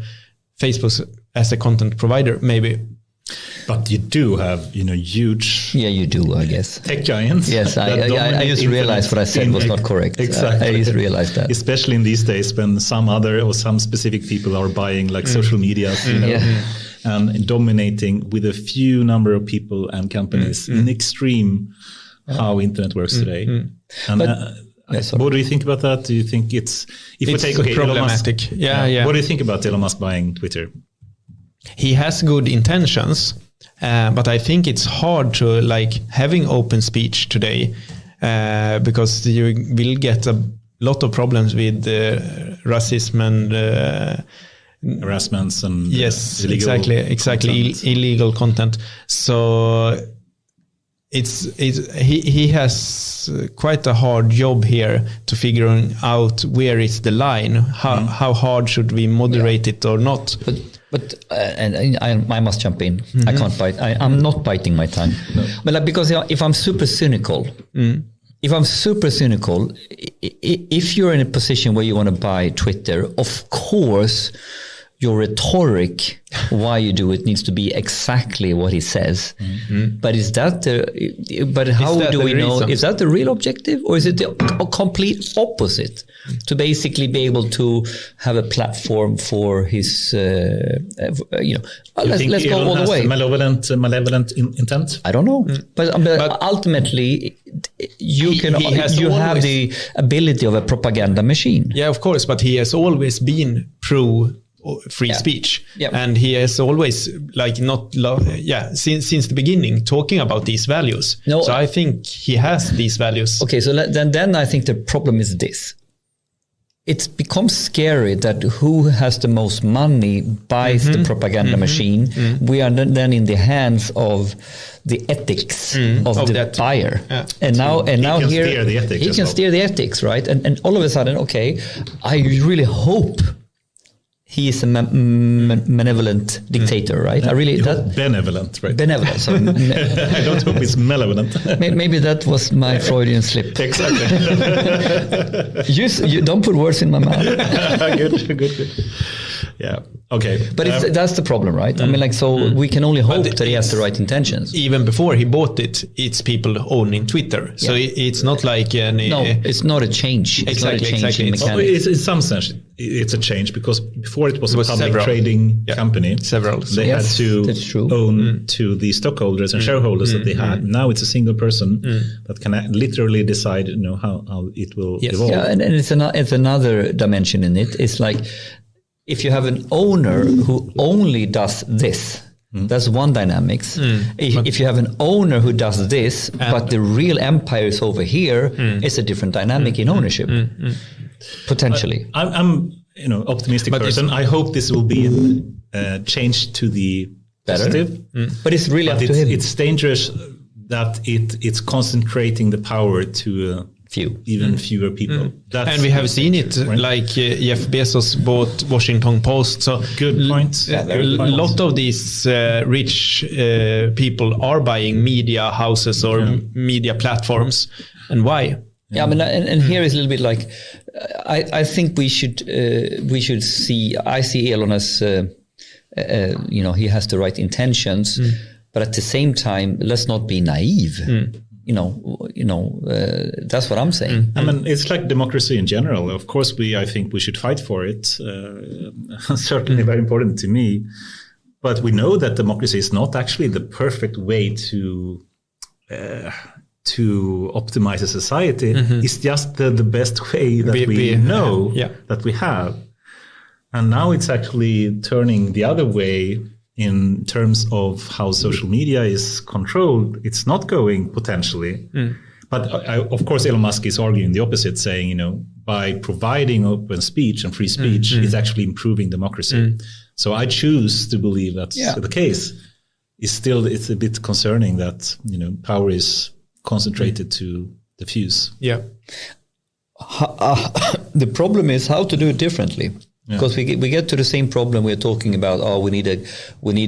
C: Facebook as a content provider, maybe.
B: But you do have, huge.
A: Yeah, you do, I guess.
B: Tech giants.
A: Yes, I just realized what I said was not correct.
B: Exactly.
A: I just realized that.
B: Especially in these days when some specific people are buying social media, and dominating with a few number of people and companies in extreme how internet works today. And what do you think about that? Do you think it's we take
C: problematic?
B: Elon Musk, What do you think about Elon Musk buying Twitter?
C: He has good intentions, but I think it's hard to having open speech today, because you will get a lot of problems with racism and
B: harassments and
C: illegal content. So he has quite a hard job here to figure out where is the line, how hard should we moderate it or not.
A: But I must jump in. I can't bite. I'm not biting my tongue. No. But because if I'm super cynical, if you're in a position where you want to buy Twitter, of course, your rhetoric, why you do it, needs to be exactly what he says. But is that how do we know? Is that the real objective, or is it the complete opposite? To basically be able to have a platform for his, let's go all the way.
B: Malevolent intent.
A: I don't know, but ultimately, you have the ability of a propaganda machine.
C: Yeah, of course, but he has always been pro free speech, and he has always since the beginning talking about these values. So I think he has these values.
A: Okay, so then I think the problem is this. It's become scary that who has the most money buys the propaganda machine. We are then in the hands of the ethics of the buyer. And now here he can steer the ethics, right? And all of a sudden, okay, I really hope he is a benevolent dictator, right?
B: Benevolent, right?
A: Benevolent. So
B: I don't hope it's malevolent.
A: Maybe that was my Freudian slip.
B: Exactly.
A: You don't put words in my mouth.
B: Good. Yeah. Okay.
A: But that's the problem, right? I mean, we can only hope that he has the right intentions.
C: Even before he bought it, it's people owning Twitter. So it's not like
A: it's not a change. It's not a change in mechanics.
B: In some sense, it's a change, because before it was a public trading company. They had to own to the stockholders and shareholders that they had. Now it's a single person that can literally decide, how it will evolve.
A: Yeah, and it's another dimension in it. It's like, if you have an owner who only does this, that's one dynamics. If you have an owner who does this, but the real empire is over here, it's a different dynamic in ownership, potentially.
B: I'm optimistic person. I hope this will be a change to the positive.
A: But it's really up to him.
B: It's dangerous that it's concentrating the power to even fewer people.
C: And we have seen it, right? Jeff Bezos bought Washington Post. So
B: good point.
C: A lot of these rich people are buying media houses or media platforms. And why?
A: Yeah, I mean, and here is a little bit like, I think we should see. I see Elon as, he has the right intentions. but at the same time, let's not be naive. That's what I'm saying.
B: I mean, it's like democracy in general. Of course, I think we should fight for it. Certainly very important to me. But we know that democracy is not actually the perfect way to optimize a society. It's just the best way that we know that we have. And now it's actually turning the other way in terms of how social media is controlled. It's not going potentially. But of course, Elon Musk is arguing the opposite, saying, by providing open speech and free speech, it's actually improving democracy. So I choose to believe that's the case. It's a bit concerning that, power is concentrated to the few.
C: Yeah.
A: The problem is how to do it differently. Because we get to the same problem we're talking about. Oh, we need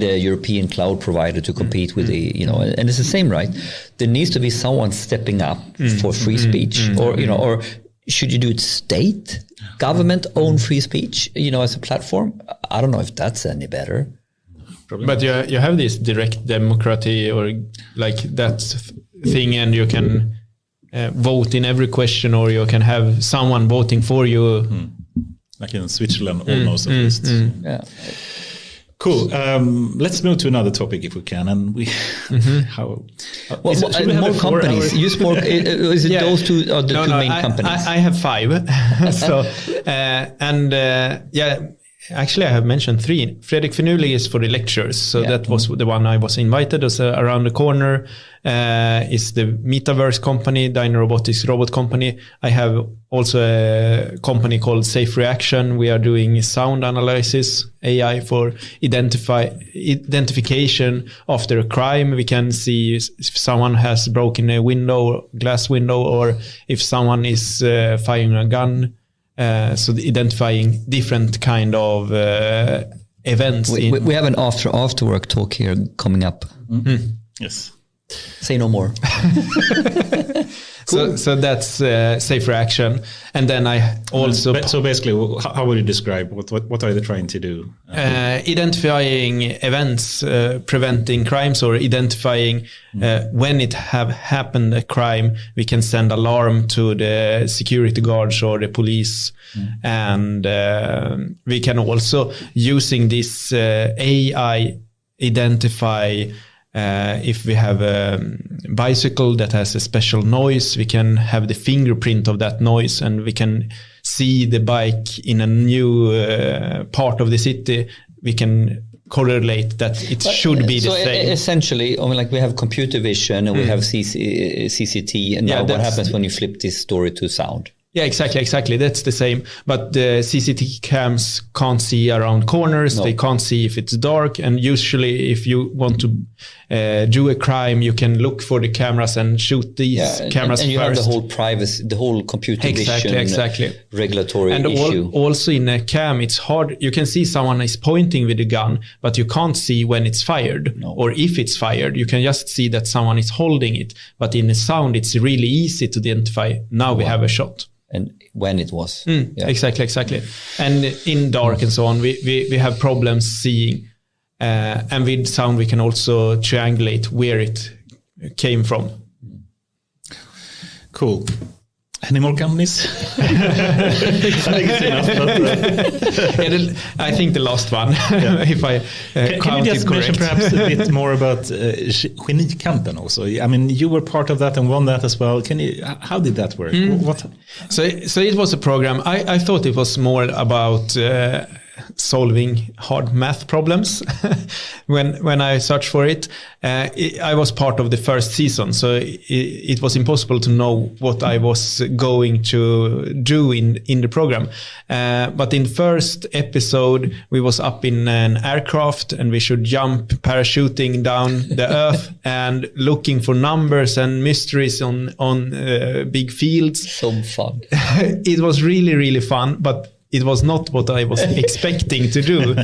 A: a European cloud provider to compete with and it's the same, right? There needs to be someone stepping up for free speech, or should you do it state, government owned free speech, as a platform? I don't know if that's any better.
C: But you have this direct democracy or like that thing, and you can vote in every question, or you can have someone voting for you.
B: Like in Switzerland, almost at least.
A: Yeah.
B: Cool. Let's move to another topic if we can. And
A: more companies. Use more. Is it those two are the two main companies?
C: I have 5. So actually I have mentioned 3. Fredrik Löfgren is for the lectures. So that was the one I was invited. As around the corner is the metaverse company, Dyno Robotics robot company. I have also a company called Safe Reaction. We are doing sound analysis, AI for identification after a crime. We can see if someone has broken a glass window, or if someone is firing a gun. So identifying different kind of events.
A: We have an after work talk here coming up.
B: Yes.
A: Say no more.
C: Cool. So that's Safe Reaction. And then I also...
B: So basically, how would you describe, what are they trying to do?
C: Identifying events, preventing crimes, or identifying when it have happened a crime, we can send alarm to the security guards or the police. And we can also, using this AI, identify if we have a bicycle that has a special noise, we can have the fingerprint of that noise, and we can see the bike in a new part of the city. We can correlate that it should be the same.
A: Essentially, we have computer vision and we have CCT, and now what happens when you flip this story to sound?
C: Yeah, exactly. That's the same. But the CCTV cams can't see around corners. No. They can't see if it's dark. And usually if you want to do a crime, you can look for the cameras and shoot these cameras
A: and you
C: first.
A: have the whole privacy, the whole computer vision regulatory issue.
C: And also in a cam, it's hard. You can see someone is pointing with a gun, but you can't see when it's fired or if it's fired. You can just see that someone is holding it. But in the sound, it's really easy to identify. Now we have a shot.
A: And when it was.
C: Exactly. And in dark and so on, we have problems seeing. And with sound, we can also triangulate where it came from.
B: Cool. Any more companies? I think it's enough.
C: I think the last one, if I
B: can you just mention perhaps a bit more about Genikampen also? I mean, you were part of that and won that as well. How did that work?
C: So it was a program. I thought it was more about solving hard math problems. when I searched for it, I was part of the first season, so it was impossible to know what I was going to do in the program. But in first episode, we was up in an aircraft and we should jump parachuting down the earth and looking for numbers and mysteries on big fields.
A: So fun.
C: It was really, really fun, but it was not what I was expecting to do.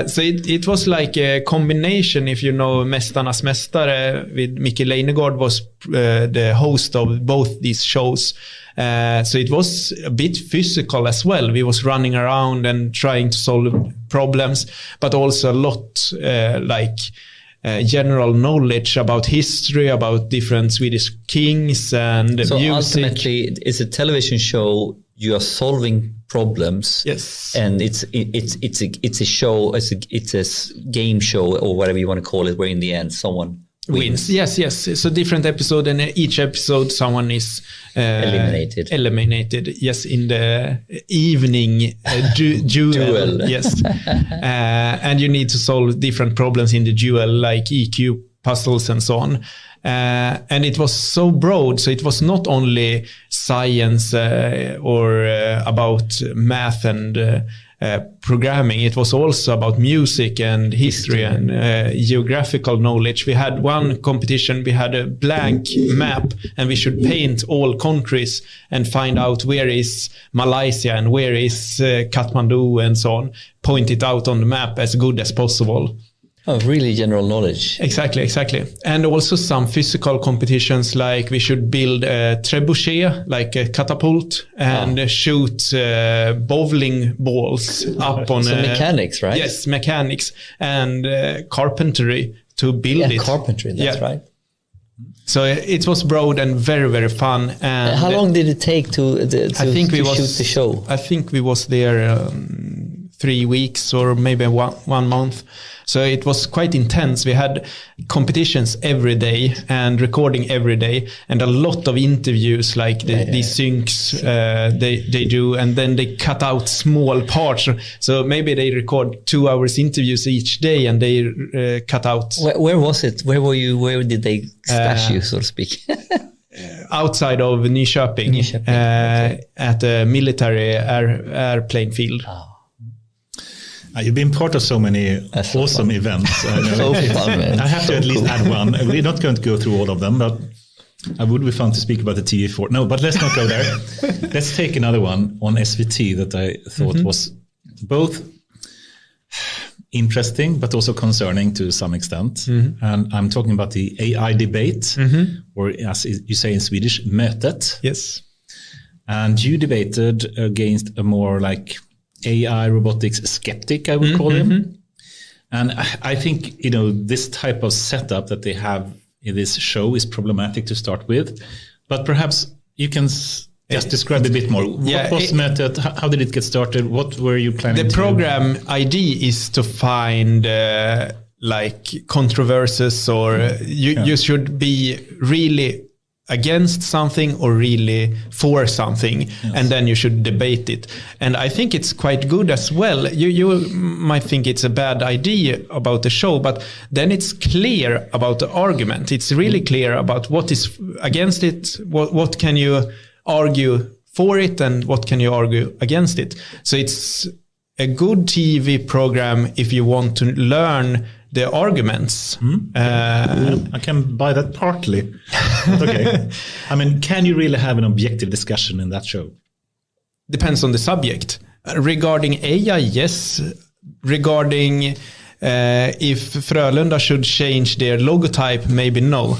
C: So it was like a combination. If you know Mästarnas Mästare, with Micke Leijnegard was the host of both these shows. So it was a bit physical as well. We was running around and trying to solve problems, but also a lot general knowledge about history, about different Swedish kings and
A: so
C: music.
A: Ultimately, it's a television show. You are solving problems.
C: Yes,
A: and it's a show. It's a game show or whatever you want to call it. Where in the end, someone wins.
C: Yes. So different episode, and each episode someone is eliminated. Yes, in the evening duel. Yes, and you need to solve different problems in the duel, like EQ puzzles and so on. And it was so broad, so it was not only science or about math and programming. It was also about music and history and geographical knowledge. We had one competition, we had a blank map, and we should paint all countries and find out where is Malaysia and where is Kathmandu and so on. Point it out on the map as good as possible.
A: Oh, really general knowledge.
C: Exactly. And also some physical competitions, like we should build a trebuchet, like a catapult, and shoot bowling balls up on...
A: So mechanics, right?
C: Yes, mechanics and carpentry to build it.
A: Carpentry, that's right.
C: So it was broad and very, very fun. And
A: how long did it take to shoot the show?
C: I think we was there 3 weeks or maybe one month. So it was quite intense. We had competitions every day and recording every day, and a lot of interviews, like these syncs they do, and then they cut out small parts. So maybe they record 2 hours interviews each day, and they cut out.
A: Where was it? Where were you? Where did they stash you, so to speak?
C: Outside of Nyköping. At a military airplane field.
A: Oh.
B: You've been part of so many awesome events.
A: So fun, man.
B: I have to at least add one. We're not going to go through all of them, but it would be fun to speak about the TV4. No, but let's not go there. Let's take another one on SVT that I thought was both interesting, but also concerning to some extent. And I'm talking about the AI debate, or as you say in Swedish, mötet.
C: Yes.
B: And you debated against a more like AI robotics skeptic, I would call him. And I think, this type of setup that they have in this show is problematic to start with. But perhaps you can just describe a bit more. What was Mötet? How did it get started? What were you planning to do?
C: The program idea is to find like controversies, or you should be really against something or really for something, and then you should debate it. And I think it's quite good as well. You might think it's a bad idea about the show, but then it's clear about the argument. It's really clear about what is against it, what can you argue for it, and what can you argue against it. So it's a good TV program if you want to learn the arguments.
B: I can buy that partly. But okay. I mean, can you really have an objective discussion in that show?
C: Depends on the subject. Regarding AI, yes. Regarding if Frölunda should change their logotype, maybe no.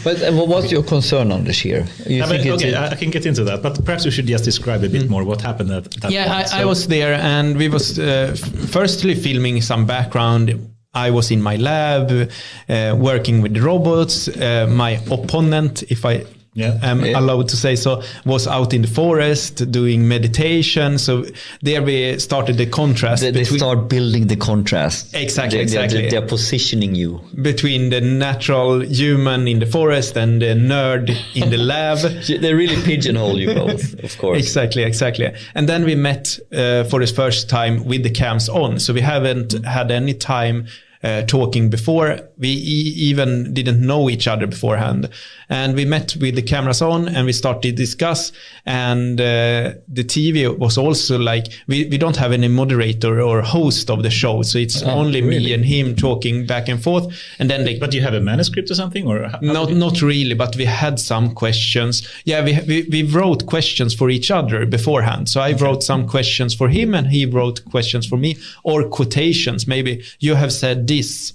A: But what's your concern on this here?
B: I can get into that, but perhaps we should just describe a bit more what happened at that point.
C: I was there, and we was firstly filming some background. I was in my lab working with robots. My opponent, if I am allowed to say so, was out in the forest doing meditation. So there we started the contrast.
A: They start building the contrast.
C: Exactly.
A: They're positioning you.
C: Between the natural human in the forest and the nerd in the lab.
A: They really pigeonhole you both, of course.
C: Exactly. And then we met for the first time with the cams on. So we haven't had any time talking before. We even didn't know each other beforehand, and we met with the cameras on, and we started to discuss. And the TV was also like, we don't have any moderator or host of the show, so it's only me and him talking back and forth. And then
B: but you have a manuscript or something, or
C: not really, but we had some questions. We wrote questions for each other beforehand. So I wrote some questions for him, and he wrote questions for me, or quotations. Maybe you have said this,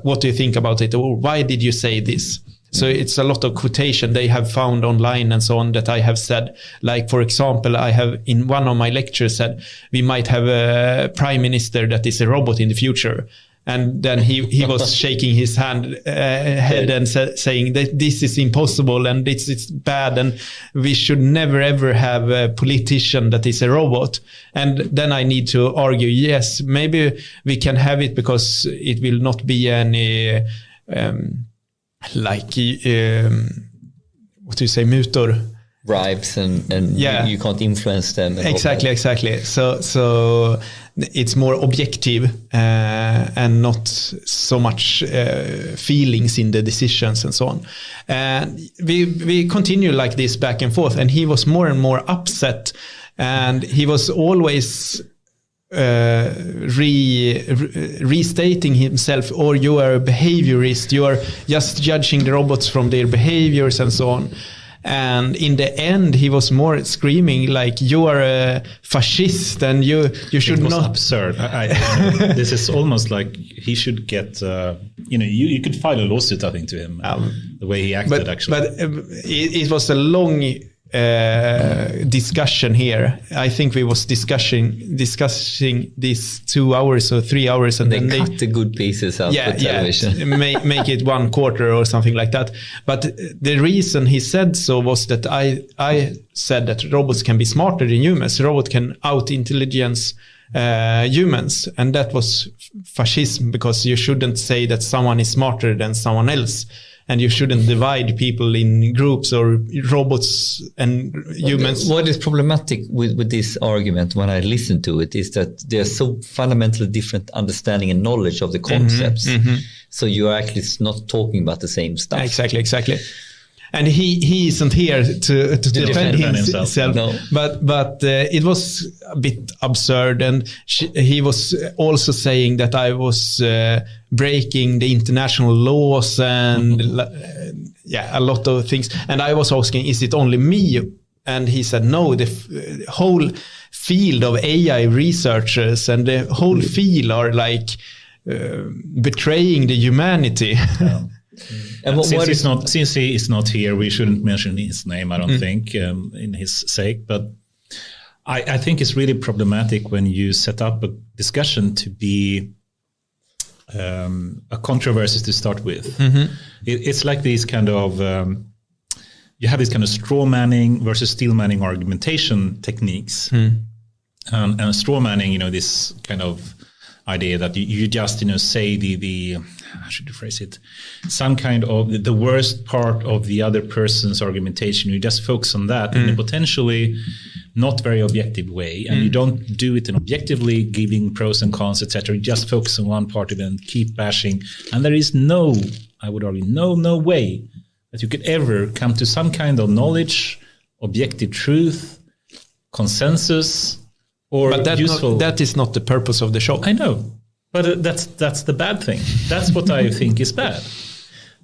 C: what do you think about it, or why did you say this? So it's a lot of quotation they have found online and so on that I have said. Like, for example, I have in one of my lectures said we might have a prime minister that is a robot in the future. And then he was shaking his head and saying that this is impossible and it's bad and we should never ever have a politician that is a robot. And then I need to argue, yes, maybe we can have it because it will not be any what do you say, mutor?
A: Bribes and you can't influence them.
C: Exactly. So it's more objective and not so much feelings in the decisions and so on. And we continue like this back and forth, and he was more and more upset, and he was always restating himself, or you are a behaviorist, you are just judging the robots from their behaviors and so on. And in the end, he was more screaming like, you are a fascist and you should not. It was
B: absurd. This is almost like he should get, you could file a lawsuit, I think, to him, the way he acted, actually.
C: But it was a long discussion here. I think we was discussing this 2 hours or 3 hours, and then
A: they cut the good pieces out for television.
C: make it 1/4 or something like that. But the reason he said so was that I said that robots can be smarter than humans. Robots can out-intelligence humans, and that was fascism, because you shouldn't say that someone is smarter than someone else. And you shouldn't divide people in groups or robots and humans.
A: What is problematic with this argument when I listen to it is that there's so fundamentally different understanding and knowledge of the concepts. So you're actually not talking about the same stuff.
C: Exactly. And he isn't here to defend himself.
A: No.
C: But it was a bit absurd, and he was also saying that I was breaking the international laws and a lot of things. And I was asking, is it only me? And he said, no, the whole field of AI researchers and the whole field are like betraying the humanity.
B: Yeah. And since he is not here, we shouldn't mention his name, I don't think, in his sake. But I think it's really problematic when you set up a discussion to be a controversy to start with. It's like these kind of, you have this kind of straw manning versus steel manning argumentation techniques. And straw manning, this kind of idea that you just, say the how should you phrase it? Some kind of the worst part of the other person's argumentation. You just focus on that in a potentially not very objective way, and you don't do it in objectively giving pros and cons, etc. You just focus on one part of it and keep bashing. And there is I would argue, no way that you could ever come to some kind of knowledge, objective truth, consensus, or useful.
C: That is not the purpose of the show.
B: I know. But that's the bad thing. That's what I think is bad.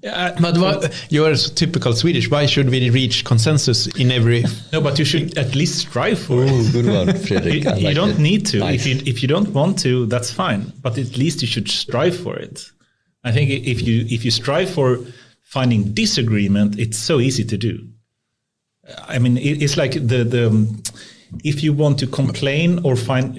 C: But you are so typical Swedish. Why should we reach consensus in every?
B: No, but you should at least strive for it.
A: Good one, Fredrik.
B: You don't need to. Nice. If you don't want to, that's fine. But at least you should strive for it. I think if you strive for finding disagreement, it's so easy to do. I mean, it's like the if you want to complain or find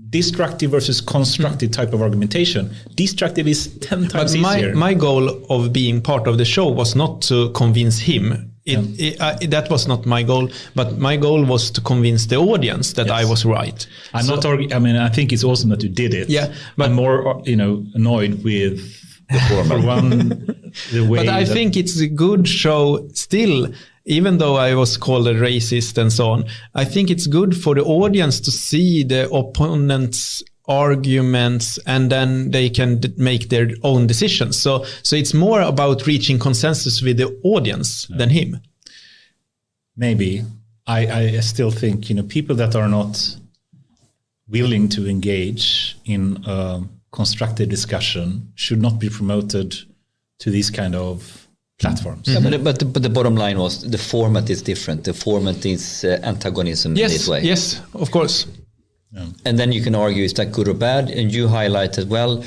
B: destructive versus constructive type of argumentation. Destructive is 10 times easier.
C: My goal of being part of the show was not to convince him. That was not my goal, but my goal was to convince the audience that I was right.
B: I think it's awesome that you did it.
C: Yeah, but
B: I'm more, annoyed with the format. The way.
C: But I think it's a good show still. Even though I was called a racist and so on, I think it's good for the audience to see the opponent's arguments, and then they can make their own decisions. So it's more about reaching consensus with the audience than him.
B: Maybe. I still think, people that are not willing to engage in a constructive discussion should not be promoted to these kind of platforms.
A: Yeah, but the bottom line was the format is different. The format is antagonism in this way.
C: Yes, of course.
B: Yeah.
A: And then you can argue, is that good or bad? And you highlighted, well,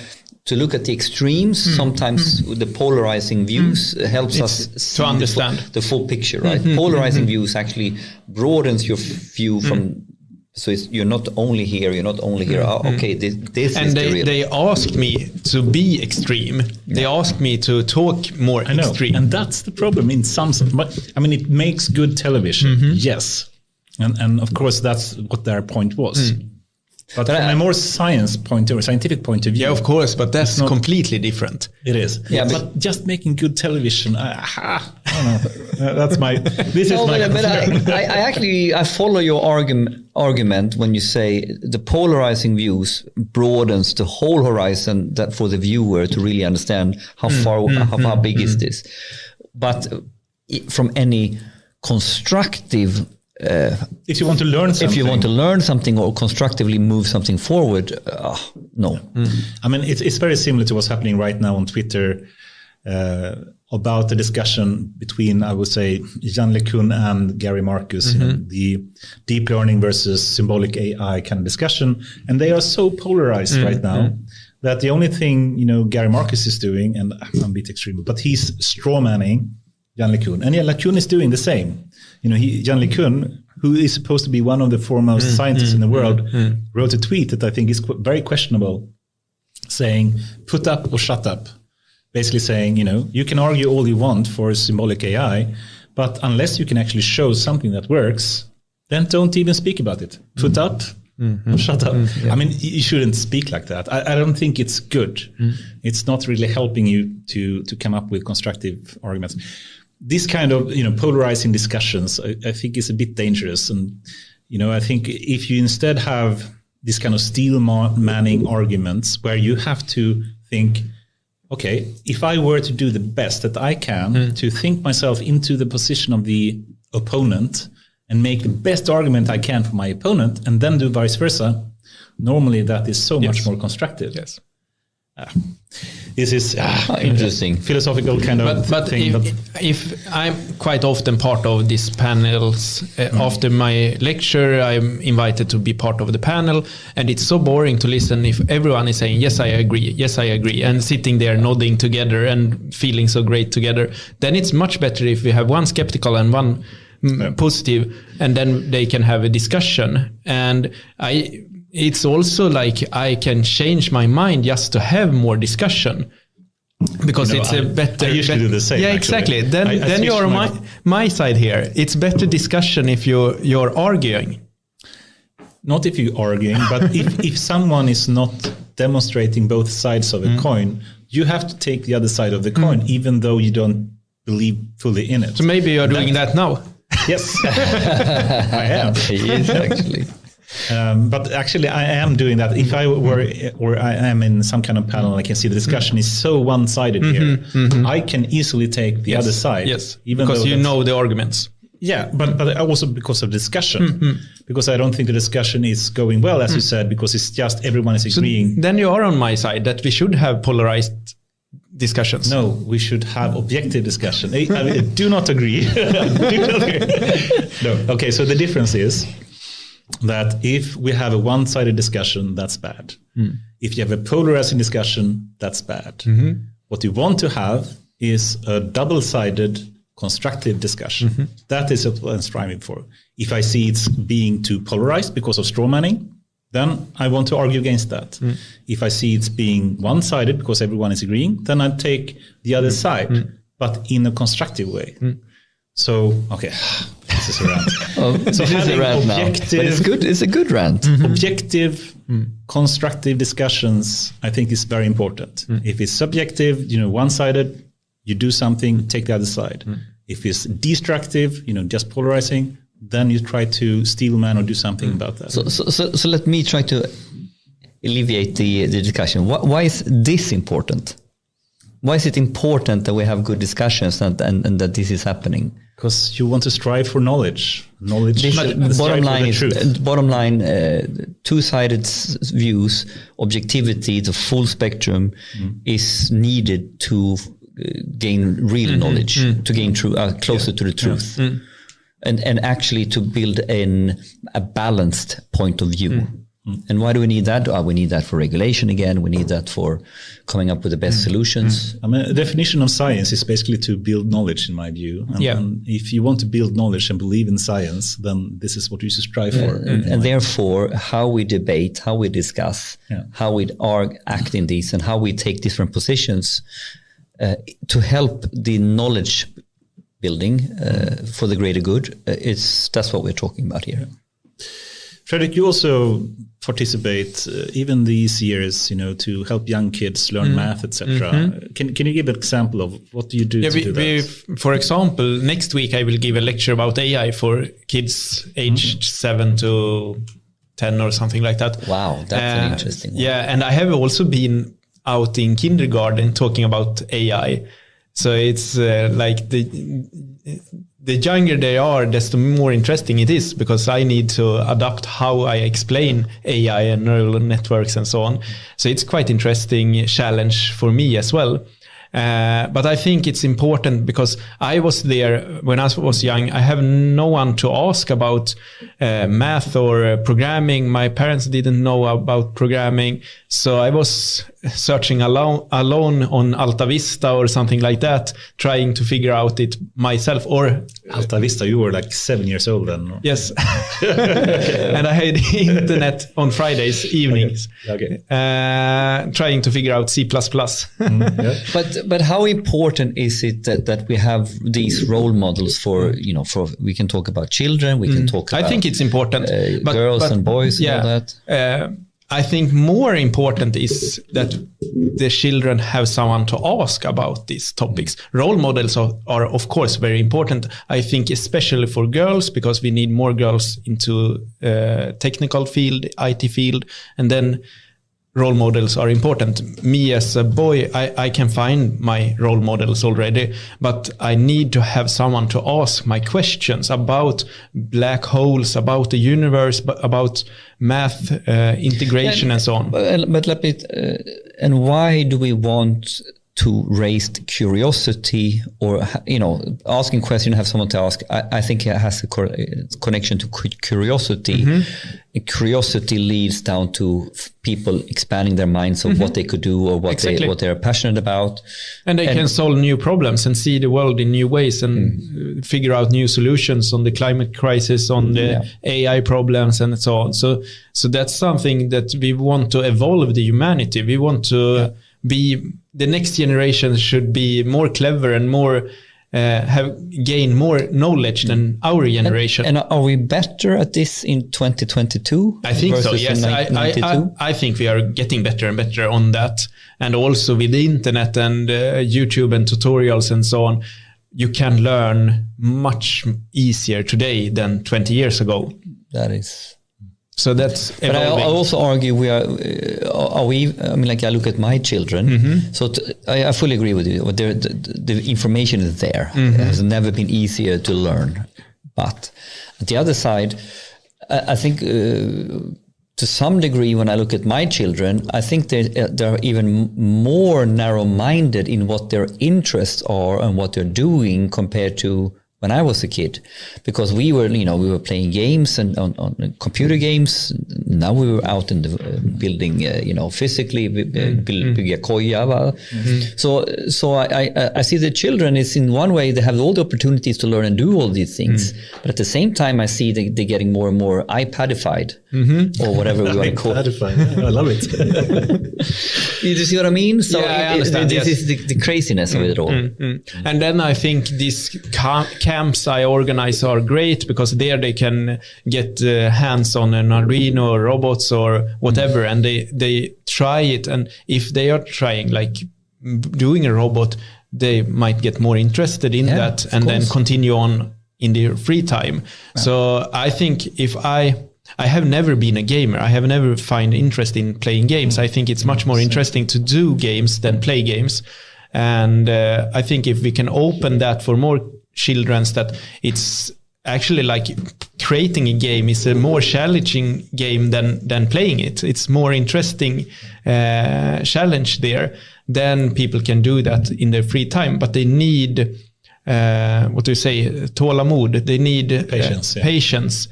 A: to look at the extremes, sometimes the polarizing views helps us
C: to understand
A: the full picture, right? Polarizing views actually broadens your view from So you're not only here. Okay, this
C: and
A: is the real.
C: they asked me to be extreme. They asked me to talk more extreme.
B: And that's the problem in some sense. But I mean, it makes good television, yes. And of course, that's what their point was. But from a more scientific point of view.
C: Yeah, of course, but that's completely different.
B: It is.
A: Yeah,
B: but just making good television, I don't know. That's my. This is my.
A: But I follow your argument when you say the polarizing views broadens the whole horizon that for the viewer to really understand how how big is this. But from any constructive.
B: If you want to learn something.
A: If you want to learn something or constructively move something forward, no.
B: I mean, it's very similar to what's happening right now on Twitter about the discussion between, I would say, Jan LeCun and Gary Marcus, the deep learning versus symbolic AI kind of discussion. And they are so polarized right now that the only thing, Gary Marcus is doing, and I'm a bit extreme, but he's strawmanning Jan LeCun. And LeCun is doing the same. Jan LeCun, who is supposed to be one of the foremost scientists in the world, wrote a tweet that I think is very questionable, saying, put up or shut up. Basically saying, you can argue all you want for symbolic AI, but unless you can actually show something that works, then don't even speak about it. Put up or shut up. I mean, you shouldn't speak like that. I don't think it's good. It's not really helping you to come up with constructive arguments. This kind of polarizing discussions, I think, is a bit dangerous. And I think if you instead have this kind of steel manning arguments where you have to think, okay, if I were to do the best that I can to think myself into the position of the opponent and make the best argument I can for my opponent, and then do vice versa, normally that is so much more constructive.
C: Yes.
B: This is
A: interesting
B: philosophical kind of thing.
C: If I'm quite often part of these panels, after my lecture, I'm invited to be part of the panel, and it's so boring to listen if everyone is saying, yes, I agree, and sitting there nodding together and feeling so great together. Then it's much better if we have one skeptical and one positive, and then they can have a discussion. And it's also like I can change my mind just to have more discussion, because it's a better.
B: I usually do the same.
C: Yeah,
B: actually.
C: exactly. Then you're on my side here. It's better discussion if you're arguing.
B: Not if you're arguing, but if someone is not demonstrating both sides of a coin, you have to take the other side of the coin, even though you don't believe fully in it.
C: So maybe you're doing that now.
B: Yes, I am.
A: He is actually.
B: But actually, I am doing that. If I were, or I am in some kind of panel, I can see the discussion is so one-sided here. I can easily take the other side.
C: Yes,
B: even
C: because you know the arguments.
B: Yeah, but also because of discussion. Because I don't think the discussion is going well, as you said, because it's just everyone is agreeing.
C: So then you are on my side that we should have polarized discussions.
B: No, we should have objective discussion. I do not agree. No. Okay, so the difference is that if we have a one-sided discussion, that's bad. If you have a polarizing discussion, that's bad. What you want to have is a double-sided constructive discussion. That is what I'm striving for. If I see it's being too polarized because of straw manning, then I want to argue against that. If I see it's being one-sided because everyone is agreeing, then I take the other side, but in a constructive way. So, okay, this is a rant.
A: So this is a rant now, but it's good. It's a good rant.
B: Objective, constructive discussions, I think, is very important. If it's subjective, one-sided, you do something, take the other side. If it's destructive, just polarizing, then you try to steel man or do something about that.
A: So let me try to alleviate the discussion. Why is this important? Why is it important that we have good discussions and that this is happening?
B: Because you want to strive for knowledge.
A: Bottom line, two-sided views, objectivity, the full spectrum is needed to gain real knowledge, to gain closer to the truth, and actually to build a balanced point of view. And why do we need that? We need that for regulation again. We need that for coming up with the best solutions.
B: I mean, the definition of science is basically to build knowledge, in my view. And if you want to build knowledge and believe in science, then this is what you should strive for.
A: And therefore, how we debate, how we discuss, how we act in these, and how we take different positions to help the knowledge building for the greater good. That's what we're talking about here.
B: Fredrik, you also participate even these years, to help young kids learn math, etc. Can you give an example of what do you do to do that?
C: For example, next week I will give a lecture about AI for kids aged 7 to 10 or something like that.
A: Wow, that's an interesting one.
C: Yeah, and I have also been out in kindergarten talking about AI. So it's like the younger they are, desto more interesting it is, because I need to adapt how I explain AI and neural networks and so on. So it's quite interesting challenge for me as well. But I think it's important because I was there when I was young. I have no one to ask about math or programming. My parents didn't know about programming. So I was searching alone on Alta Vista or something like that, trying to figure out it myself. Or
B: Alta Vista, you were like 7 years old then?
C: Yes. And I had internet on Fridays evenings, trying to figure out C++.
A: But how important is it that we have these role models for we can talk about children, we can talk about
C: I think it's important,
A: girls and boys and all that.
C: I think more important is that the children have someone to ask about these topics. Role models are of course very important. I think especially for girls, because we need more girls into technical field, IT field, and then role models are important. Me as a boy, I can find my role models already, but I need to have someone to ask my questions about black holes, about the universe, about math, integration and so on.
A: But let me, and why do we want to raise curiosity, or asking question, have someone to ask? I think it has a connection to curiosity. Curiosity leads down to people expanding their minds of what they could do or what they're passionate about,
C: and they can solve new problems and see the world in new ways and figure out new solutions on the climate crisis, on the AI problems and so on. So that's something that we want to evolve the humanity. We want to be the next generation should be more clever and more gain more knowledge than our generation.
A: And are we better at this in 2022?
C: I think so. Yes, I think we are getting better and better on that. And also with the internet and YouTube and tutorials and so on, you can learn much easier today than 20 years ago.
A: That is.
C: So that's evolving.
A: But I also argue I look at my children. So I fully agree with you. The information is there. It has never been easier to learn. But at the other side, I think to some degree, when I look at my children, I think they're even more narrow-minded in what their interests are and what they're doing compared to when I was a kid, because we were playing games and on computer games. Now we were out in the building, physically, bygga koja. So I see the children is in one way they have all the opportunities to learn and do all these things, but at the same time I see they're getting more and more iPadified or whatever we want to call it.
B: I love it.
A: You see what I mean? So
C: I understand.
A: This is the craziness of it all.
C: And then I think these camps I organize are great, because there they can get hands on an Arduino or robots or whatever, and they try it. And if they are trying, like doing a robot, they might get more interested in that and then continue on in their free time. So I think if I have never been a gamer. I have never found interest in playing games. I think it's much more interesting to do games than play games. And I think if we can open that for more children, that it's actually like creating a game is a more challenging game than playing it. It's more interesting challenge there. Then people can do that in their free time, but they need tålamod. They need patience.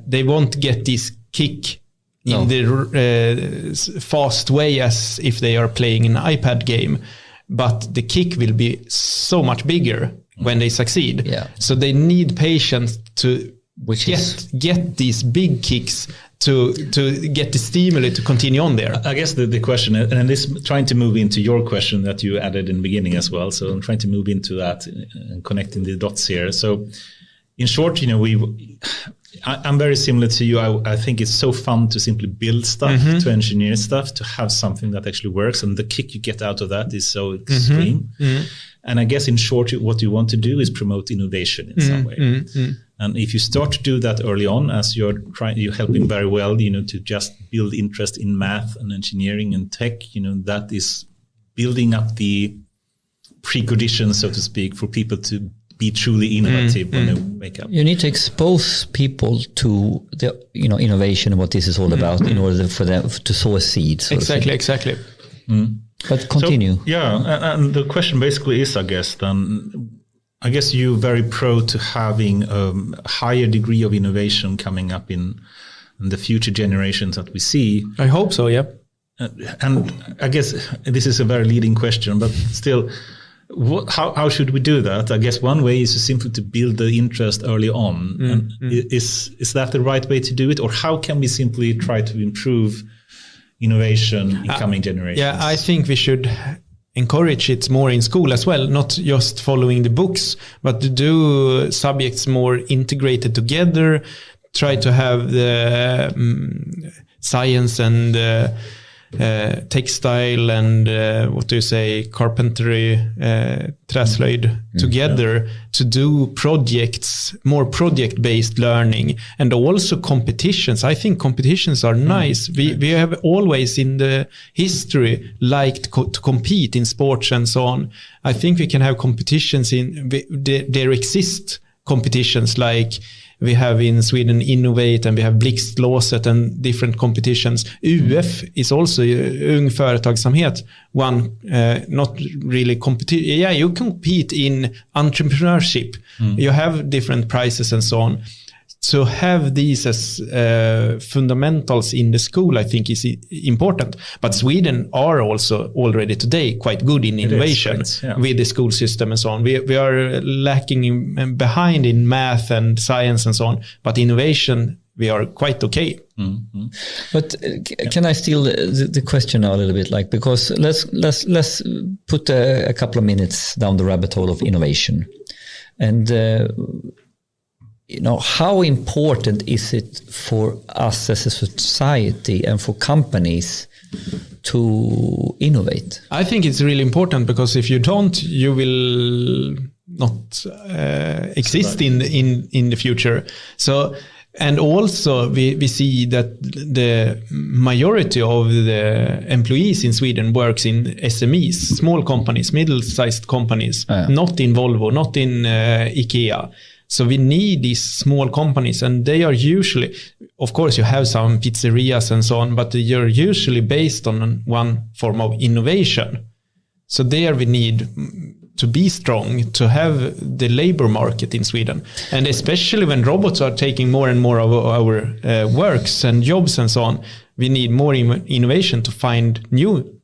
C: They won't get this kick in the fast way as if they are playing an iPad game. But the kick will be so much bigger when they succeed.
A: Yeah.
C: So they need patience to get these big kicks to get the stimuli to continue on there.
B: I guess the question, and this trying to move into your question that you added in the beginning as well. So I'm trying to move into that and connecting the dots here. So in short, I'm very similar to you. I think it's so fun to simply build stuff, to engineer stuff, to have something that actually works. And the kick you get out of that is so extreme. And I guess in short, what you want to do is promote innovation in some way. And if you start to do that early on, as you're helping very well, to just build interest in math and engineering and tech, that is building up the preconditions, so to speak, for people to be truly innovative when they wake up.
A: You need to expose people to the innovation and what this is all about in order for them to sow a seed.
C: Exactly.
A: But continue.
B: So, and the question basically is, I guess you're very pro to having a higher degree of innovation coming up in the future generations that we see.
C: I hope so, yeah.
B: And I guess this is a very leading question, but still, how should we do that? I guess one way is simply to build the interest early on. And is that the right way to do it? Or how can we simply try to improve innovation in coming generations?
C: Yeah, I think we should encourage it more in school as well, not just following the books, but to do subjects more integrated together, try to have the science and textile and carpentry, träslöjd together to do projects, more project-based learning, and also competitions. I think competitions are nice. We have always in the history liked to compete in sports and so on. I think we can have competitions there exist competitions like we have in Sweden Innovate and we have Blixtlåset and different competitions. UF is also Ung Företagsamhet. One, not really competition. Yeah, you compete in entrepreneurship. You have different prizes and so on. To have these as fundamentals in the school, I think is important. But Sweden are also already today quite good in innovation with the school system and so on. We are lacking behind in math and science and so on. But innovation, we are quite okay.
A: But can I steal the question now a little bit? Because let's put a couple of minutes down the rabbit hole of innovation. And how important is it for us as a society and for companies to innovate? I
C: think it's really important, because if you don't, you will not exist in the future. So, and also we see that the majority of the employees in Sweden works in SMEs, small companies, middle-sized companies, not in Volvo, not in IKEA. So we need these small companies, and they are usually, of course, you have some pizzerias and so on, but they are usually based on one form of innovation. So there we need to be strong, to have the labor market in Sweden. And especially when robots are taking more and more of our works and jobs and so on, we need more innovation to find new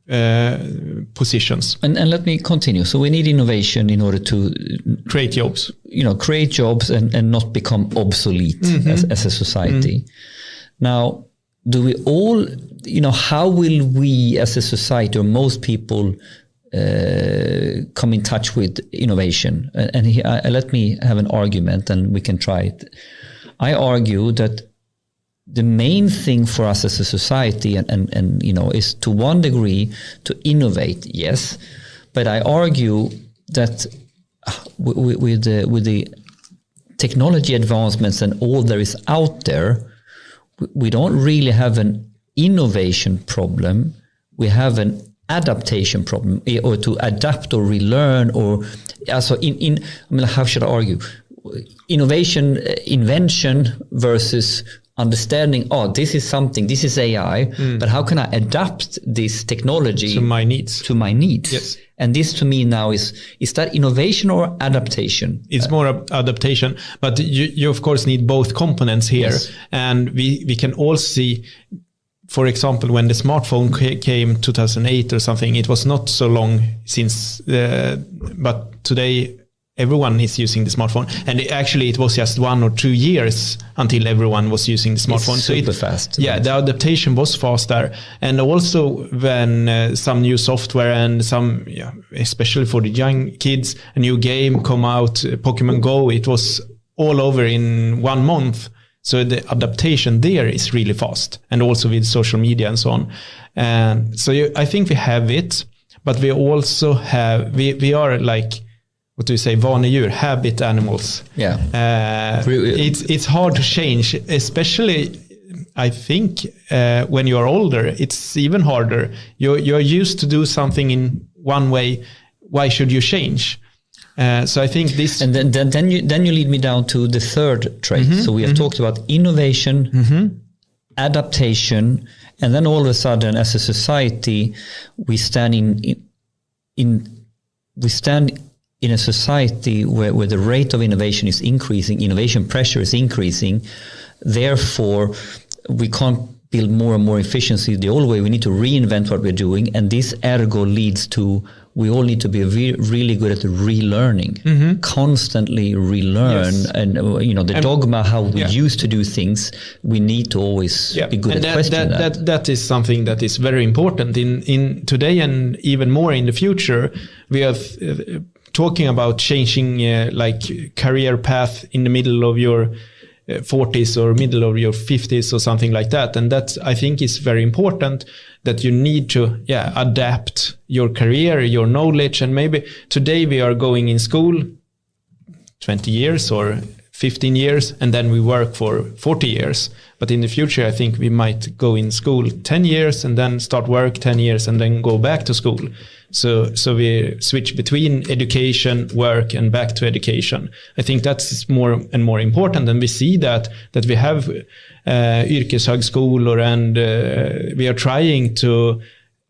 C: positions. And
A: let me continue. So we need innovation in order to
C: create jobs.
A: Create jobs and not become obsolete as a society. Now, do we all, how will we as a society, or most people, come in touch with innovation? And let me have an argument, and we can try it. I argue that the main thing for us as a society and is to one degree to innovate, yes, but I argue that with the technology advancements and all there is out there, we don't really have an innovation problem. We have an adaptation problem, or to adapt or relearn, or also how should I argue? Invention versus understanding, this is something, this is AI, but how can I adapt this technology
C: to my needs?
A: Yes. And this to me now is that innovation or adaptation?
C: It's more adaptation, but you of course need both components here. Yes. And we can all see for example, when the smartphone came 2008 or something, it was not so long since, but today everyone is using the smartphone. And it was just 1 or 2 years until everyone was using the smartphone.
A: It's super fast.
C: Yeah, the adaptation was faster. And also when some new software and some, especially for the young kids, a new game come out, Pokemon Go, it was all over in 1 month. So the adaptation there is really fast, and also with social media and so on. And so I think we have it, but we also have, we are like, what do you say, vanedjur, habit animals.
A: Yeah.
C: It's hard to change, especially I think when you are older, it's even harder. You're used to do something in one way. Why should you change? So I think this,
A: and then you lead me down to the third trait. So we have talked about innovation, adaptation, and then all of a sudden, as a society, we stand in a society where the rate of innovation is increasing, innovation pressure is increasing. Therefore, we can't build more and more efficiency the old way. We need to reinvent what we're doing, and this ergo leads to we all need to be really good at relearning, constantly relearn, and the dogma how we used to do things. We need to always be good at questioning that.
C: That is something that is very important in today, and even more in the future. We are talking about changing like career path in the middle of your 40s or middle of your 50s or something like that. And that I think is very important, that you need to adapt your career, your knowledge. And maybe today we are going in school 20 years or 15 years, and then we work for 40 years. But in the future, I think we might go in school 10 years and then start work 10 years and then go back to school. So we switch between education, work, and back to education. I think that's more and more important. And we see that we have yrkeshögskolor, and we are trying to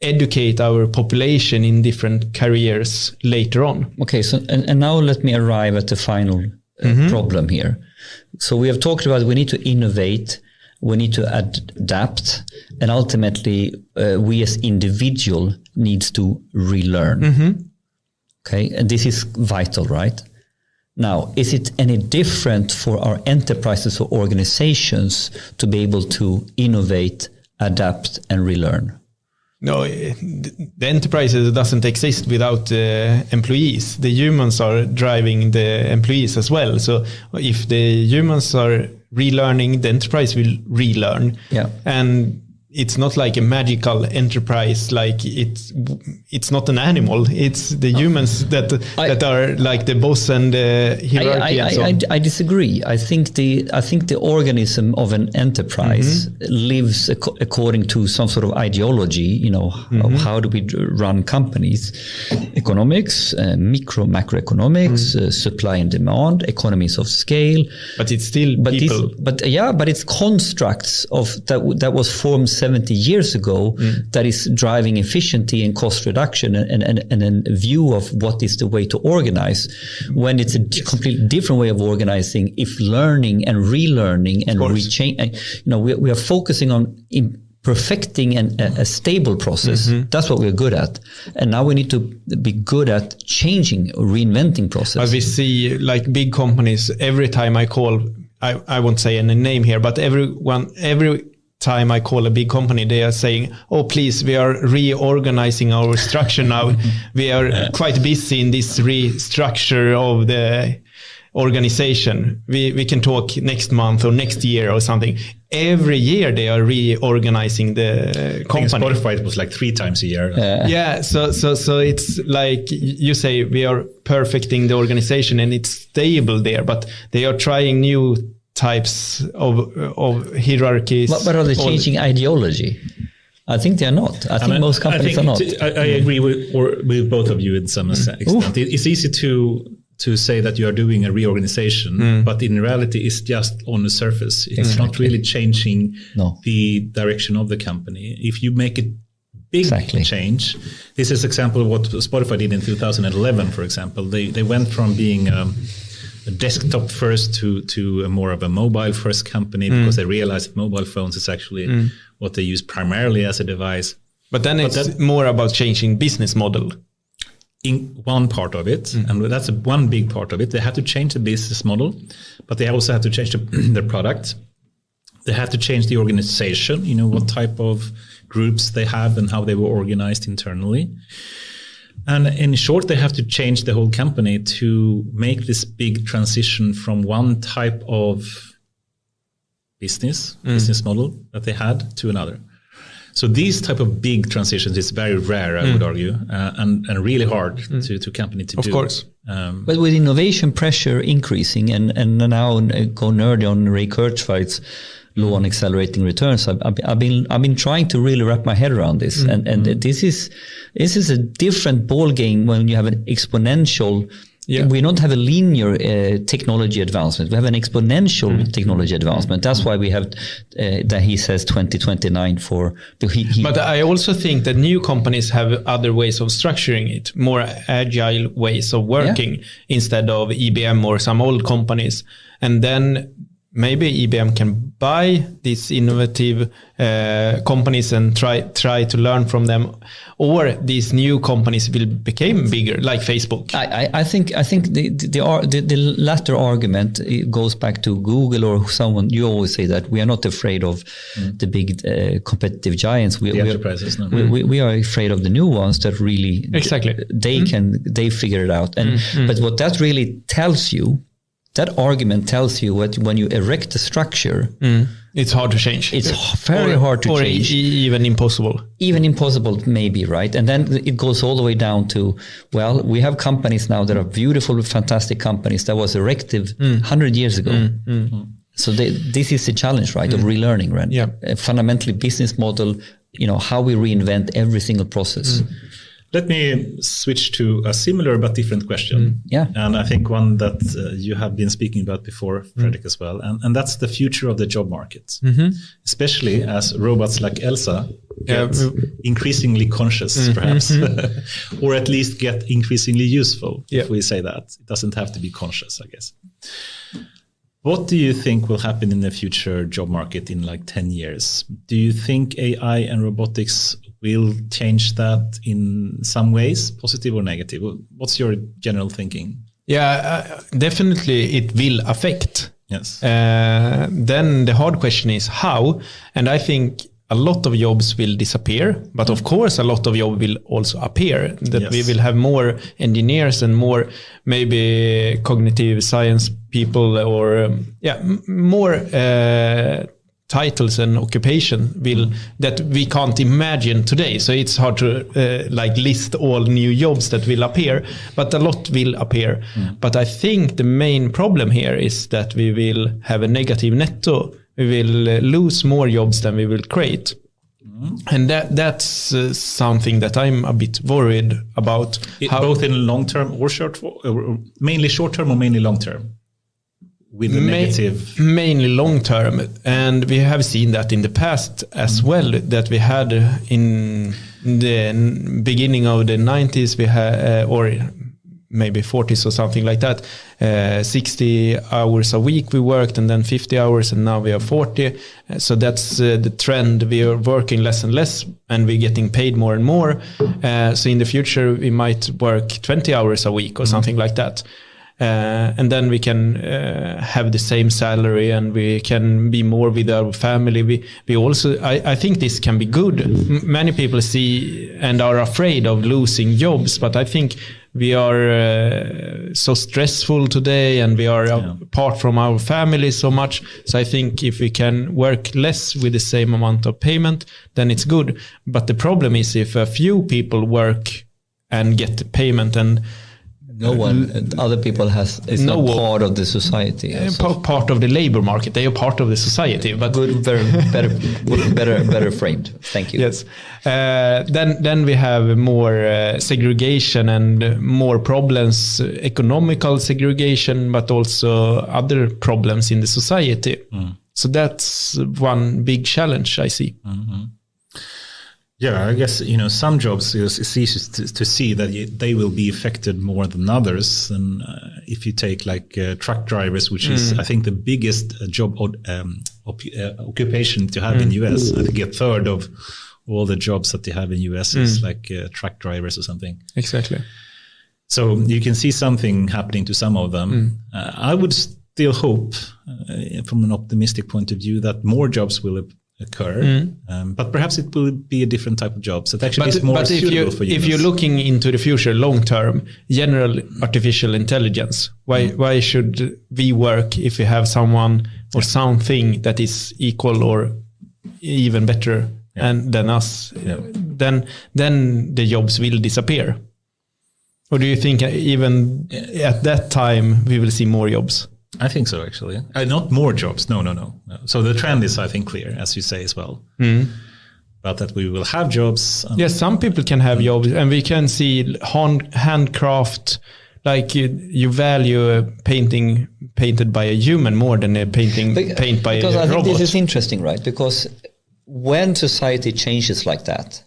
C: educate our population in different careers later on.
A: Okay, so and now let me arrive at the final problem here. So we have talked about we need to innovate, we need to adapt, and ultimately we as individual needs to relearn. Okay, and this is vital, right? Now, is it any different for our enterprises or organizations to be able to innovate, adapt, and relearn?
C: No, the enterprises doesn't exist without employees. The humans are driving the employees as well. So if the humans are relearning, the enterprise will relearn. Yeah. And it's not like a magical enterprise, like it's not an animal. It's the humans that are like the boss and the hierarchy and so on.
A: I disagree. I think the organism of an enterprise lives according to some sort of ideology, of how do we run companies, economics, macroeconomics, supply and demand, economies of scale.
C: But it's still people.
A: But it's constructs of that was formed 70 years ago that is driving efficiency and cost reduction and a view of what is the way to organize, when it's a completely different way of organizing if learning and relearning and we are focusing on perfecting a stable process. That's what we're good at. And now we need to be good at changing or reinventing process.
C: But we see like big companies, every time I call, I won't say any name here, but every time I call a big company, they are saying, oh, please, we are reorganizing our structure now. We are quite busy in this restructure of the organization. We can talk next month or next year or something. Every year they are reorganizing the company.
B: I think Spotify was like 3 times a year.
C: So it's like you say, we are perfecting the organization and it's stable there, but they are trying new types of hierarchies.
A: But are they changing ideology? I think they are not. I think most companies are not.
B: I agree with both of you in some extent. It's easy to say that you are doing a reorganization, but in reality it's just on the surface. It's not really changing the direction of the company. If you make a big change, this is an example of what Spotify did in 2011, for example. They went from being desktop first to a more of a mobile first company because they realize that mobile phones is actually what they use primarily as a device.
C: But then it's more about changing business model.
B: In one part of it, and that's one big part of it, they have to change the business model, but they also have to change their product. They have to change the organization, what type of groups they have and how they were organized internally. And in short, they have to change the whole company to make this big transition from one type of business model that they had to another. So these type of big transitions is very rare, I would argue, and really hard to company to do.
C: Of course.
A: But with innovation pressure increasing and now go nerdy on Ray Kurzweil's law on accelerating returns, I've been trying to really wrap my head around this, and this is a different ball game when you have an exponential. Yeah. We don't have a linear technology advancement. We have an exponential technology advancement. That's why we have that he says 2029 for.
C: But I also think that new companies have other ways of structuring it, more agile ways of working instead of IBM or some old companies. And then maybe IBM can buy these innovative companies and try to learn from them, or these new companies will become bigger, like Facebook.
A: I think the latter argument goes back to Google or someone. You always say that we are not afraid of the big competitive giants.
B: The enterprises.
A: We are afraid of the new ones that really they figure it out. And but what that really tells you. That argument tells you when you erect a structure,
C: it's hard to change.
A: It's very hard to change.
C: Even impossible.
A: Even impossible, maybe, right? And then it goes all the way down to, well, we have companies now that are beautiful, fantastic companies that was erected 100 years ago. So this is the challenge, right, of relearning, right?
C: Yeah.
A: Fundamentally, business model, how we reinvent every single process.
B: Let me switch to a similar but different question. And I think one that you have been speaking about before, Fredrik, as well. And that's the future of the job market, especially as robots like Elsa get increasingly conscious, perhaps, or at least get increasingly useful, if we say that. It doesn't have to be conscious, I guess. What do you think will happen in the future job market in like 10 years? Do you think AI and robotics will change that in some ways, positive or negative? What's your general thinking?
C: Yeah, definitely it will affect.
B: Yes.
C: Then the hard question is how, and I think a lot of jobs will disappear, but of course a lot of jobs will also appear, that we will have more engineers and more maybe cognitive science people or more titles and occupation that we can't imagine today. So it's hard to list all new jobs that will appear, but a lot will appear. But I think the main problem here is that we will have a negative netto. We will lose more jobs than we will create. And that's something that I'm a bit worried about.
B: Both in long term or short, mainly short term or mainly long term? With the negative,
C: mainly long term, and we have seen that in the past as well. That we had in the beginning of the 90s, we had or maybe 40s or something like that. 60 hours a week we worked, and then 50 hours, and now we are 40. So that's the trend. We are working less and less, and we're getting paid more and more. So in the future, we might work 20 hours a week or something like that. And then we can have the same salary, and we can be more with our family. We also, I think this can be good. Many people see and are afraid of losing jobs, but I think we are so stressful today, and we are apart from our family so much. So I think if we can work less with the same amount of payment, then it's good. But the problem is if a few people work and get the payment, and
A: no one, other people is not part of the society.
C: Part of the labor market. They are part of the society. But
A: good, better framed. Thank you.
C: Yes. Then we have more segregation and more problems, economical segregation, but also other problems in the society. So that's one big challenge I see.
B: Yeah, I guess, some jobs it's easy to see that they will be affected more than others. And if you take like truck drivers, which is, I think, the biggest job occupation to have in US. I think a third of all the jobs that they have in US is like truck drivers or something.
C: Exactly.
B: So you can see something happening to some of them. I would still hope, from an optimistic point of view, that more jobs will occur, but perhaps it will be a different type of jobs that actually is more suitable for humans.
C: If you're looking into the future long term, general artificial intelligence, why should we work if we have someone or something that is equal or even better than us? Then the jobs will disappear. Or do you think even at that time we will see more jobs?
B: I think so, actually. Not more jobs. No. So the trend is, I think, clear, as you say as well. But that we will have jobs.
C: Yes, some people can have jobs, and we can see handcraft, like you value a painting painted by a human more than a painting painted by a robot. Because I think
A: this is interesting, right? Because when society changes like that,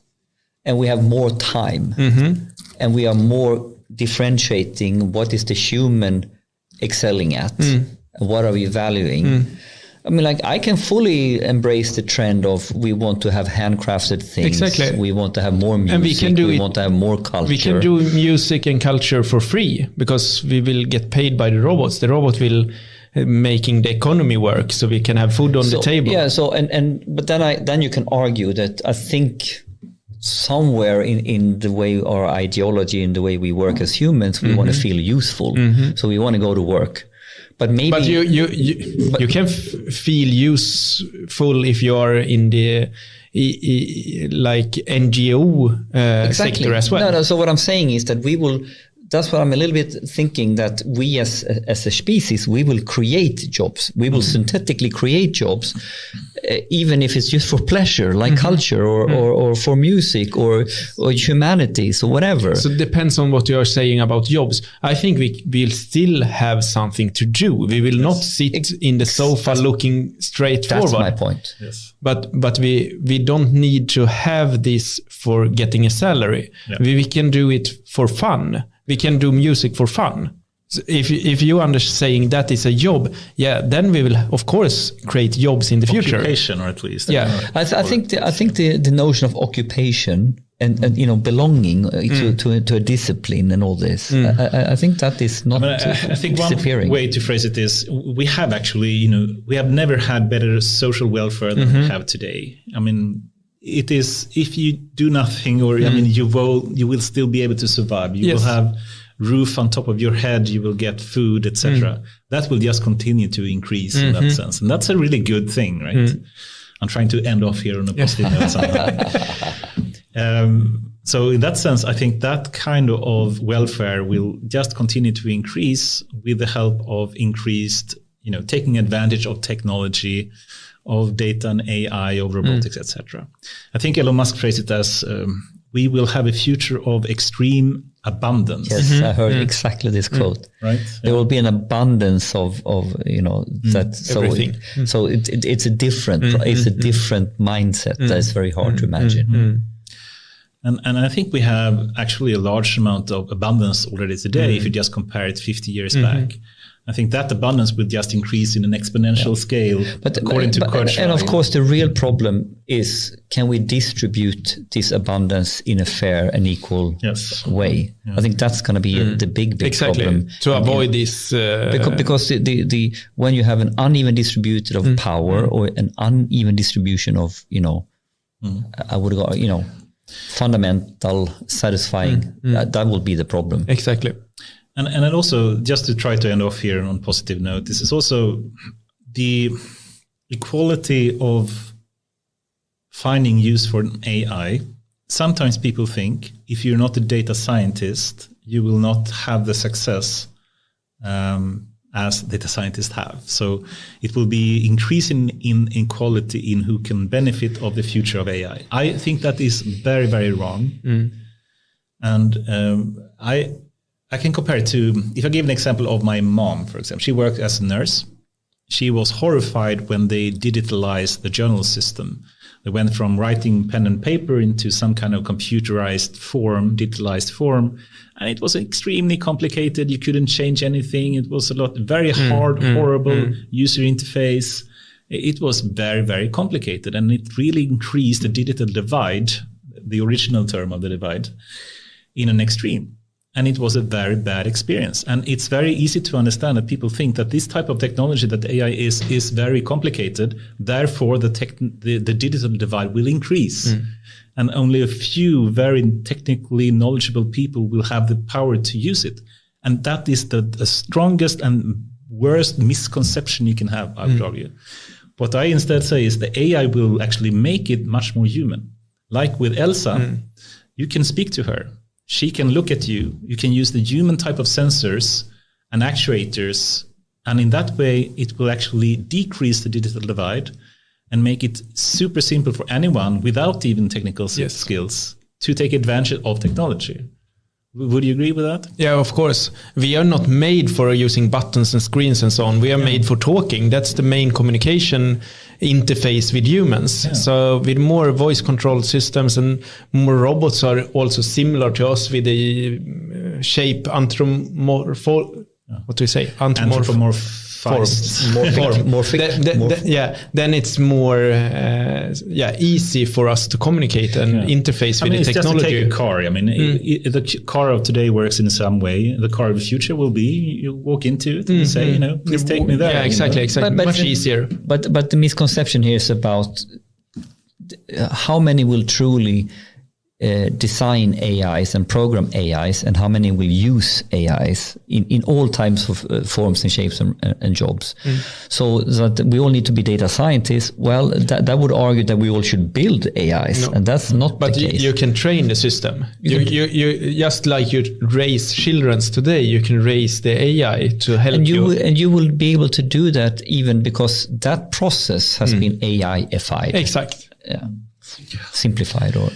A: and we have more time, and we are more differentiating what is the human excelling at and what are we valuing. I mean, like, I can fully embrace the trend of we want to have handcrafted things. Exactly. We want to have more music. And we want to have more culture.
C: We can do music and culture for free because we will get paid by the robots. The robot will making the economy work so we can have food on the table.
A: Yeah. So but then you can argue that I think somewhere in the way our ideology, in the way we work as humans, we want to feel useful. So we want to go to work. But you can feel useful if you are in the like NGO sector as well. No. So what I'm saying is that we will. That's what I'm a little bit thinking, that we as a species, we will create jobs. We will synthetically create jobs, even if it's just for pleasure, like culture or for music or humanities or whatever.
C: So it depends on what you are saying about jobs. I think we will still have something to do. We will not sit in the sofa looking straight forward.
A: That's my point.
C: Yes. But we don't need to have this for getting a salary. Yeah. We can do it for fun. We can do music for fun. So if you are saying that is a job, then we will of course create jobs in the future.
B: Occupation, or at least.
A: Yeah, I think the notion of occupation and belonging to a discipline and all this. I think that is not.
B: I think one way to phrase it is we have actually we have never had better social welfare than we have today. I mean, it is, if you do nothing, or you will still be able to survive. You will have roof on top of your head. You will get food, etc. That will just continue to increase in that sense, and that's a really good thing, right? I'm trying to end off here on a positive note. So in that sense, I think that kind of welfare will just continue to increase with the help of increased, taking advantage of technology, of data and AI, of robotics, etc. I think Elon Musk phrased it as we will have a future of extreme abundance.
A: Yes, I heard exactly this quote.
B: Right,
A: there will be an abundance of that. So
C: everything.
A: So it's a different it's a different mindset that is very hard to imagine.
B: And I think we have actually a large amount of abundance already today. If you just compare it 50 years back. I think that abundance will just increase in an exponential scale, according to Kurzweil.
A: And of course, the real problem is, can we distribute this abundance in a fair and equal way? Yeah. I think that's going to be the big problem.
C: To avoid this.
A: Because the when you have an uneven distribution of power or an uneven distribution of, I would go, fundamental, satisfying, that will be the problem.
C: Exactly.
B: And also, just to try to end off here on a positive note, this is also the equality of finding use for an AI. Sometimes people think if you're not a data scientist, you will not have the success as data scientists have. So it will be increasing in quality in who can benefit of the future of AI. I think that is very, very wrong. And I can compare it to, if I give an example of my mom, for example, she worked as a nurse, she was horrified when they digitalized the journal system. They went from writing pen and paper into some kind of computerized form, digitalized form. And it was extremely complicated. You couldn't change anything. It was very hard, horrible user interface. It was very, very complicated. And it really increased the digital divide, the original term of the divide, in an extreme. And it was a very bad experience. And it's very easy to understand that people think that this type of technology that AI is very complicated. Therefore, the digital divide will increase. And only a few very technically knowledgeable people will have the power to use it. And that is the strongest and worst misconception you can have, I would argue. What I instead say is the AI will actually make it much more human. Like with Elsa, you can speak to her. She can look at you. You can use the human type of sensors and actuators. And in that way, it will actually decrease the digital divide and make it super simple for anyone without even technical skills to take advantage of technology. Would you agree with that?
C: Yeah, of course. We are not made for using buttons and screens and so on. We are made for talking. That's the main communication interface with humans. Yeah. So with more voice controlled systems and more robots are also similar to us with the shape then it's more easy for us to communicate and interface with the technology.
B: Just to take a car. I mean, the car of today works in some way. The car of the future will be you walk into it and you say, please take me there.
C: Yeah, exactly.
A: But
C: much easier.
A: But the misconception here is about how many will truly design AIs and program AIs, and how many will use AIs in all types of forms and shapes and jobs. So that we all need to be data scientists. Well, that would argue that we all should build AIs, and that's not the case. But
C: you can train the system. You just like you raise children today, you can raise the AI to help you.
A: And you will be able to do that even because that process has been AI-ified.
C: Exactly.
A: Yeah. Simplified or...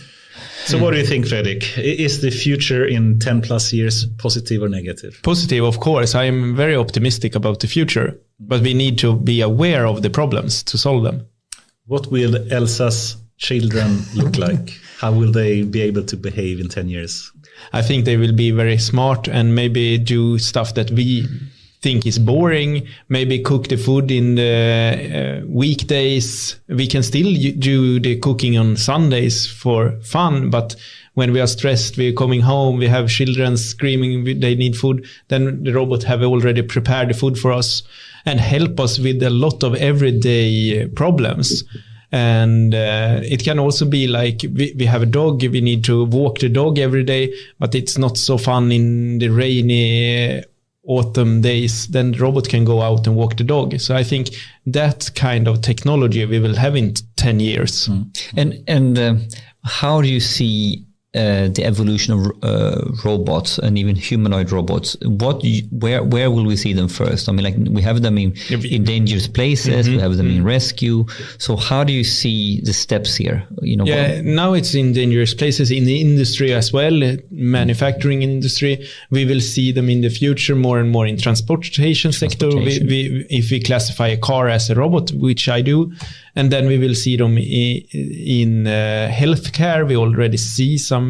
B: So what do you think, Fredrik? Is the future in 10 plus years positive or negative?
C: Positive, of course. I am very optimistic about the future, but we need to be aware of the problems to solve them.
B: What will Elsa's children look like? How will they be able to behave in 10 years?
C: I think they will be very smart and maybe do stuff that we think is boring, maybe cook the food in the weekdays. We can still do the cooking on Sundays for fun, but when we are stressed, we're coming home, we have children screaming they need food, then the robot have already prepared the food for us and help us with a lot of everyday problems. And it can also be like we have a dog, we need to walk the dog every day, but it's not so fun in the rainy autumn days, then the robot can go out and walk the dog. So I think that kind of technology we will have in 10 years.
A: And how do you see the evolution of robots and even humanoid robots? Where will we see them first? I mean, like we have them in dangerous places, we have them in rescue. So how do you see the steps here?
C: Now it's in dangerous places in the industry as well, manufacturing industry. We will see them in the future more and more in transportation sector. If we classify a car as a robot, which I do, and then we will see them in healthcare. We already see some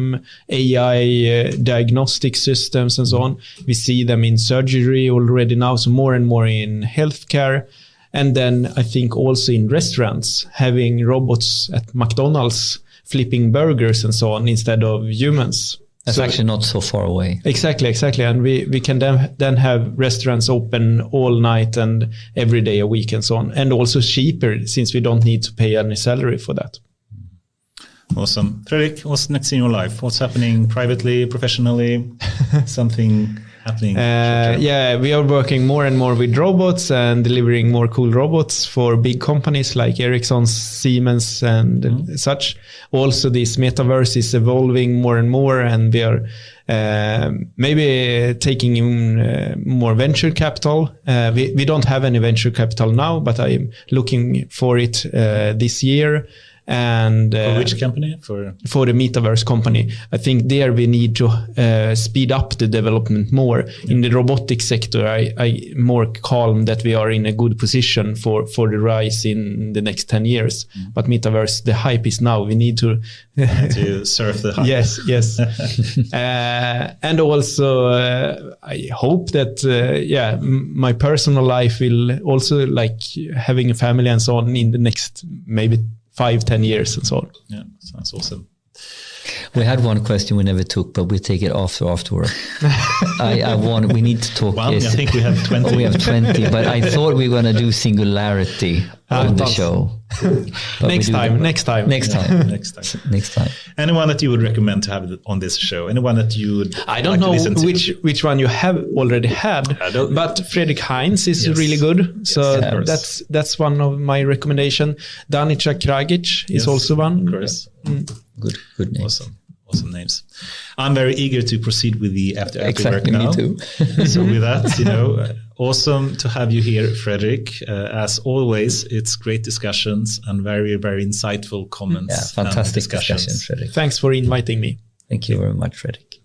C: AI diagnostic systems and so on. We see them in surgery already now, so more and more in healthcare. And then I think also in restaurants, having robots at McDonald's flipping burgers and so on instead of humans.
A: That's actually not so far away.
C: Exactly. And we can then have restaurants open all night and every day a week and so on. And also cheaper since we don't need to pay any salary for that.
B: Awesome. Fredrik, what's next in your life? What's happening privately, professionally? Something happening?
C: We are working more and more with robots and delivering more cool robots for big companies like Ericsson, Siemens and such. Also, this metaverse is evolving more and more, and we are maybe taking in more venture capital. We don't have any venture capital now, but I'm looking for it this year. And
B: for which company?
C: For the metaverse company. I think there we need to speed up the development more. In the robotics sector, I more calm that we are in a good position for the rise in the next 10 years. But metaverse, the hype is now. We need to
B: surf the hype.
C: Yes. And also, I hope that my personal life will also, like having a family and so on, in the next maybe 5-10 years and so on.
B: Yeah, sounds awesome.
A: We had one question we never took, but we take it afterward. We need to talk.
B: Well, I think we have 20.
A: We have 20, but I thought we were going to do singularity on the show.
C: Next time.
B: Anyone that you would recommend to have on this show? Anyone that you would
C: I don't know which one you have already had, but Fredrik Heinz is really good. So that's one of my recommendation. Danica Kragic is also one.
B: Of course.
A: Good name.
B: Awesome names. I'm very eager to proceed with the after work now.
A: Me too.
B: So with that, awesome to have you here, Fredrik. As always, it's great discussions and very, very insightful comments.
A: Yeah, fantastic discussion, Fredrik.
C: Thanks for inviting me.
A: Thank you very much, Fredrik.